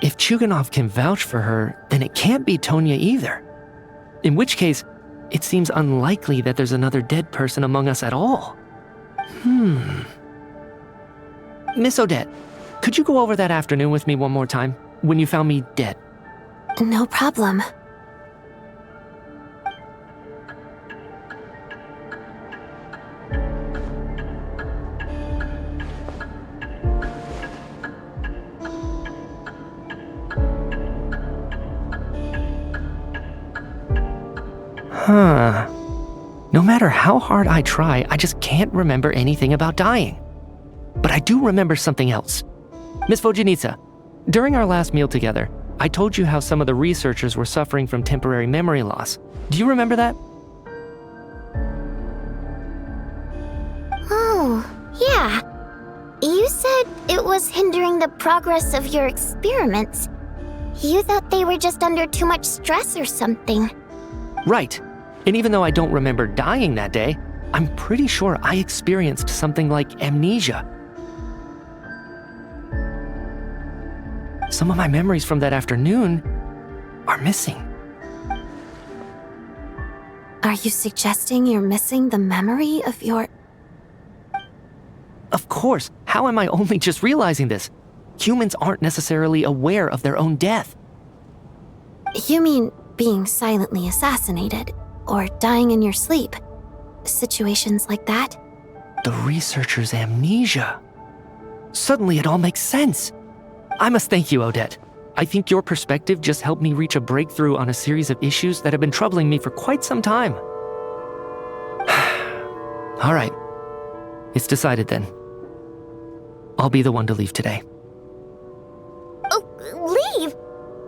If Chuganov can vouch for her, then it can't be Tonya either. In which case, it seems unlikely that there's another dead person among us at all. Miss Odette, could you go over that afternoon with me one more time, when you found me dead? No problem. No matter how hard I try, I just can't remember anything about dying. But I do remember something else. Miss Vojanitsa, during our last meal together, I told you how some of the researchers were suffering from temporary memory loss. Do you remember that? Oh, yeah. You said it was hindering the progress of your experiments. You thought they were just under too much stress or something. Right. And even though I don't remember dying that day, I'm pretty sure I experienced something like amnesia. Some of my memories from that afternoon are missing. Are you suggesting you're missing the memory of your... Of course, how am I only just realizing this? Humans aren't necessarily aware of their own death. You mean being silently assassinated, or dying in your sleep? Situations like that? The researcher's amnesia. Suddenly it all makes sense. I must thank you, Odette. I think your perspective just helped me reach a breakthrough on a series of issues that have been troubling me for quite some time. All right. It's decided then. I'll be the one to leave today. Oh, leave?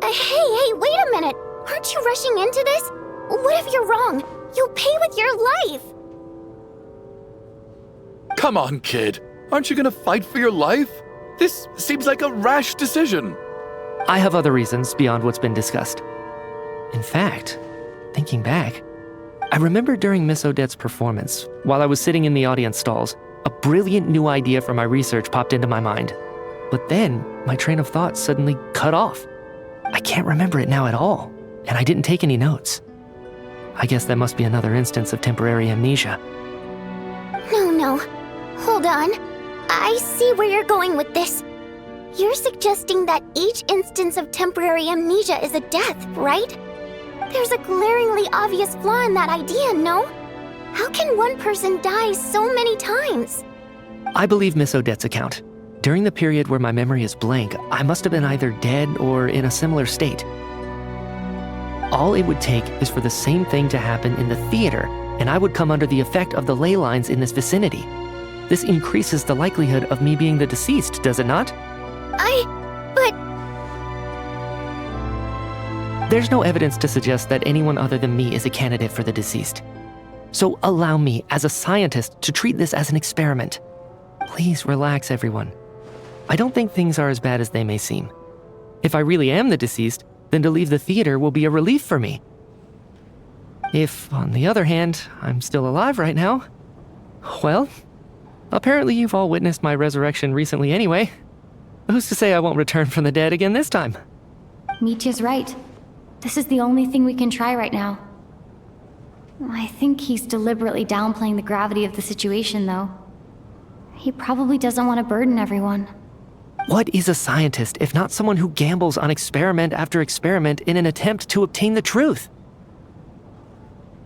Hey, wait a minute. Aren't you rushing into this? What if you're wrong? You'll pay with your life. Come on, kid. Aren't you gonna fight for your life? This seems like a rash decision. I have other reasons beyond what's been discussed. In fact, thinking back, I remember during Miss Odette's performance, while I was sitting in the audience stalls, a brilliant new idea for my research popped into my mind. But then, my train of thought suddenly cut off. I can't remember it now at all, and I didn't take any notes. I guess that must be another instance of temporary amnesia. No. Hold on. I see where you're going with this. You're suggesting that each instance of temporary amnesia is a death, right? There's a glaringly obvious flaw in that idea, no? How can one person die so many times? I believe Miss Odette's account. During the period where my memory is blank, I must have been either dead or in a similar state. All it would take is for the same thing to happen in the theater, and I would come under the effect of the ley lines in this vicinity. This increases the likelihood of me being the deceased, does it not? But... There's no evidence to suggest that anyone other than me is a candidate for the deceased. So allow me, as a scientist, to treat this as an experiment. Please relax, everyone. I don't think things are as bad as they may seem. If I really am the deceased, then to leave the theater will be a relief for me. If, on the other hand, I'm still alive right now, well, apparently you've all witnessed my resurrection recently anyway. Who's to say I won't return from the dead again this time? Mitya's right. This is the only thing we can try right now. I think he's deliberately downplaying the gravity of the situation, though. He probably doesn't want to burden everyone. What is a scientist if not someone who gambles on experiment after experiment in an attempt to obtain the truth?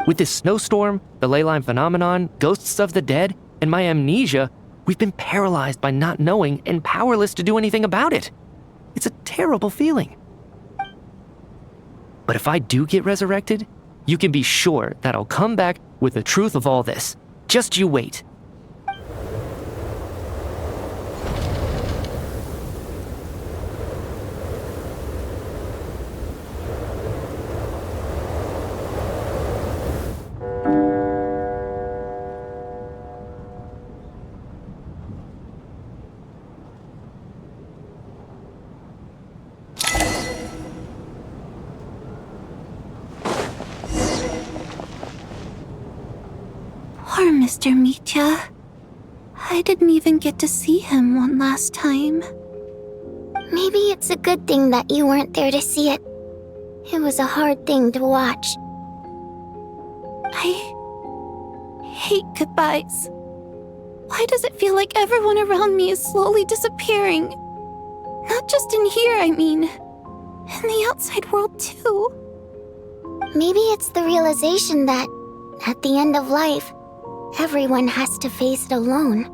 With this snowstorm, the ley line phenomenon, ghosts of the dead, and my amnesia, we've been paralyzed by not knowing and powerless to do anything about it. It's a terrible feeling. But if I do get resurrected, you can be sure that I'll come back with the truth of all this. Just you wait. Poor Mr. Mitya. I didn't even get to see him one last time. Maybe it's a good thing that you weren't there to see it. It was a hard thing to watch. I hate goodbyes. Why does it feel like everyone around me is slowly disappearing? Not just in here, I mean. In the outside world, too. Maybe it's the realization that, at the end of life, everyone has to face it alone.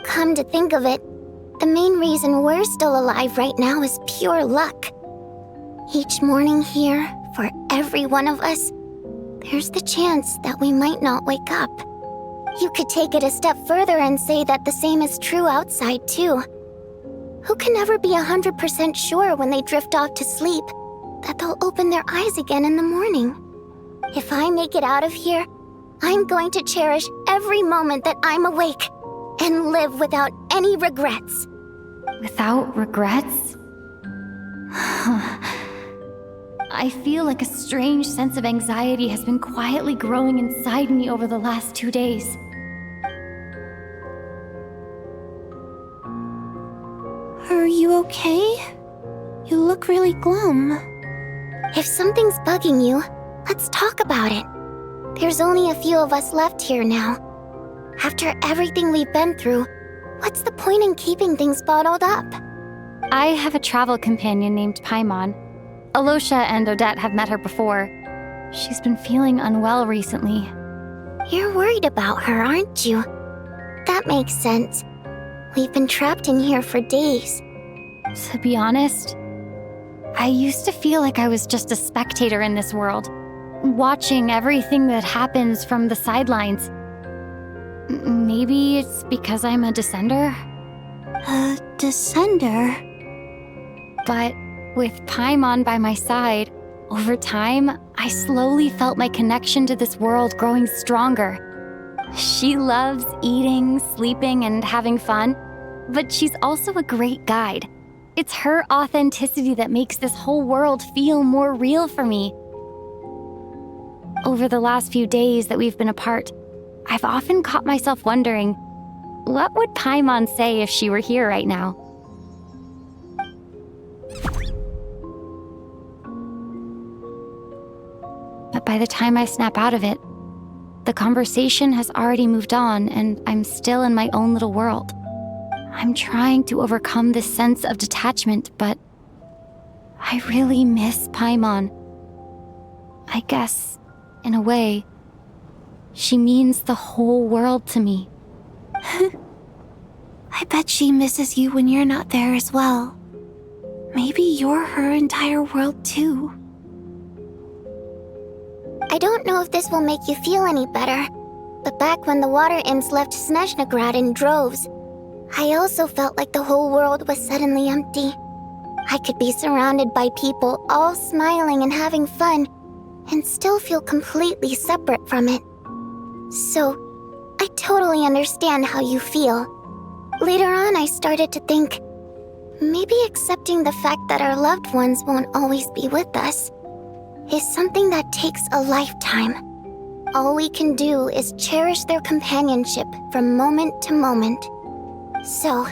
Come to think of it, the main reason we're still alive right now is pure luck. Each morning here, for every one of us, there's the chance that we might not wake up. You could take it a step further and say that the same is true outside, too. Who can ever be 100% sure when they drift off to sleep that they'll open their eyes again in the morning? If I make it out of here, I'm going to cherish every moment that I'm awake and live without any regrets. Without regrets? I feel like a strange sense of anxiety has been quietly growing inside me over the last 2 days. Are you okay? You look really glum. If something's bugging you, let's talk about it. There's only a few of us left here now. After everything we've been through, what's the point in keeping things bottled up? I have a travel companion named Paimon. Alosha and Odette have met her before. She's been feeling unwell recently. You're worried about her, aren't you? That makes sense. We've been trapped in here for days. To be honest, I used to feel like I was just a spectator in this world, watching everything that happens from the sidelines. Maybe it's because I'm a descender? A descender? But with Paimon by my side, over time, I slowly felt my connection to this world growing stronger. She loves eating, sleeping, and having fun, but she's also a great guide. It's her authenticity that makes this whole world feel more real for me. Over the last few days that we've been apart, I've often caught myself wondering, what would Paimon say if she were here right now? But by the time I snap out of it, the conversation has already moved on and I'm still in my own little world. I'm trying to overcome this sense of detachment, but I really miss Paimon. I guess, in a way, she means the whole world to me. I bet she misses you when you're not there as well. Maybe you're her entire world too. I don't know if this will make you feel any better, but back when the water imps left Snezhnegrad in droves, I also felt like the whole world was suddenly empty. I could be surrounded by people all smiling and having fun, and still feel completely separate from it. So, I totally understand how you feel. Later on, I started to think, maybe accepting the fact that our loved ones won't always be with us is something that takes a lifetime. All we can do is cherish their companionship from moment to moment. So,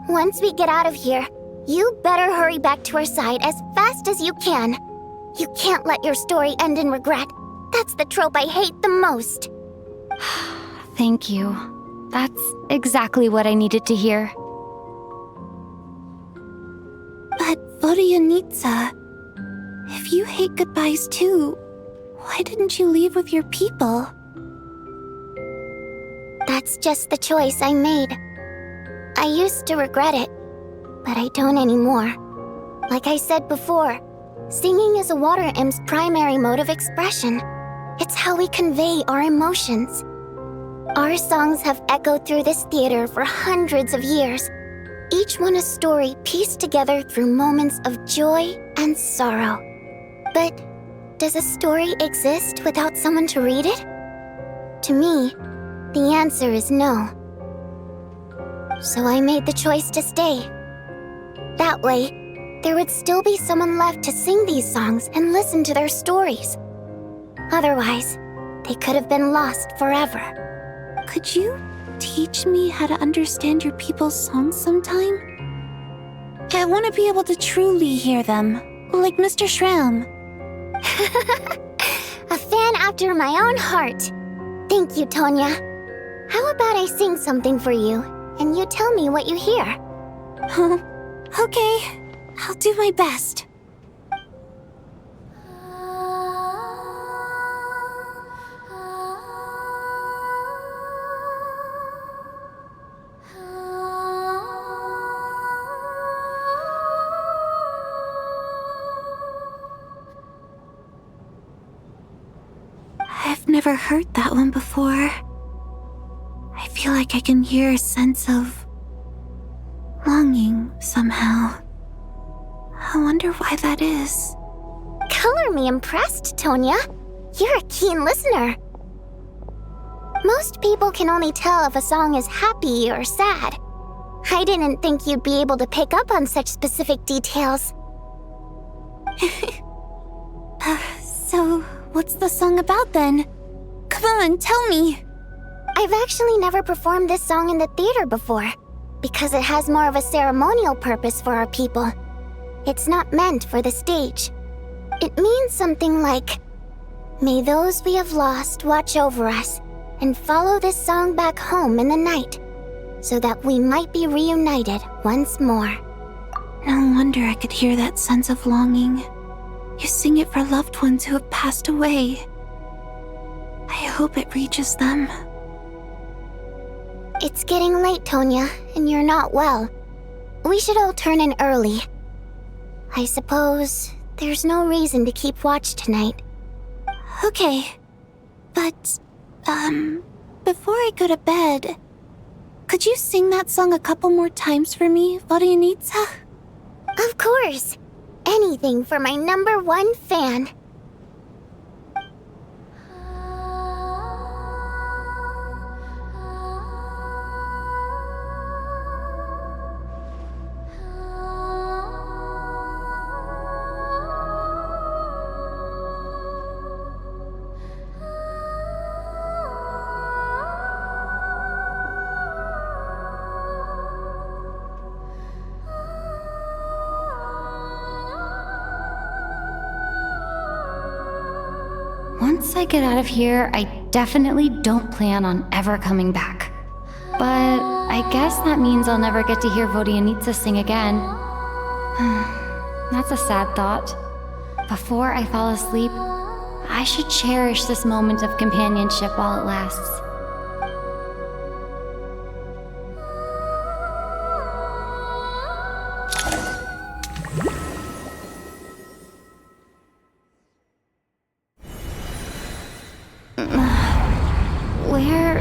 once we get out of here, you better hurry back to our side as fast as you can. You can't let your story end in regret. That's the trope I hate the most. Thank you. That's exactly what I needed to hear. But Vodyanitsa, if you hate goodbyes too, why didn't you leave with your people? That's just the choice I made. I used to regret it, but I don't anymore. Like I said before, singing is a water imp's primary mode of expression. It's how we convey our emotions. Our songs have echoed through this theater for hundreds of years, each one a story pieced together through moments of joy and sorrow. But does a story exist without someone to read it? To me, the answer is no. So I made the choice to stay. That way, there would still be someone left to sing these songs and listen to their stories. Otherwise, they could have been lost forever. Could you teach me how to understand your people's songs sometime? I want to be able to truly hear them, like Mr. Shram. A fan after my own heart. Thank you, Tonya. How about I sing something for you, and you tell me what you hear? Okay, I'll do my best. I've never heard that one before. I feel like I can hear a sense of longing somehow. I wonder why that is. Color me impressed, Tonya. You're a keen listener. Most people can only tell if a song is happy or sad. I didn't think you'd be able to pick up on such specific details. So, what's the song about then? Come on, tell me! I've actually never performed this song in the theater before, because it has more of a ceremonial purpose for our people. It's not meant for the stage. It means something like, "May those we have lost watch over us, and follow this song back home in the night, so that we might be reunited once more." No wonder I could hear that sense of longing. You sing it for loved ones who have passed away. I hope it reaches them. It's getting late, Tonya, and you're not well. We should all turn in early. I suppose there's no reason to keep watch tonight. Okay. But, before I go to bed, could you sing that song a couple more times for me, Vodyanitsa? Of course. Anything for my #1 fan. Once I get out of here, I definitely don't plan on ever coming back. But I guess that means I'll never get to hear Vodyanitsa sing again. That's a sad thought. Before I fall asleep, I should cherish this moment of companionship while it lasts. Where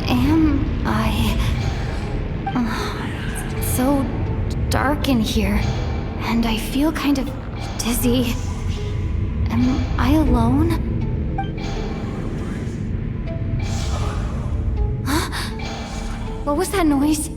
am I? It's so dark in here, and I feel kind of dizzy. Am I alone? Huh? What was that noise?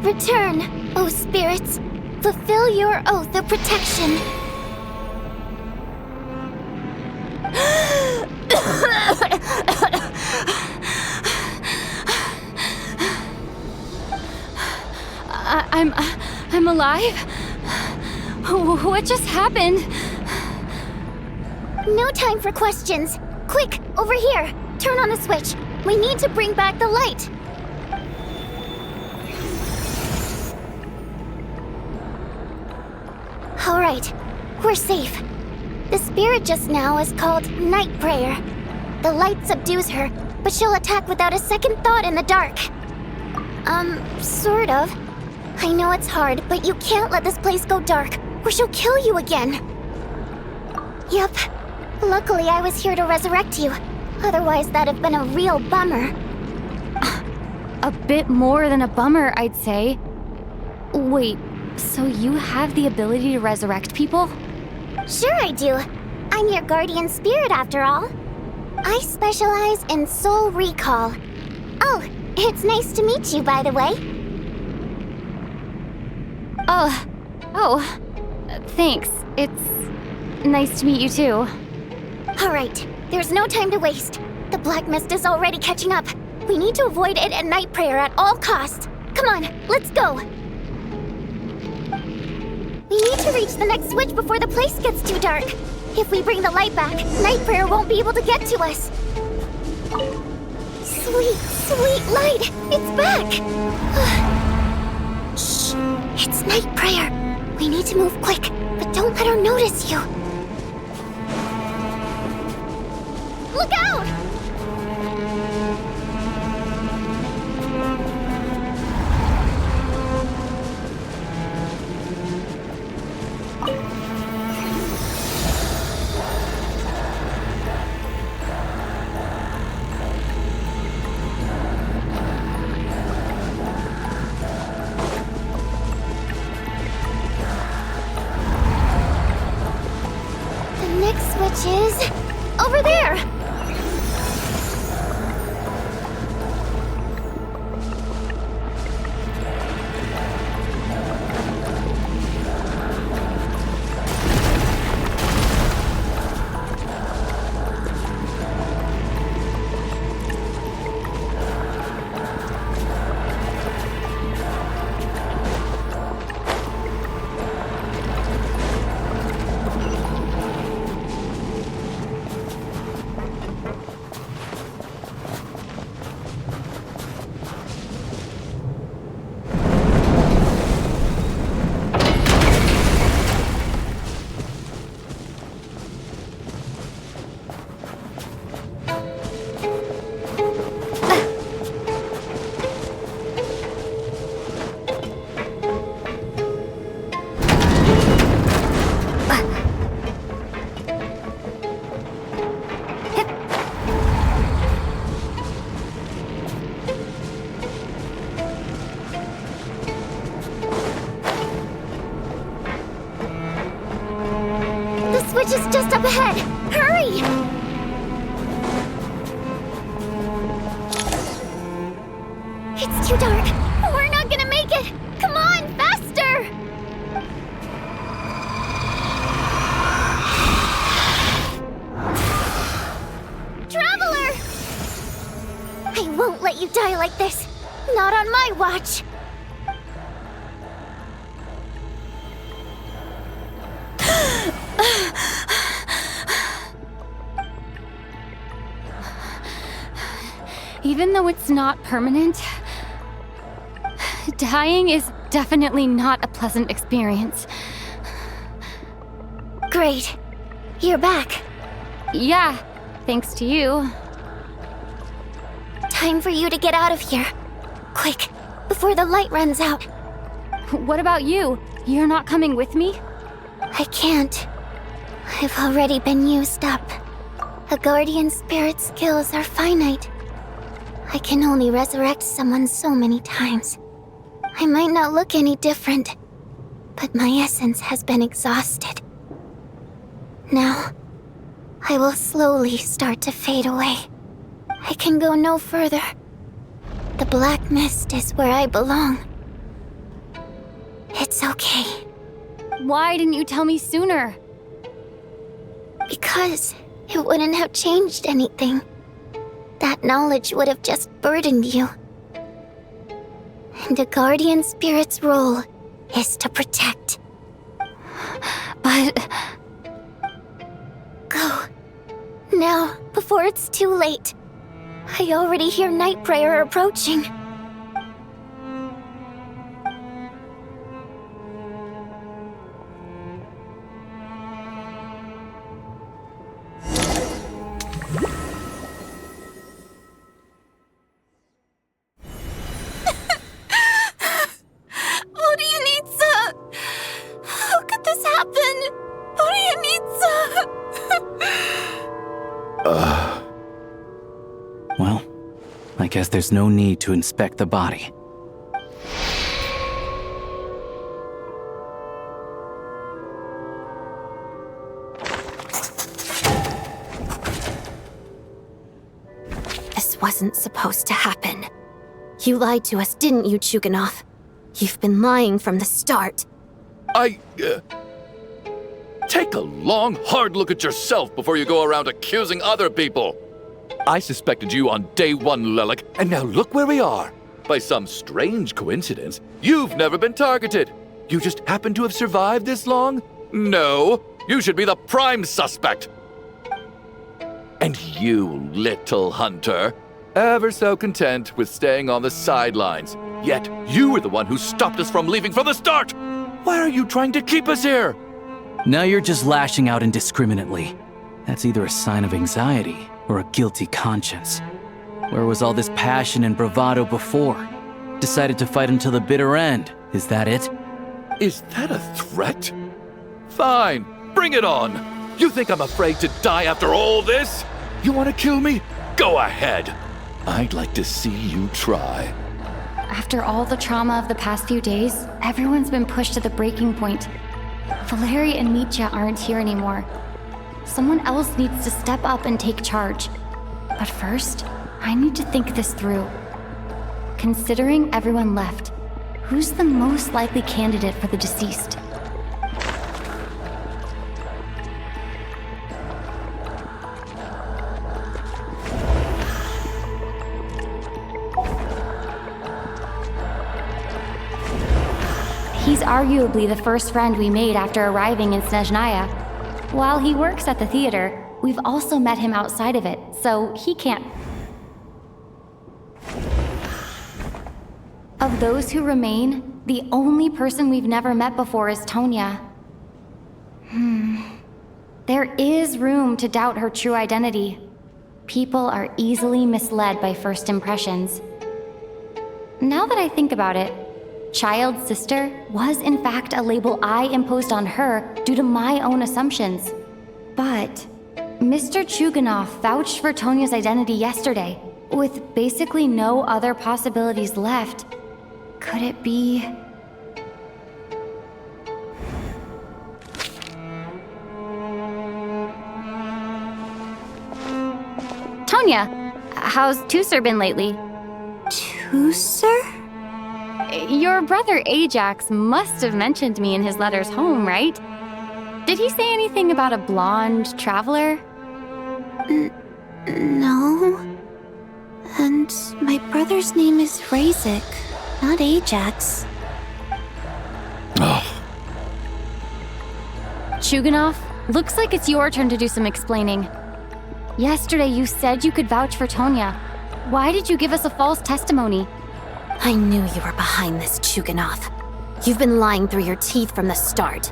Return, O spirits. Fulfill your oath of protection. I'm alive? What just happened? No time for questions. Quick, over here. Turn on the switch. We need to bring back the light. All right, we're safe. The spirit just now is called Night Prayer. The light subdues her, but she'll attack without a second thought in the dark. Sort of. I know it's hard, but you can't let this place go dark, or she'll kill you again. Yep. Luckily, I was here to resurrect you. Otherwise, that'd have been a real bummer. A bit more than a bummer, I'd say. Wait, so you have the ability to resurrect people? Sure I do. I'm your guardian spirit after all. I specialize in soul recall. Oh, it's nice to meet you, by the way. Thanks. It's nice to meet you too. All right, there's no time to waste. The black mist is already catching up. We need to avoid it at Night Prayer at all costs. Come on, let's go. We need to reach the next switch before the place gets too dark. If we bring the light back, Night Prayer won't be able to get to us. Sweet, sweet light! It's back! Shh! It's Night Prayer. We need to move quick, but don't let her notice you. Look out! The next switch is over there. village is just up ahead! Hurry! It's too dark. We're not gonna make it! Come on, faster! Traveler! I won't let you die like this. Not on my watch. Even though it's not permanent, dying is definitely not a pleasant experience. Great. You're back. Yeah, thanks to you. Time for you to get out of here. Quick, before the light runs out. What about you? You're not coming with me? I can't. I've already been used up. A guardian spirit's skills are finite. I can only resurrect someone so many times. I might not look any different, but my essence has been exhausted. Now, I will slowly start to fade away. I can go no further. The black mist is where I belong. It's okay. Why didn't you tell me sooner? Because it wouldn't have changed anything. That knowledge would have just burdened you. And a guardian spirit's role is to protect. But... Go. Now, before it's too late. I already hear night prayer approaching. Well, I guess there's no need to inspect the body. This wasn't supposed to happen. You lied to us, didn't you, Chuganov? You've been lying from the start. Take a long, hard look at yourself before you go around accusing other people. I suspected you on day one, Lelik, and now look where we are. By some strange coincidence, you've never been targeted. You just happen to have survived this long? No, you should be the prime suspect. And you, little hunter, ever so content with staying on the sidelines. Yet you were the one who stopped us from leaving from the start. Why are you trying to keep us here? Now you're just lashing out indiscriminately. That's either a sign of anxiety or a guilty conscience. Where was all this passion and bravado before? Decided to fight until the bitter end. Is that it? Is that a threat? Fine, bring it on. You think I'm afraid to die after all this? You want to kill me? Go ahead. I'd like to see you try. After all the trauma of the past few days, everyone's been pushed to the breaking point. Valeri and Mitya aren't here anymore. Someone else needs to step up and take charge. But first, I need to think this through. Considering everyone left, who's the most likely candidate for the deceased? He's arguably the first friend we made after arriving in Snezhnaya. While he works at the theater, we've also met him outside of it, so he can't. Of those who remain, the only person we've never met before is Tonya. There is room to doubt her true identity. People are easily misled by first impressions. Now that I think about it, Childe's sister was in fact a label I imposed on her due to my own assumptions. But Mr. Chuganov vouched for Tonya's identity yesterday, with basically no other possibilities left. Could it be... Tonya, how's Tusser been lately? Tusser? Your brother Ajax must have mentioned me in his letters home, right? Did he say anything about a blonde traveler? No. And my brother's name is Razik, not Ajax. Chuganov, looks like it's your turn to do some explaining. Yesterday you said you could vouch for Tonya. Why did you give us a false testimony? I knew you were behind this, Chuganov. You've been lying through your teeth from the start.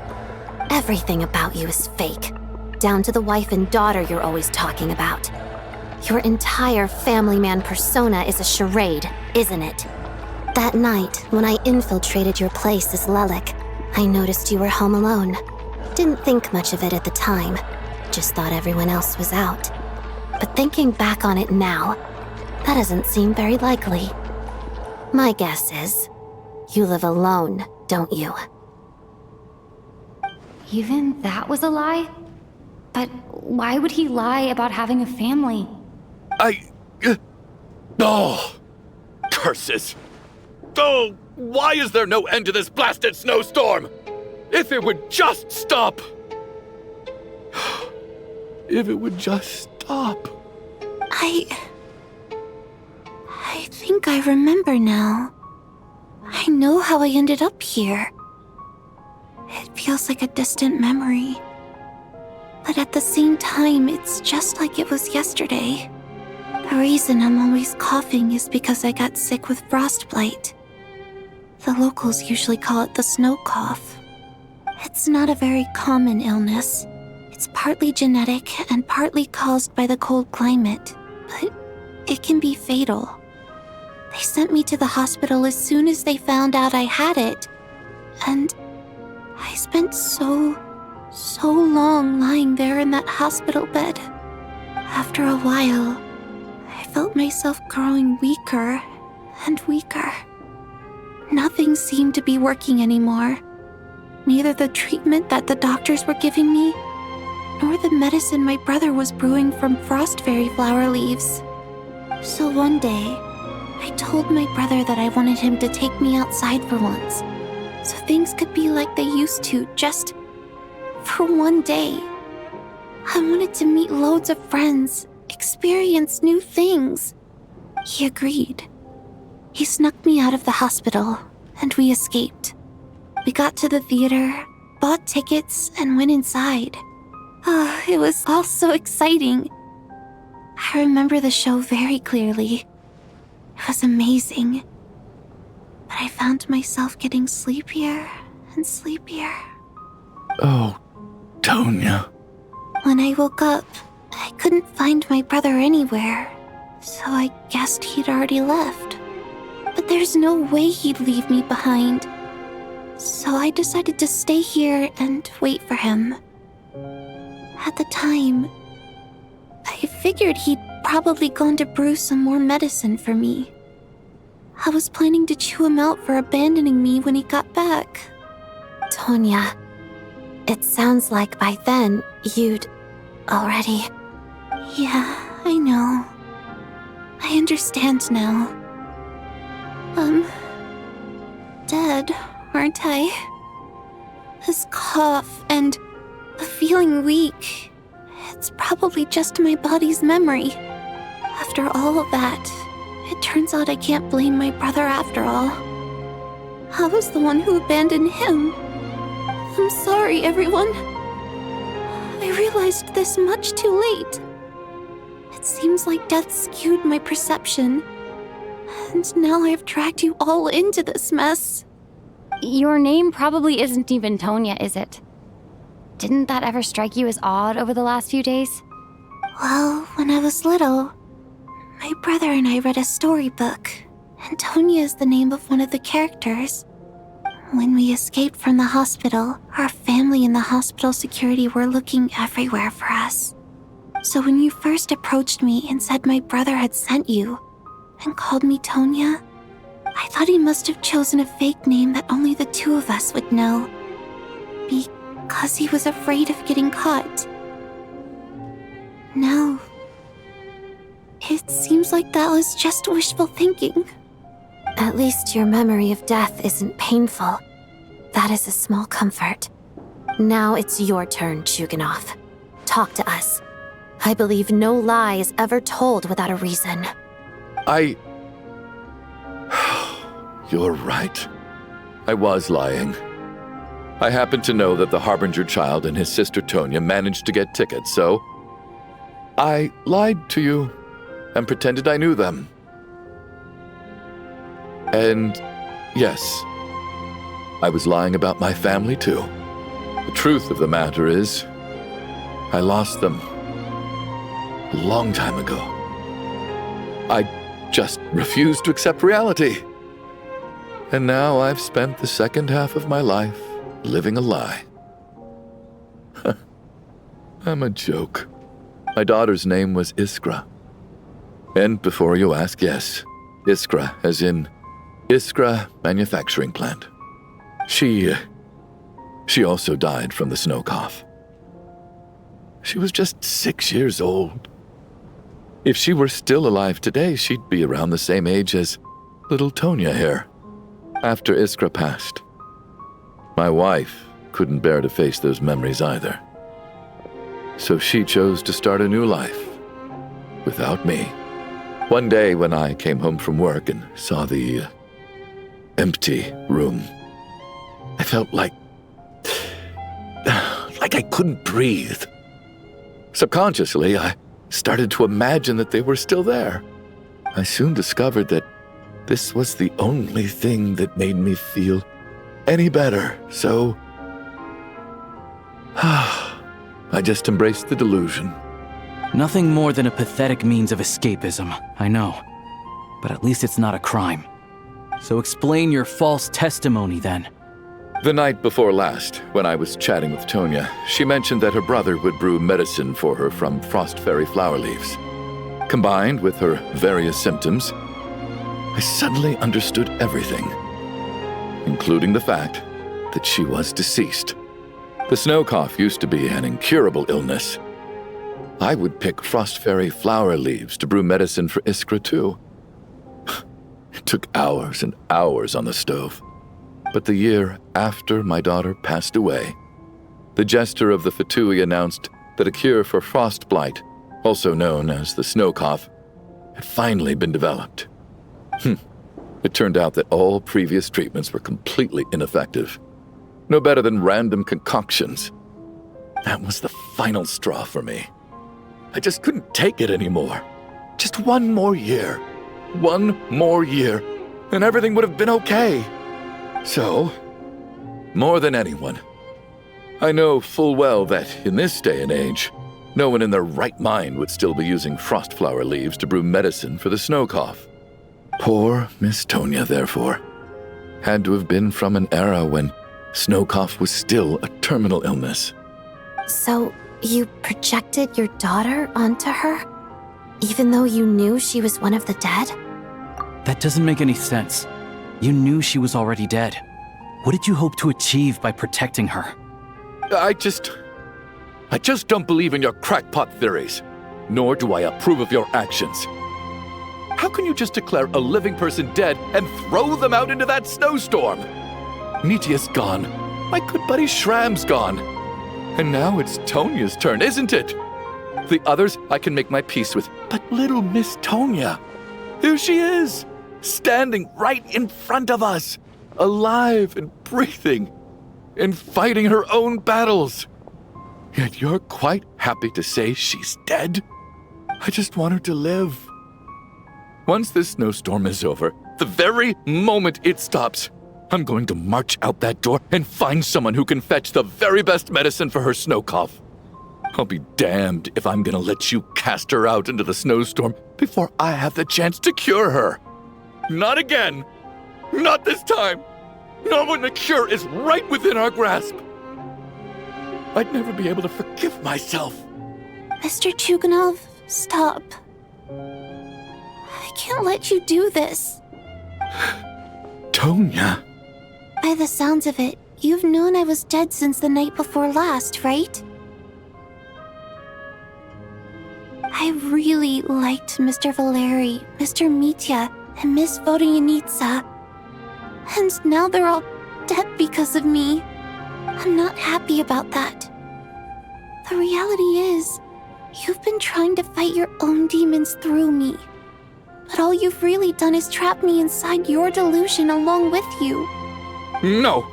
Everything about you is fake, down to the wife and daughter you're always talking about. Your entire family man persona is a charade, isn't it? That night, when I infiltrated your place as Lelik, I noticed you were home alone. Didn't think much of it at the time, just thought everyone else was out. But thinking back on it now, that doesn't seem very likely. My guess is, you live alone, don't you? Even that was a lie? But why would he lie about having a family? Oh! Curses! Oh, why is there no end to this blasted snowstorm? If it would just stop! If it would just stop. I think I remember now. I know how I ended up here. It feels like a distant memory. But at the same time, it's just like it was yesterday. The reason I'm always coughing is because I got sick with frostbite. The locals usually call it the snow cough. It's not a very common illness. It's partly genetic and partly caused by the cold climate, but it can be fatal. They sent me to the hospital as soon as they found out I had it, and I spent so long lying there in that hospital bed. After a while, I felt myself growing weaker and weaker. Nothing seemed to be working anymore. Neither the treatment that the doctors were giving me, nor the medicine my brother was brewing from frost fairy flower leaves. So one day, I told my brother that I wanted him to take me outside for once, so things could be like they used to, just for one day. I wanted to meet loads of friends, experience new things. He agreed. He snuck me out of the hospital, and we escaped. We got to the theater, bought tickets, and went inside. Oh, it was all so exciting. I remember the show very clearly. It was amazing. But I found myself getting sleepier and sleepier. Oh, Tonya. When I woke up, I couldn't find my brother anywhere, so I guessed he'd already left. But there's no way he'd leave me behind. So I decided to stay here and wait for him. At the time, I figured he'd probably gone to brew some more medicine for me. I was planning to chew him out for abandoning me when he got back. Tonya, it sounds like by then you'd already... Yeah, I know. I understand now. Dead, aren't I? This cough and the feeling weak, it's probably just my body's memory. After all of that, it turns out I can't blame my brother after all. I was the one who abandoned him. I'm sorry, everyone. I realized this much too late. It seems like death skewed my perception. And now I've dragged you all into this mess. Your name probably isn't even Tonya, is it? Didn't that ever strike you as odd over the last few days? Well, when I was little, my brother and I read a storybook, and Tonya is the name of one of the characters. When we escaped from the hospital, our family and the hospital security were looking everywhere for us. So when you first approached me and said my brother had sent you, and called me Tonya, I thought he must have chosen a fake name that only the two of us would know. Because he was afraid of getting caught. Now, seems like that was just wishful thinking. At least your memory of death isn't painful. That is a small comfort. Now it's your turn, Chuganov. Talk to us. I believe no lie is ever told without a reason. You're right. I was lying. I happened to know that the Harbinger child and his sister Tonya managed to get tickets, so I lied to you and pretended I knew them. And yes, I was lying about my family too. The truth of the matter is, I lost them a long time ago. I just refused to accept reality. And now I've spent the second half of my life living a lie. I'm a joke. My daughter's name was Iskra. And before you ask, yes, Iskra, as in Iskra Manufacturing Plant. She also died from the snow cough. She was just 6 years old. If she were still alive today, she'd be around the same age as little Tonya here. After Iskra passed, my wife couldn't bear to face those memories either. So she chose to start a new life without me. One day when I came home from work and saw the empty room, I felt like I couldn't breathe. Subconsciously, I started to imagine that they were still there. I soon discovered that this was the only thing that made me feel any better, so I just embraced the delusion. Nothing more than a pathetic means of escapism, I know. But at least it's not a crime. So explain your false testimony then. The night before last, when I was chatting with Tonya, she mentioned that her brother would brew medicine for her from frost fairy flower leaves. Combined with her various symptoms, I suddenly understood everything, including the fact that she was deceased. The snow cough used to be an incurable illness. I would pick frost fairy flower leaves to brew medicine for Iskra too. It took hours and hours on the stove. But the year after my daughter passed away, the jester of the Fatui announced that a cure for frost blight, also known as the snow cough, had finally been developed. It turned out that all previous treatments were completely ineffective. No better than random concoctions. That was the final straw for me. I just couldn't take it anymore. Just one more year. One more year, and everything would have been okay. So, more than anyone, I know full well that in this day and age, no one in their right mind would still be using frost flower leaves to brew medicine for the snow cough. Poor Miss Tonya, therefore, had to have been from an era when snow cough was still a terminal illness. So, you projected your daughter onto her? Even though you knew she was one of the dead? That doesn't make any sense. You knew she was already dead. What did you hope to achieve by protecting her? I just don't believe in your crackpot theories, nor do I approve of your actions. How can you just declare a living person dead and throw them out into that snowstorm? Nitia's gone. My good buddy Shram's gone. And now it's Tonya's turn, isn't it? The others I can make my peace with, but little Miss Tonya, here she is, standing right in front of us, alive and breathing, and fighting her own battles. Yet you're quite happy to say she's dead? I just want her to live. Once this snowstorm is over, the very moment it stops, I'm going to march out that door and find someone who can fetch the very best medicine for her snow cough. I'll be damned if I'm gonna let you cast her out into the snowstorm before I have the chance to cure her. Not again! Not this time! Not when the cure is right within our grasp! I'd never be able to forgive myself. Mr. Chuganov, stop. I can't let you do this. Tonya. By the sounds of it, you've known I was dead since the night before last, right? I I really liked Mr. Valeri, Mr. Mitya, and Miss Vodyanitsa. And now they're all dead because of me. I'm not happy about that. The reality is, you've been trying to fight your own demons through me. But all you've really done is trap me inside your delusion along with you. No!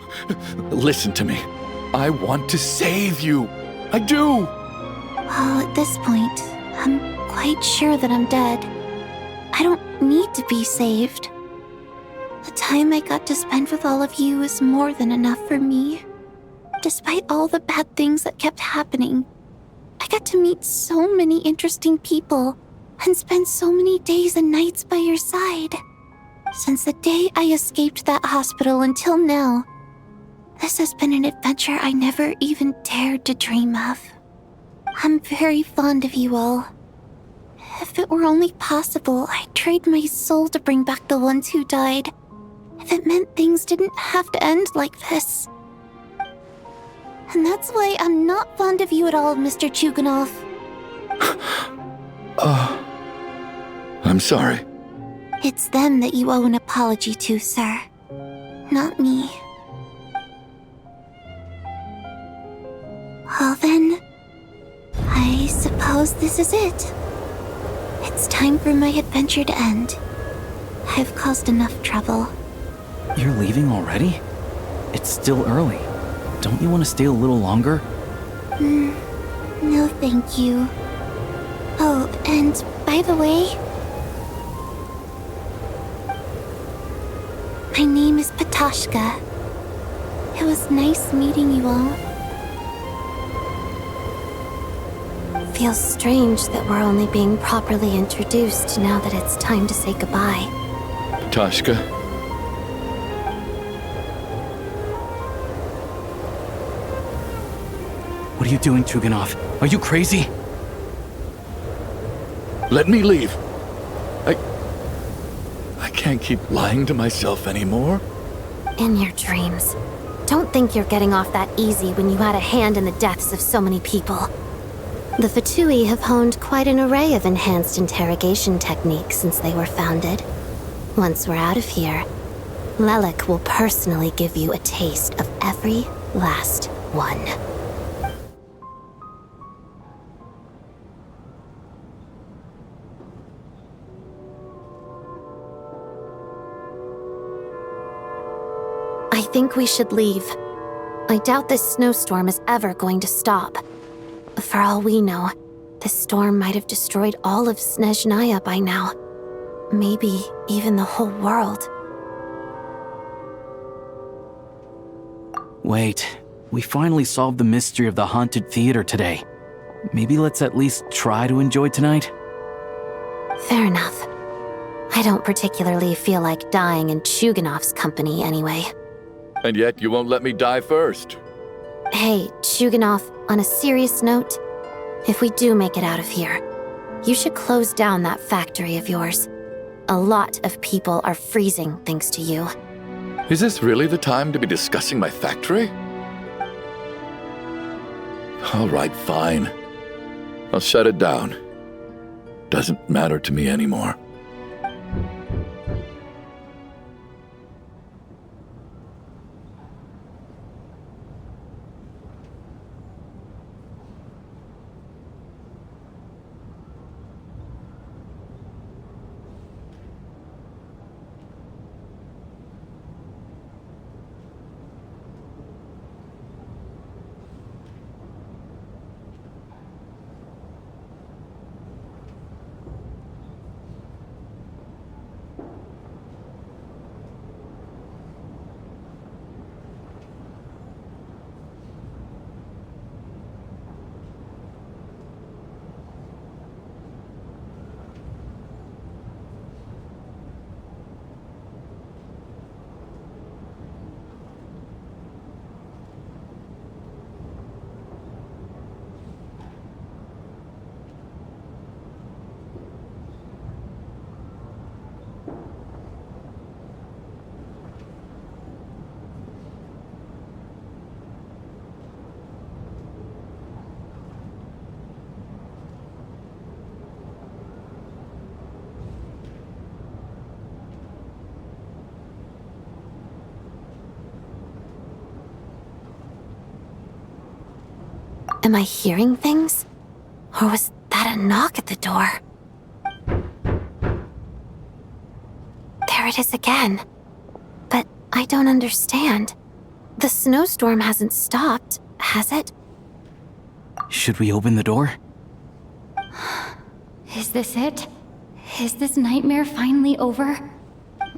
Listen to me. I want to save you. I do! Well, at this point, I'm quite sure that I'm dead. I don't need to be saved. The time I got to spend with all of you is more than enough for me. Despite all the bad things that kept happening, I got to meet so many interesting people and spend so many days and nights by your side. Since the day I escaped that hospital until now, this has been an adventure I never even dared to dream of. I'm very fond of you all. If it were only possible, I'd trade my soul to bring back the ones who died. If it meant things didn't have to end like this. And that's why I'm not fond of you at all, Mr. Chuganov. I'm sorry. It's them that you owe an apology to, sir. Not me. Well then, I suppose this is it. It's time for my adventure to end. I've caused enough trouble. You're leaving already? It's still early. Don't you want to stay a little longer? No thank you. Oh, and by the way, my name is Patashka. It was nice meeting you all. Feels strange that we're only being properly introduced now that it's time to say goodbye. Tashka. What are you doing, Chuganov? Are you crazy? Let me leave. I can't keep lying to myself anymore. In your dreams. Don't think you're getting off that easy when you had a hand in the deaths of so many people. The Fatui have honed quite an array of enhanced interrogation techniques since they were founded. Once we're out of here, Lelik will personally give you a taste of every last one. I think we should leave. I doubt this snowstorm is ever going to stop. For all we know, this storm might have destroyed all of Snezhnaya by now. Maybe even the whole world. Wait, we finally solved the mystery of the haunted theater today. Maybe let's at least try to enjoy tonight? Fair enough. I don't particularly feel like dying in Chuganov's company anyway. And yet you won't let me die first. Hey, Chuganov, on a serious note, if we do make it out of here, you should close down that factory of yours. A lot of people are freezing thanks to you. Is this really the time to be discussing my factory? All right, fine. I'll shut it down. Doesn't matter to me anymore. Am I hearing things? Or was that a knock at the door? There it is again. But I don't understand. The snowstorm hasn't stopped, has it? Should we open the door? Is this it? Is this nightmare finally over?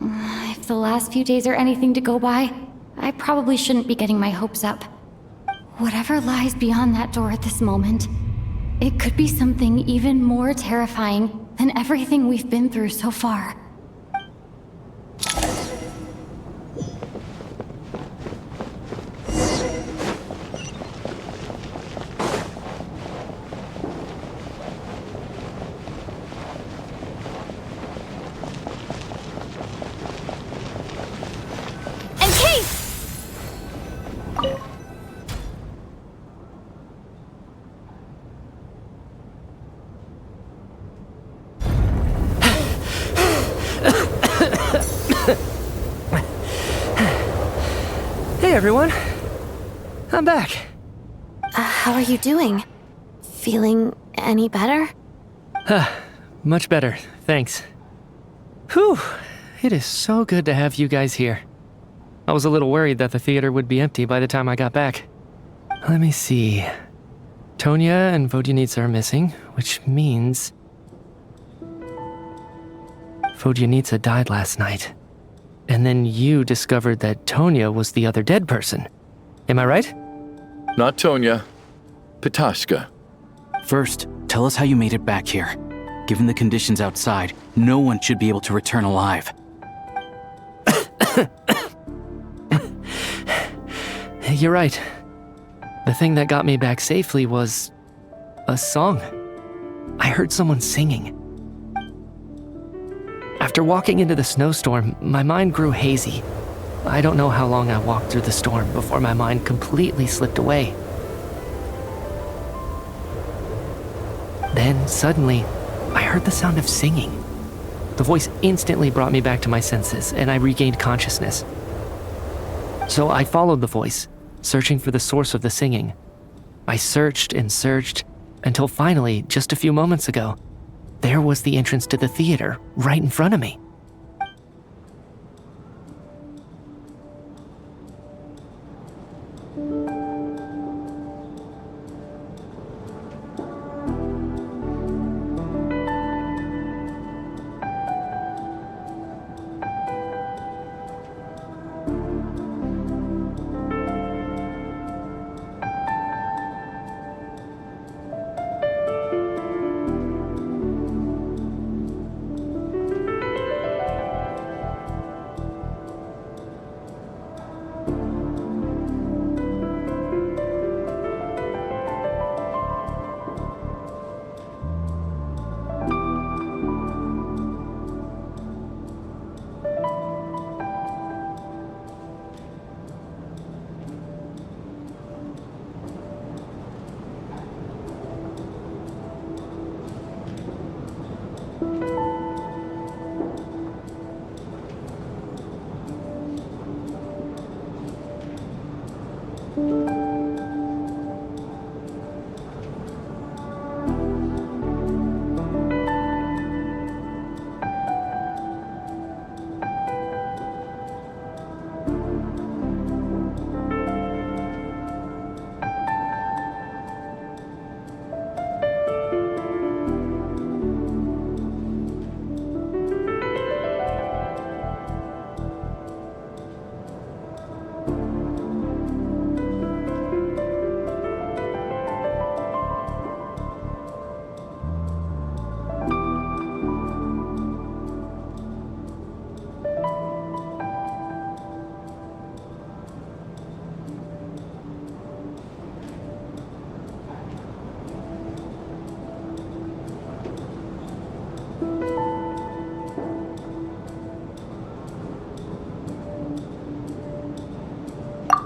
If the last few days are anything to go by, I probably shouldn't be getting my hopes up. Whatever lies beyond that door at this moment, it could be something even more terrifying than everything we've been through so far. Hey everyone, I'm back. How are you doing? Feeling any better? Much better, thanks. Whew, it is so good to have you guys here. I was a little worried that the theater would be empty by the time I got back. Let me see. Tonya and Vodyanitsa are missing, which means Vodyanitsa died last night. And then you discovered that Tonya was the other dead person. Am I right? Not Tonya. Pitashka. First, tell us how you made it back here. Given the conditions outside, no one should be able to return alive. You're right. The thing that got me back safely was a song. I heard someone singing. After walking into the snowstorm, my mind grew hazy. I don't know how long I walked through the storm before my mind completely slipped away. Then, suddenly, I heard the sound of singing. The voice instantly brought me back to my senses, and I regained consciousness. So I followed the voice, searching for the source of the singing. I searched and searched, until finally, just a few moments ago, there was the entrance to the theater, right in front of me.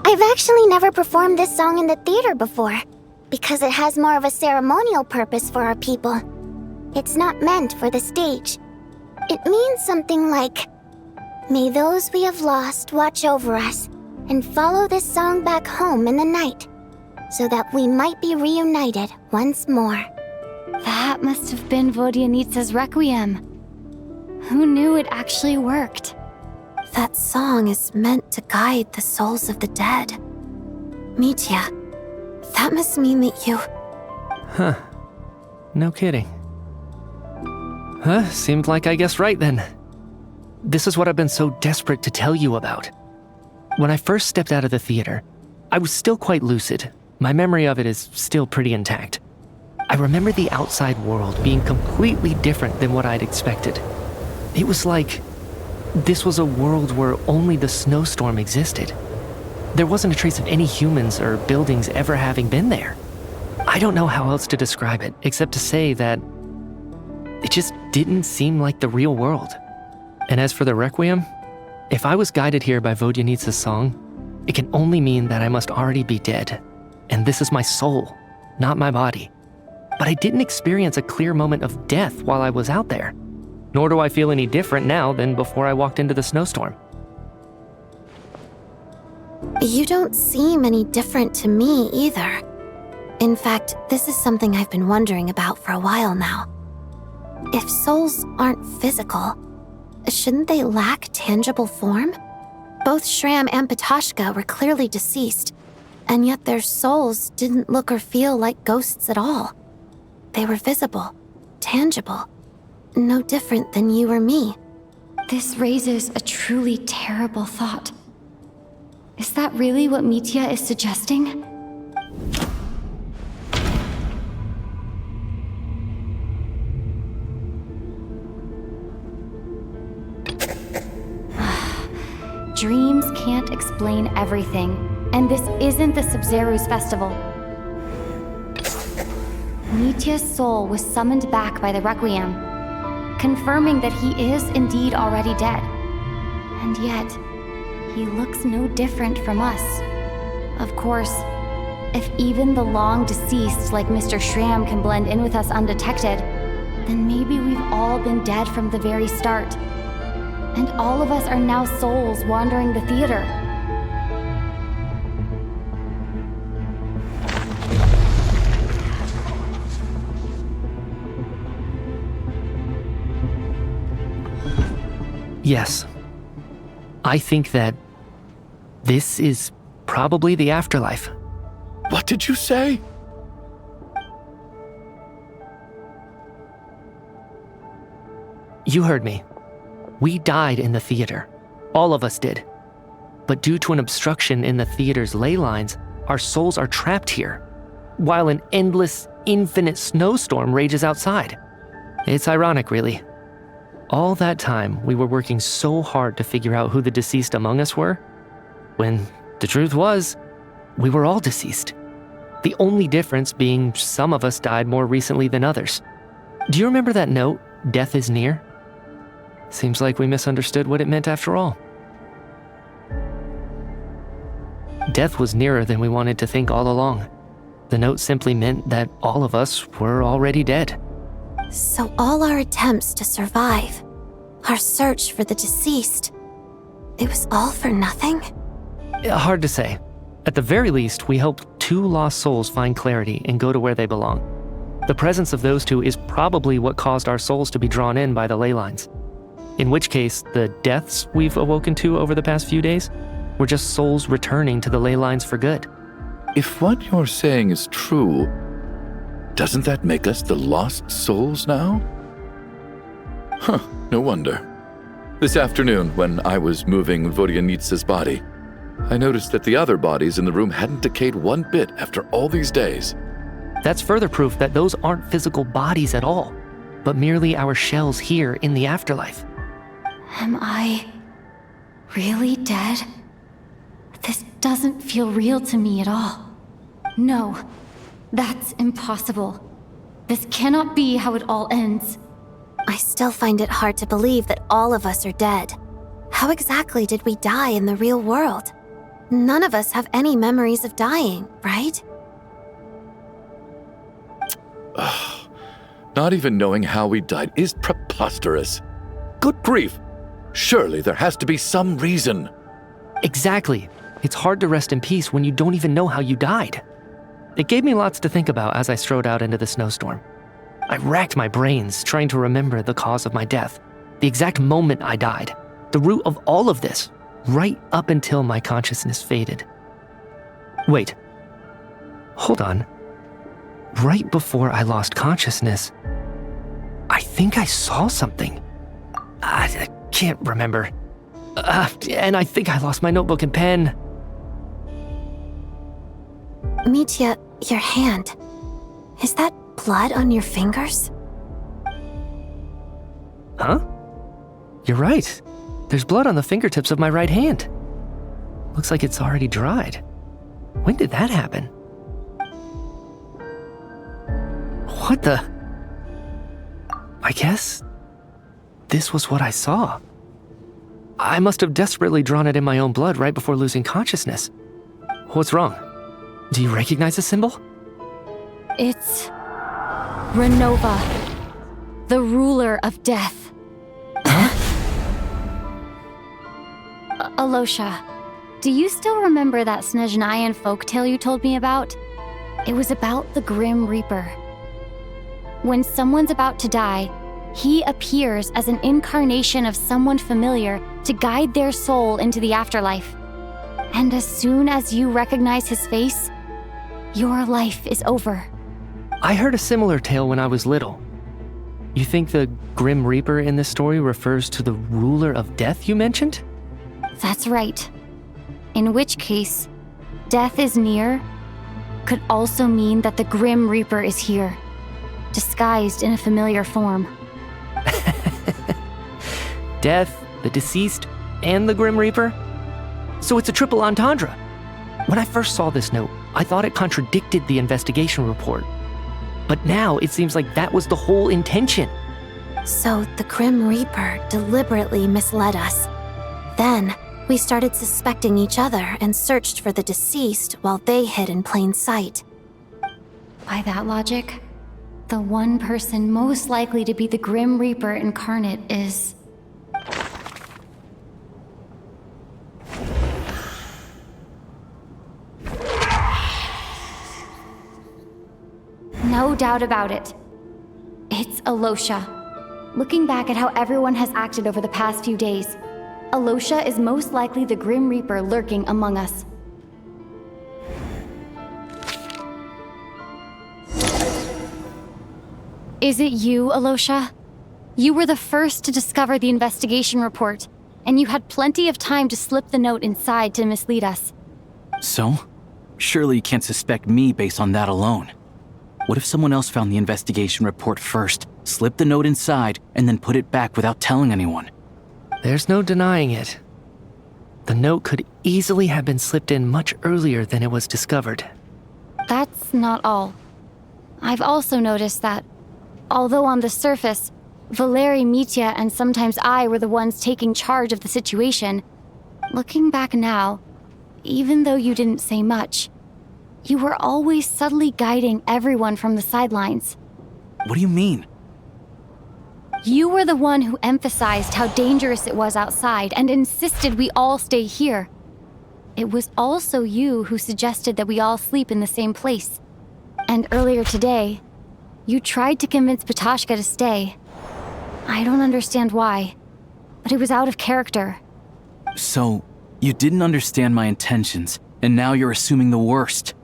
I've actually never performed this song in the theater before, because it has more of a ceremonial purpose for our people. It's not meant for the stage. It means something like, "May those we have lost watch over us, and follow this song back home in the night. so that we might be reunited once more. That must have been Vodyanitsa's Requiem. Who knew it actually worked? That song is meant to guide the souls of the dead. Mitya, that must mean that you... Huh. No kidding. Huh, seemed like I guessed right then. This is what I've been so desperate to tell you about. When I first stepped out of the theater, I was still quite lucid. My memory of it is still pretty intact. I remember the outside world being completely different than what I'd expected. It was like this was a world where only the snowstorm existed. There wasn't a trace of any humans or buildings ever having been there. I don't know how else to describe it, except to say that it just didn't seem like the real world. And as for the Requiem, if I was guided here by Vodyanitsa's song, it can only mean that I must already be dead. And this is my soul, not my body. But I didn't experience a clear moment of death while I was out there. Nor do I feel any different now than before I walked into the snowstorm. You don't seem any different to me either. In fact, this is something I've been wondering about for a while now. If souls aren't physical, shouldn't they lack tangible form? Both Shram and Patoshka were clearly deceased, and yet their souls didn't look or feel like ghosts at all. They were visible, tangible, no different than you or me. This raises a truly terrible thought. Is that really what Mitya is suggesting? Dreams can't explain everything, and this isn't the Sub-Zero's festival. Mitya's soul was summoned back by the Requiem, confirming that he is indeed already dead. And yet, he looks no different from us. Of course, if even the long deceased like Mr. Shram can blend in with us undetected, then maybe we've all been dead from the very start. And all of us are now souls wandering the theater. Yes. I think that this is probably the afterlife. What did you say? You heard me. We died in the theater. All of us did. But due to an obstruction in the theater's ley lines, our souls are trapped here, while an endless, infinite snowstorm rages outside. It's ironic, really. All that time, we were working so hard to figure out who the deceased among us were, when the truth was, we were all deceased. The only difference being some of us died more recently than others. Do you remember that note, "Death is near"? Seems like we misunderstood what it meant after all. Death was nearer than we wanted to think all along. The note simply meant that all of us were already dead. So all our attempts to survive, our search for the deceased, it was all for nothing? Hard to say. At the very least, we helped 2 lost souls find clarity and go to where they belong. The presence of those 2 is probably what caused our souls to be drawn in by the ley lines. In which case, the deaths we've awoken to over the past few days were just souls returning to the ley lines for good. If what you're saying is true, doesn't that make us the lost souls now? Huh, no wonder. This afternoon, when I was moving Vodyanitsa's body, I noticed that the other bodies in the room hadn't decayed one bit after all these days. That's further proof that those aren't physical bodies at all, but merely our shells here in the afterlife. Am I really dead? This doesn't feel real to me at all. No, that's impossible. This cannot be how it all ends. I still find it hard to believe that all of us are dead. How exactly did we die in the real world? None of us have any memories of dying, right? Not even knowing how we died is preposterous. Good grief! Surely there has to be some reason. Exactly. It's hard to rest in peace when you don't even know how you died. It gave me lots to think about as I strode out into the snowstorm. I racked my brains trying to remember the cause of my death, the exact moment I died, the root of all of this, right up until my consciousness faded. Wait. Hold on. Right before I lost consciousness, I think I saw something. I can't remember. And I think I lost my notebook and pen. Mitya, your hand. Is that blood on your fingers? Huh? You're right. There's blood on the fingertips of my right hand. Looks like it's already dried. When did that happen? What the? I guess this was what I saw. I must have desperately drawn it in my own blood right before losing consciousness. What's wrong? Do you recognize the symbol? It's Ronova, the ruler of death. Alosha, do you still remember that Snezhnayan folktale you told me about? It was about the Grim Reaper. When someone's about to die, he appears as an incarnation of someone familiar to guide their soul into the afterlife. And as soon as you recognize his face, your life is over. I heard a similar tale when I was little. You think the Grim Reaper in this story refers to the ruler of death you mentioned? That's right. In which case, death is near could also mean that the Grim Reaper is here, disguised in a familiar form. Death, the deceased, and the Grim Reaper? So it's a triple entendre. When I first saw this note, I thought it contradicted the investigation report. But now it seems like that was the whole intention. So the Grim Reaper deliberately misled us. Then, we started suspecting each other and searched for the deceased while they hid in plain sight. By that logic, the one person most likely to be the Grim Reaper incarnate is... No doubt about it. It's Alosha. Looking back at how everyone has acted over the past few days, Alosha is most likely the Grim Reaper lurking among us. Is it you, Alosha? You were the first to discover the investigation report, and you had plenty of time to slip the note inside to mislead us. So? Surely you can't suspect me based on that alone. What if someone else found the investigation report first, slipped the note inside, and then put it back without telling anyone? There's no denying it. The note could easily have been slipped in much earlier than it was discovered. That's not all. I've also noticed that, although on the surface, Valeri, Mitya, and sometimes I were the ones taking charge of the situation, looking back now, even though you didn't say much, you were always subtly guiding everyone from the sidelines. What do you mean? You were the one who emphasized how dangerous it was outside and insisted we all stay here. It was also you who suggested that we all sleep in the same place. And earlier today, you tried to convince Patashka to stay. I don't understand why, but it was out of character. So, you didn't understand my intentions, and now you're assuming the worst.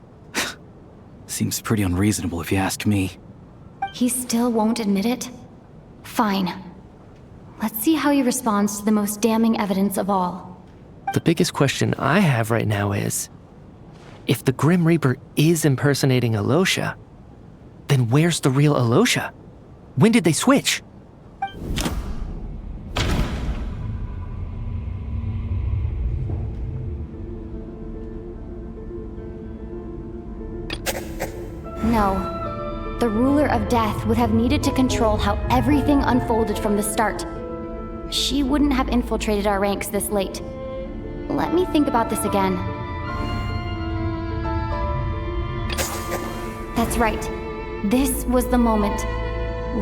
Seems pretty unreasonable if you ask me. He still won't admit it? Fine. Let's see how he responds to the most damning evidence of all. The biggest question I have right now is, if the Grim Reaper is impersonating Alosha, then where's the real Alosha? When did they switch? No. The ruler of death would have needed to control how everything unfolded from the start. She wouldn't have infiltrated our ranks this late. Let me think about this again. That's right. This was the moment.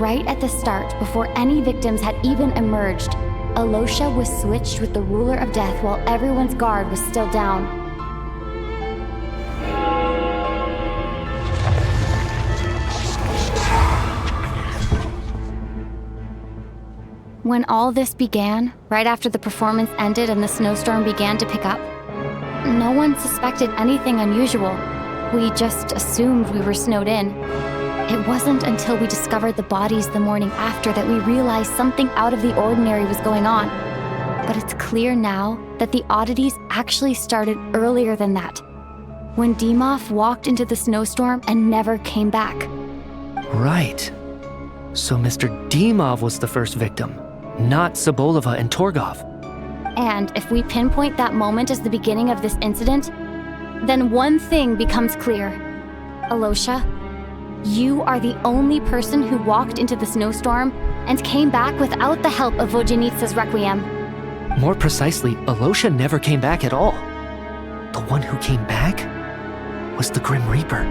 Right at the start, before any victims had even emerged, Alosha was switched with the ruler of death while everyone's guard was still down. When all this began, right after the performance ended and the snowstorm began to pick up, no one suspected anything unusual. We just assumed we were snowed in. It wasn't until we discovered the bodies the morning after that we realized something out of the ordinary was going on. But it's clear now that the oddities actually started earlier than that, when Dimov walked into the snowstorm and never came back. Right. So Mr. Dimov was the first victim, not Sobolova and Torgov. And if we pinpoint that moment as the beginning of this incident, then one thing becomes clear. Alosha, you are the only person who walked into the snowstorm and came back without the help of Vojanitsa's Requiem. More precisely, Alosha never came back at all. The one who came back was the Grim Reaper.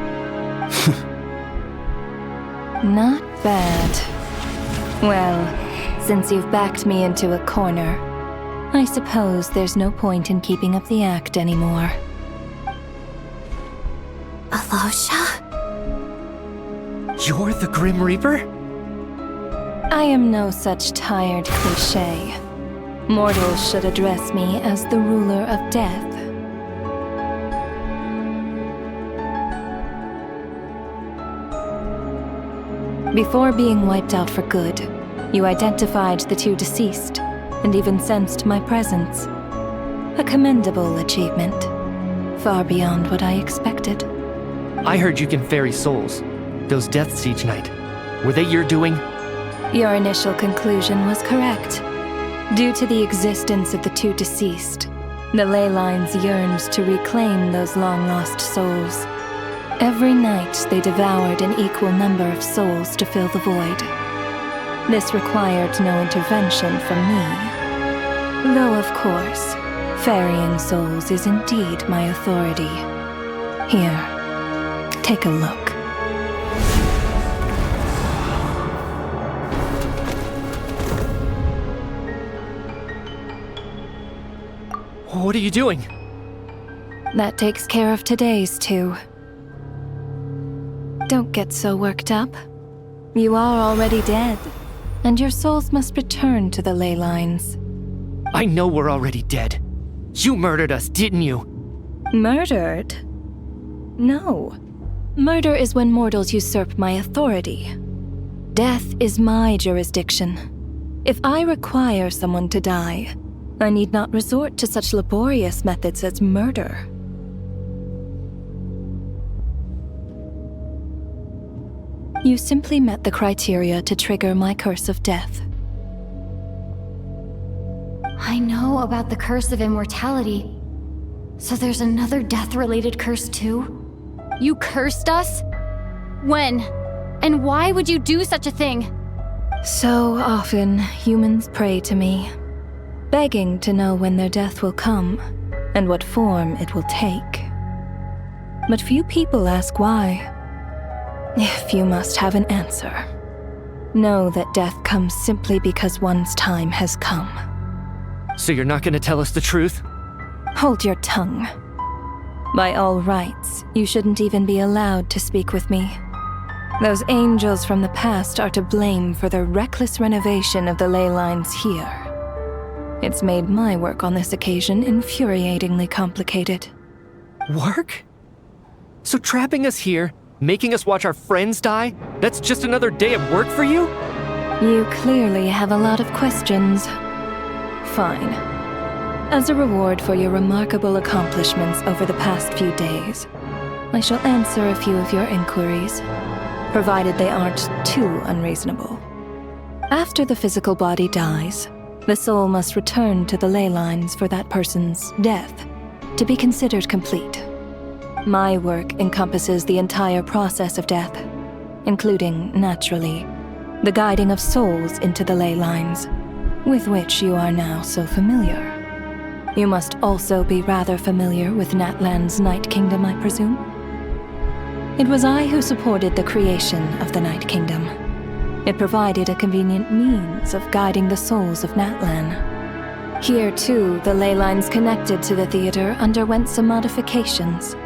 Not bad. Well, since you've backed me into a corner, I suppose there's no point in keeping up the act anymore. Alosha? You're the Grim Reaper? I am no such tired cliché. Mortals should address me as the ruler of death. Before being wiped out for good, you identified the two deceased, and even sensed my presence. A commendable achievement, far beyond what I expected. I heard you can ferry souls. Those deaths each night. Were they your doing? Your initial conclusion was correct. Due to the existence of the two deceased, the ley lines yearned to reclaim those long-lost souls. Every night they devoured an equal number of souls to fill the void. This required no intervention from me. Though, of course, ferrying souls is indeed my authority. Here, take a look. What are you doing? That takes care of today's too. Don't get so worked up. You are already dead, and your souls must return to the ley lines. I know we're already dead. You murdered us, didn't you? Murdered? No. Murder is when mortals usurp my authority. Death is my jurisdiction. If I require someone to die, I need not resort to such laborious methods as murder. You simply met the criteria to trigger my curse of death. I know about the curse of immortality. So there's another death-related curse too? You cursed us? When? And why would you do such a thing? So often, humans pray to me, begging to know when their death will come, and what form it will take. But few people ask why. If you must have an answer, know that death comes simply because one's time has come. So you're not gonna tell us the truth? Hold your tongue. By all rights, you shouldn't even be allowed to speak with me. Those angels from the past are to blame for the reckless renovation of the ley lines here. It's made my work on this occasion infuriatingly complicated. Work? So trapping us here, making us watch our friends die, that's just another day of work for you? You clearly have a lot of questions. Fine. As a reward for your remarkable accomplishments over the past few days, I shall answer a few of your inquiries, provided they aren't too unreasonable. After the physical body dies, the soul must return to the ley lines for that person's death to be considered complete. My work encompasses the entire process of death, including, naturally, the guiding of souls into the ley lines, with which you are now so familiar. You must also be rather familiar with Natlan's Night Kingdom, I presume? It was I who supported the creation of the Night Kingdom. It provided a convenient means of guiding the souls of Natlan. Here, too, the ley lines connected to the theater underwent some modifications.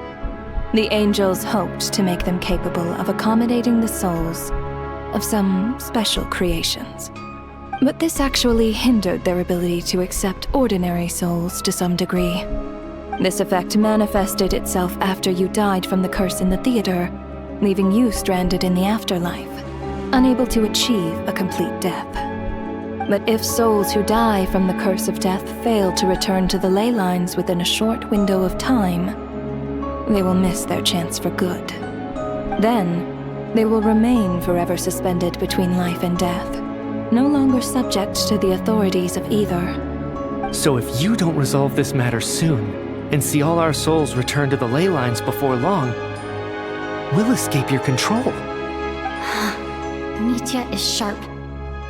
The angels hoped to make them capable of accommodating the souls of some special creations. But this actually hindered their ability to accept ordinary souls to some degree. This effect manifested itself after you died from the curse in the theater, leaving you stranded in the afterlife, unable to achieve a complete death. But if souls who die from the curse of death fail to return to the ley lines within a short window of time, they will miss their chance for good. Then, they will remain forever suspended between life and death, no longer subject to the authorities of either. So if you don't resolve this matter soon, and see all our souls return to the ley lines before long, we'll escape your control. Mitya is sharp.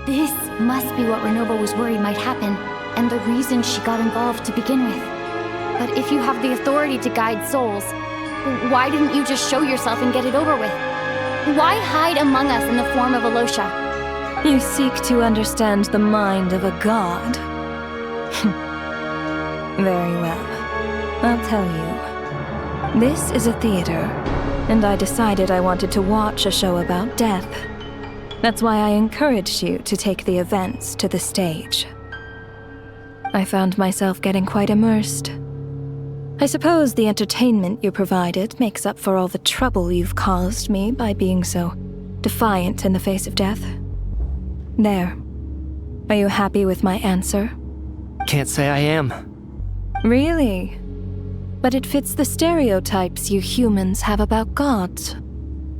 This must be what Ronova was worried might happen, and the reason she got involved to begin with. But if you have the authority to guide souls, why didn't you just show yourself and get it over with? Why hide among us in the form of Alosha? You seek to understand the mind of a god. Very well. I'll tell you. This is a theater, and I decided I wanted to watch a show about death. That's why I encouraged you to take the events to the stage. I found myself getting quite immersed. I suppose the entertainment you provided makes up for all the trouble you've caused me by being so defiant in the face of death. There. Are you happy with my answer? Can't say I am. Really? But it fits the stereotypes you humans have about gods.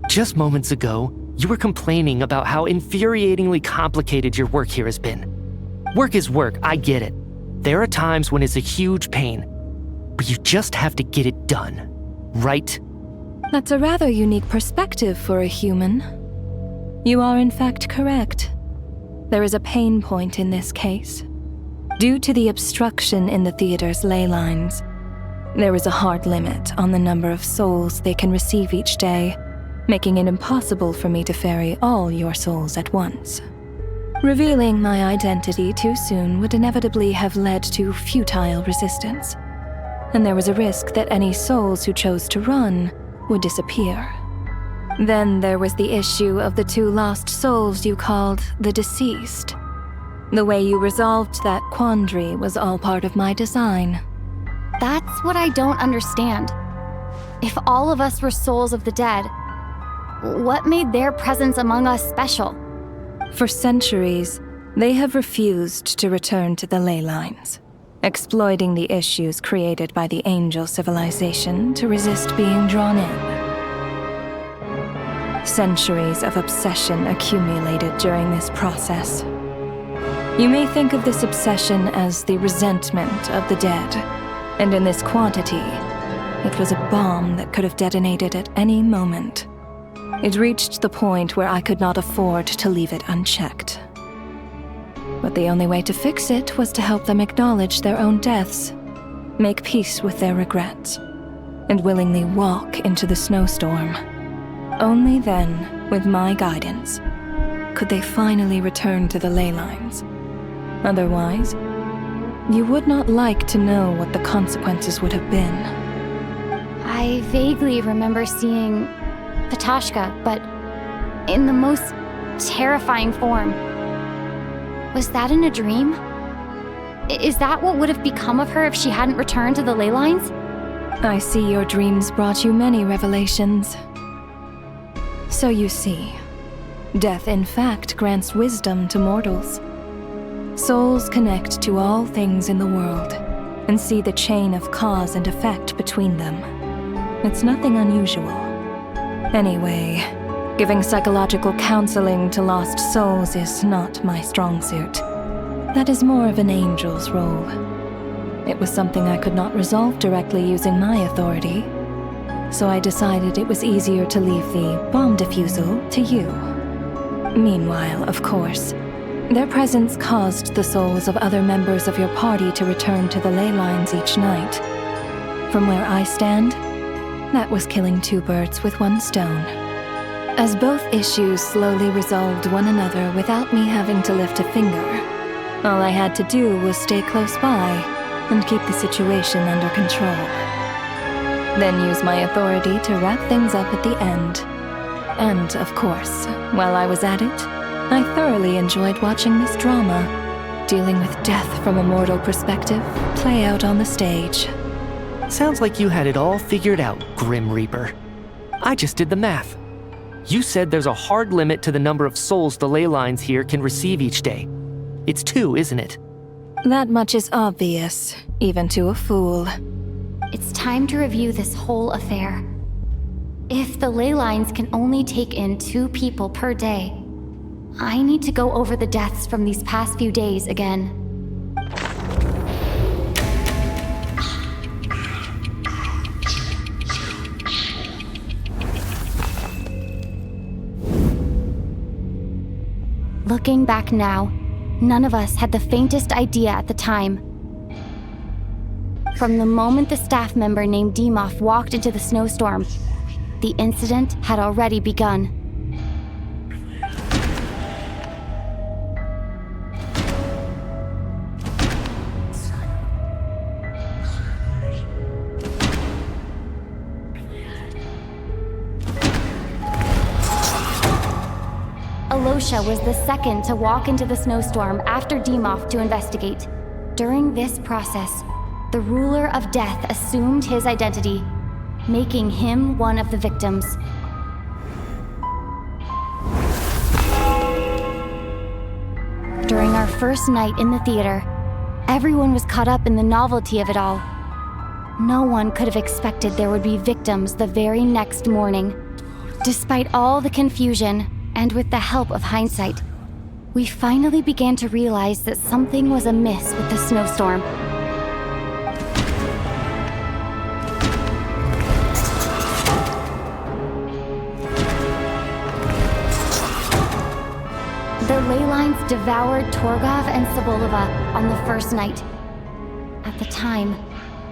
Just moments ago, you were complaining about how infuriatingly complicated your work here has been. Work is work, I get it. There are times when it's a huge pain, but you just have to get it done, right? That's a rather unique perspective for a human. You are in fact correct. There is a pain point in this case. Due to the obstruction in the theater's ley lines, there is a hard limit on the number of souls they can receive each day, making it impossible for me to ferry all your souls at once. Revealing my identity too soon would inevitably have led to futile resistance, and there was a risk that any souls who chose to run would disappear. Then there was the issue of the 2 lost souls you called the deceased. The way you resolved that quandary was all part of my design. That's what I don't understand. If all of us were souls of the dead, what made their presence among us special? For centuries, they have refused to return to the ley lines, exploiting the issues created by the angel civilization to resist being drawn in. Centuries of obsession accumulated during this process. You may think of this obsession as the resentment of the dead, and in this quantity, it was a bomb that could have detonated at any moment. It reached the point where I could not afford to leave it unchecked. But the only way to fix it was to help them acknowledge their own deaths, make peace with their regrets, and willingly walk into the snowstorm. Only then, with my guidance, could they finally return to the ley lines. Otherwise, you would not like to know what the consequences would have been. I vaguely remember seeing Patashka, but in the most terrifying form. Was that in a dream? Is that what would have become of her if she hadn't returned to the ley lines? I see your dreams brought you many revelations. So you see, death in fact grants wisdom to mortals. Souls connect to all things in the world and see the chain of cause and effect between them. It's nothing unusual. Anyway, giving psychological counseling to lost souls is not my strong suit. That is more of an angel's role. It was something I could not resolve directly using my authority, so I decided it was easier to leave the bomb defusal to you. Meanwhile, of course, their presence caused the souls of other members of your party to return to the ley lines each night. From where I stand, that was killing 2 birds with 1 stone. As both issues slowly resolved one another without me having to lift a finger, all I had to do was stay close by and keep the situation under control. Then use my authority to wrap things up at the end. And, of course, while I was at it, I thoroughly enjoyed watching this drama, dealing with death from a mortal perspective, play out on the stage. Sounds like you had it all figured out, Grim Reaper. I just did the math. You said there's a hard limit to the number of souls the ley lines here can receive each day. It's 2, isn't it? That much is obvious, even to a fool. It's time to review this whole affair. If the ley lines can only take in 2 people per day, I need to go over the deaths from these past few days again. Looking back now, none of us had the faintest idea at the time. From the moment the staff member named Demoff walked into the snowstorm, the incident had already begun. Alosha was the second to walk into the snowstorm after Demoff to investigate. During this process, the ruler of death assumed his identity, making him one of the victims. During our first night in the theater, everyone was caught up in the novelty of it all. No one could have expected there would be victims the very next morning. Despite all the confusion, and with the help of hindsight, we finally began to realize that something was amiss with the snowstorm. The ley lines devoured Torgov and Sobolova on the first night. At the time,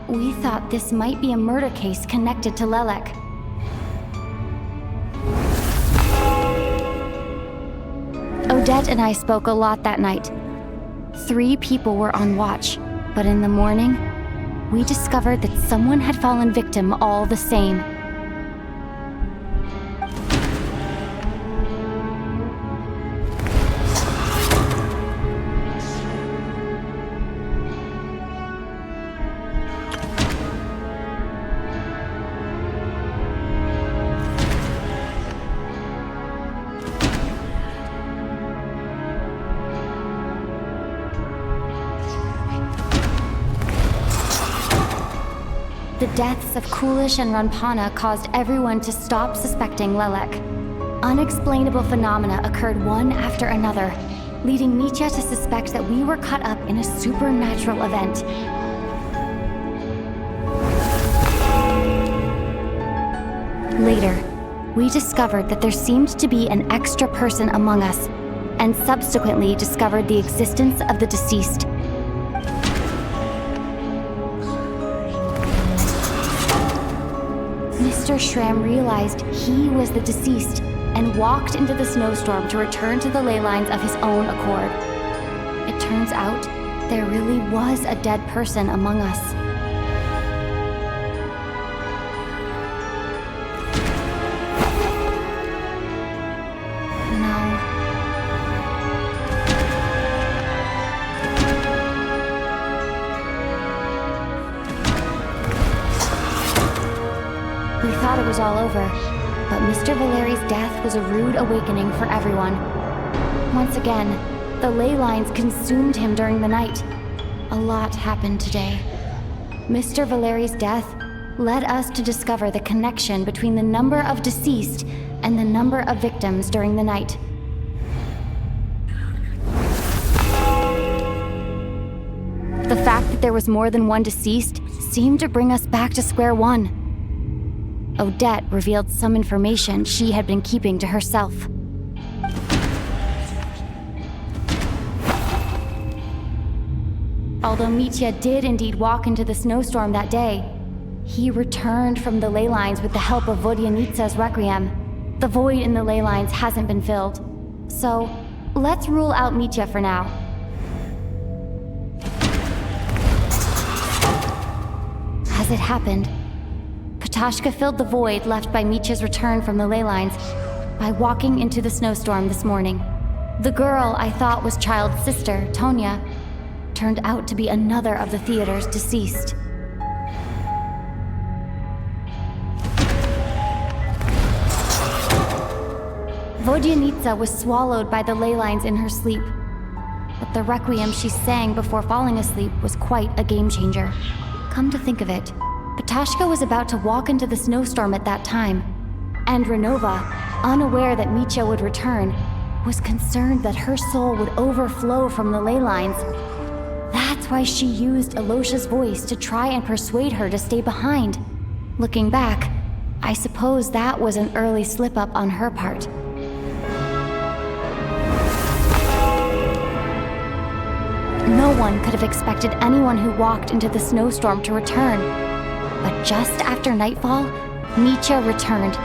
we thought this might be a murder case connected to Lelek. Odette and I spoke a lot that night. 3 people were on watch, but in the morning, we discovered that someone had fallen victim all the same. The deaths of Kulish and Ranpana caused everyone to stop suspecting Lelek. Unexplainable phenomena occurred one after another, leading Mitya to suspect that we were caught up in a supernatural event. Later, we discovered that there seemed to be an extra person among us, and subsequently discovered the existence of the deceased. Mr. Schramm realized he was the deceased and walked into the snowstorm to return to the ley lines of his own accord. It turns out there really was a dead person among us. We thought it was all over, but Mr. Valeri's death was a rude awakening for everyone. Once again, the ley lines consumed him during the night. A lot happened today. Mr. Valeri's death led us to discover the connection between the number of deceased and the number of victims during the night. The fact that there was more than one deceased seemed to bring us back to square one. Odette revealed some information she had been keeping to herself. Although Mitya did indeed walk into the snowstorm that day, he returned from the ley lines with the help of Vodyanitsa's Requiem. The void in the ley lines hasn't been filled. So, let's rule out Mitya for now. As it happened, Patashka filled the void left by Mitya's return from the ley lines by walking into the snowstorm this morning. The girl I thought was Childe's sister, Tonya, turned out to be another of the theater's deceased. Vodyanica was swallowed by the ley lines in her sleep, but the requiem she sang before falling asleep was quite a game changer. Come to think of it, Ptashka was about to walk into the snowstorm at that time, and Ronova, unaware that Mitya would return, was concerned that her soul would overflow from the ley lines. That's why she used Alosha's voice to try and persuade her to stay behind. Looking back, I suppose that was an early slip-up on her part. No one could have expected anyone who walked into the snowstorm to return. But just after nightfall, Mitya returned,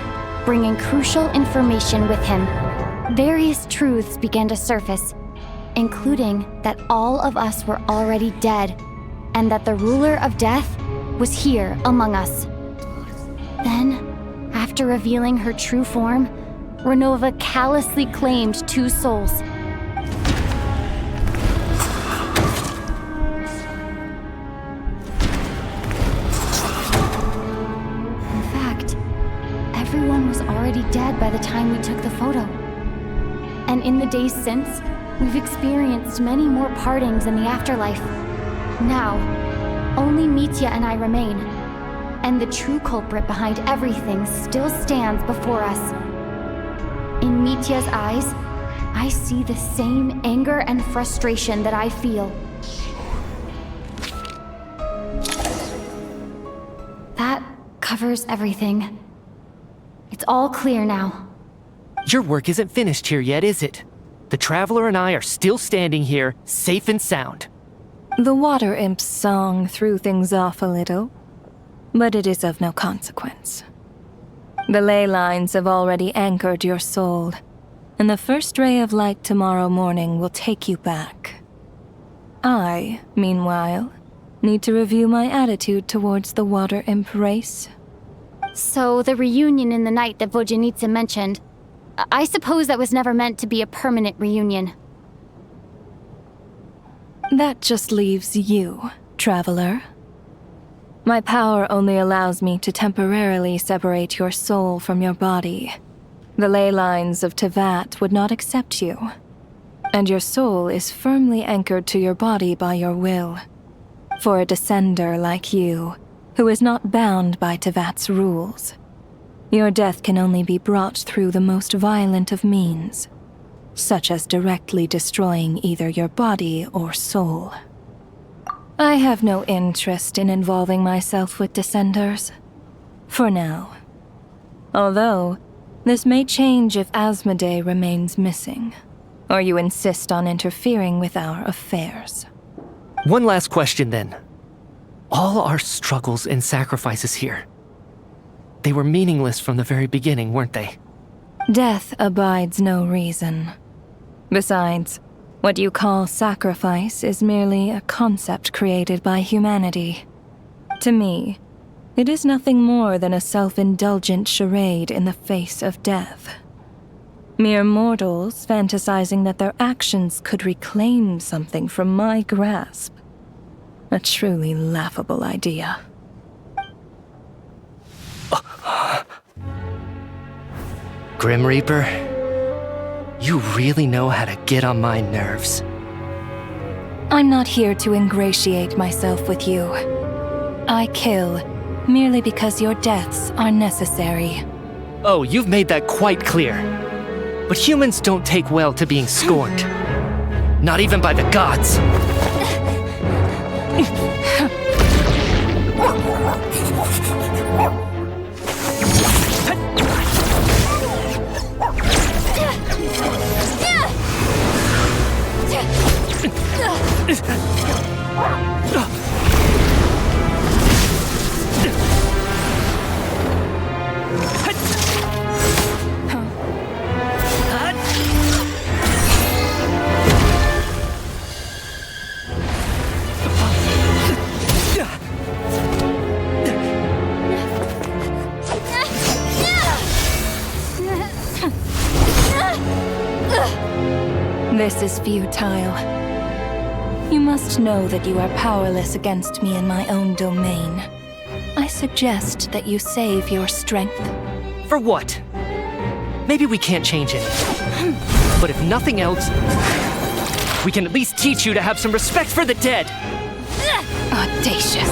bringing crucial information with him. Various truths began to surface, including that all of us were already dead, and that the ruler of death was here among us. Then, after revealing her true form, Ronova callously claimed 2 souls. Everyone was already dead by the time we took the photo. And in the days since, we've experienced many more partings in the afterlife. Now, only Mitya and I remain, and the true culprit behind everything still stands before us. In Mitya's eyes, I see the same anger and frustration that I feel. That covers everything. It's all clear now. Your work isn't finished here yet, is it? The Traveler and I are still standing here, safe and sound. The Water Imp's song threw things off a little, but it is of no consequence. The ley lines have already anchored your soul, and the first ray of light tomorrow morning will take you back. I, meanwhile, need to review my attitude towards the Water Imp race. So the reunion in the night that Vodyanica mentioned, I suppose that was never meant to be a permanent reunion. That just leaves you, Traveler. My power only allows me to temporarily separate your soul from your body. The ley lines of Tevat would not accept you, and your soul is firmly anchored to your body by your will. For a descender like you, who is not bound by Tevat's rules, your death can only be brought through the most violent of means, such as directly destroying either your body or soul. I have no interest in involving myself with Descenders, for now. Although, this may change if Asmodee remains missing, or you insist on interfering with our affairs. One last question then. All our struggles and sacrifices here, they were meaningless from the very beginning, weren't they? Death abides no reason. Besides, what you call sacrifice is merely a concept created by humanity. To me, it is nothing more than a self-indulgent charade in the face of death. Mere mortals fantasizing that their actions could reclaim something from my grasp. A truly laughable idea. Grim Reaper, you really know how to get on my nerves. I'm not here to ingratiate myself with you. I kill merely because your deaths are necessary. Oh, you've made that quite clear. But humans don't take well to being scorned. Not even by the gods. This is futile. You must know that you are powerless against me in my own domain. I suggest that you save your strength. For what? Maybe we can't change it. But if nothing else, we can at least teach you to have some respect for the dead. Audacious.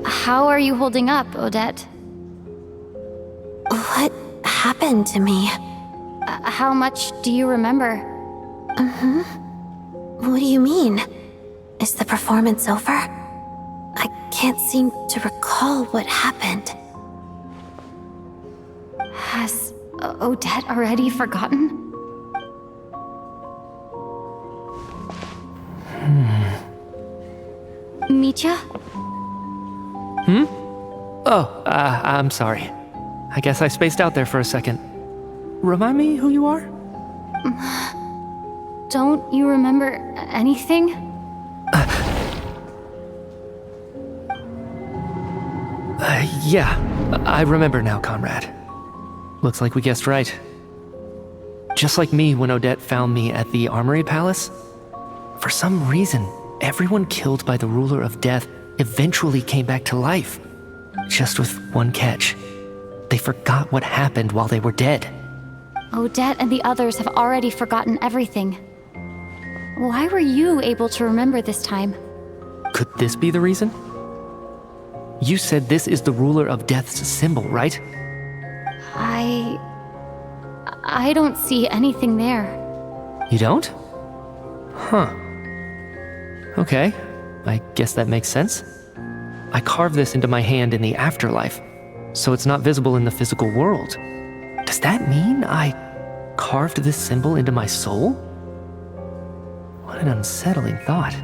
How are you holding up, Odette? What happened to me? How much do you remember? What do you mean? Is the performance over? I can't seem to recall what happened. Has Odette already forgotten? Mitya? Oh, I'm sorry. I guess I spaced out there for a second. Remind me who you are? Don't you remember anything? Yeah, I remember now, comrade. Looks like we guessed right. Just like me when Odette found me at the Armory Palace, for some reason, everyone killed by the Ruler of Death eventually came back to life. Just with one catch. They forgot what happened while they were dead. Odette and the others have already forgotten everything. Why were you able to remember this time? Could this be the reason? You said this is the Ruler of Death's symbol, right? I don't see anything there. You don't? Huh. Okay, I guess that makes sense. I carved this into my hand in the afterlife, so it's not visible in the physical world. Does that mean I carved this symbol into my soul? What an unsettling thought.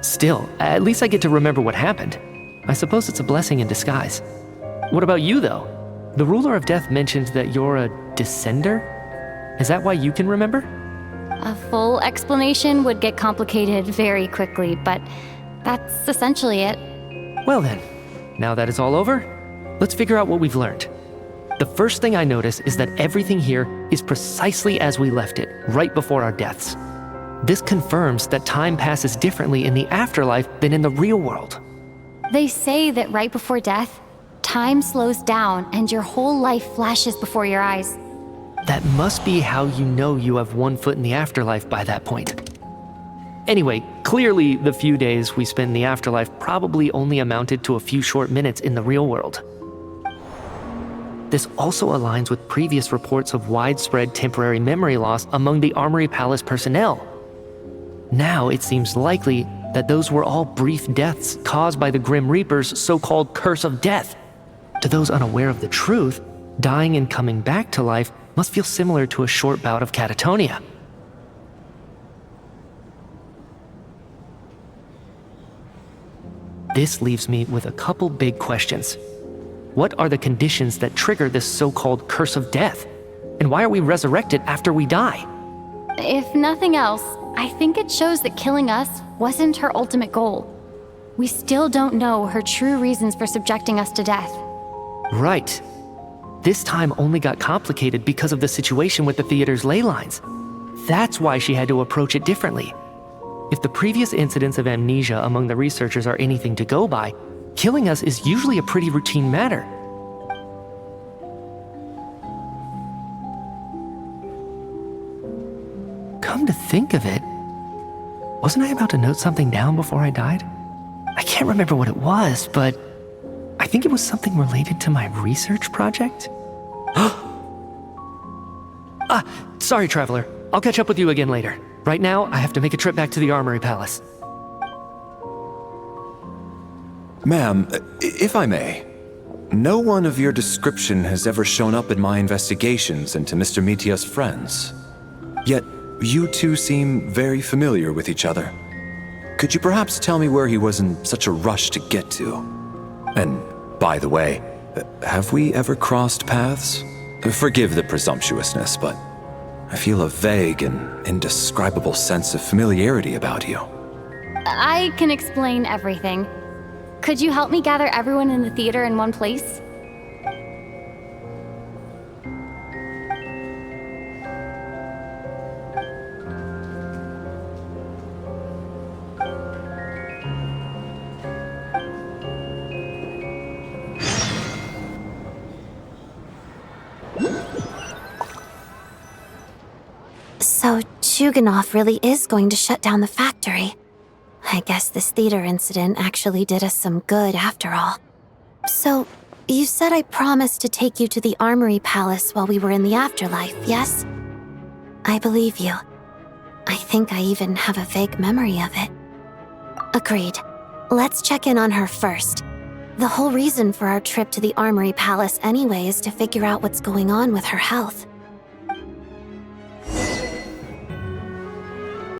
Still, at least I get to remember what happened. I suppose it's a blessing in disguise. What about you, though? The Ruler of Death mentioned that you're a descender? Is that why you can remember? A full explanation would get complicated very quickly, but that's essentially it. Well then, now that it's all over, let's figure out what we've learned. The first thing I notice is that everything here is precisely as we left it, right before our deaths. This confirms that time passes differently in the afterlife than in the real world. They say that right before death, time slows down and your whole life flashes before your eyes. That must be how you know you have one foot in the afterlife by that point. Anyway, clearly the few days we spend in the afterlife probably only amounted to a few short minutes in the real world. This also aligns with previous reports of widespread temporary memory loss among the Armory Palace personnel. Now it seems likely that those were all brief deaths caused by the Grim Reaper's so-called curse of death. To those unaware of the truth, dying and coming back to life must feel similar to a short bout of catatonia. This leaves me with a couple big questions. What are the conditions that trigger this so-called curse of death? And why are we resurrected after we die? If nothing else, I think it shows that killing us wasn't her ultimate goal. We still don't know her true reasons for subjecting us to death. Right. This time only got complicated because of the situation with the theater's ley lines. That's why she had to approach it differently. If the previous incidents of amnesia among the researchers are anything to go by, killing us is usually a pretty routine matter. Come to think of it, wasn't I about to note something down before I died? I can't remember what it was, but I think it was something related to my research project. Sorry, Traveler. I'll catch up with you again later. Right now, I have to make a trip back to the Armory Palace. Ma'am, if I may, no one of your description has ever shown up in my investigations into Mr. Mitia's friends. Yet, you two seem very familiar with each other. Could you perhaps tell me where he was in such a rush to get to? And, by the way, have we ever crossed paths? Forgive the presumptuousness, but I feel a vague and indescribable sense of familiarity about you. I can explain everything. Could you help me gather everyone in the theater in one place? So, Chuganov really is going to shut down the factory. I guess this theater incident actually did us some good after all. So, you said I promised to take you to the Armory Palace while we were in the afterlife, yes? I believe you. I think I even have a vague memory of it. Agreed. Let's check in on her first. The whole reason for our trip to the Armory Palace anyway is to figure out what's going on with her health.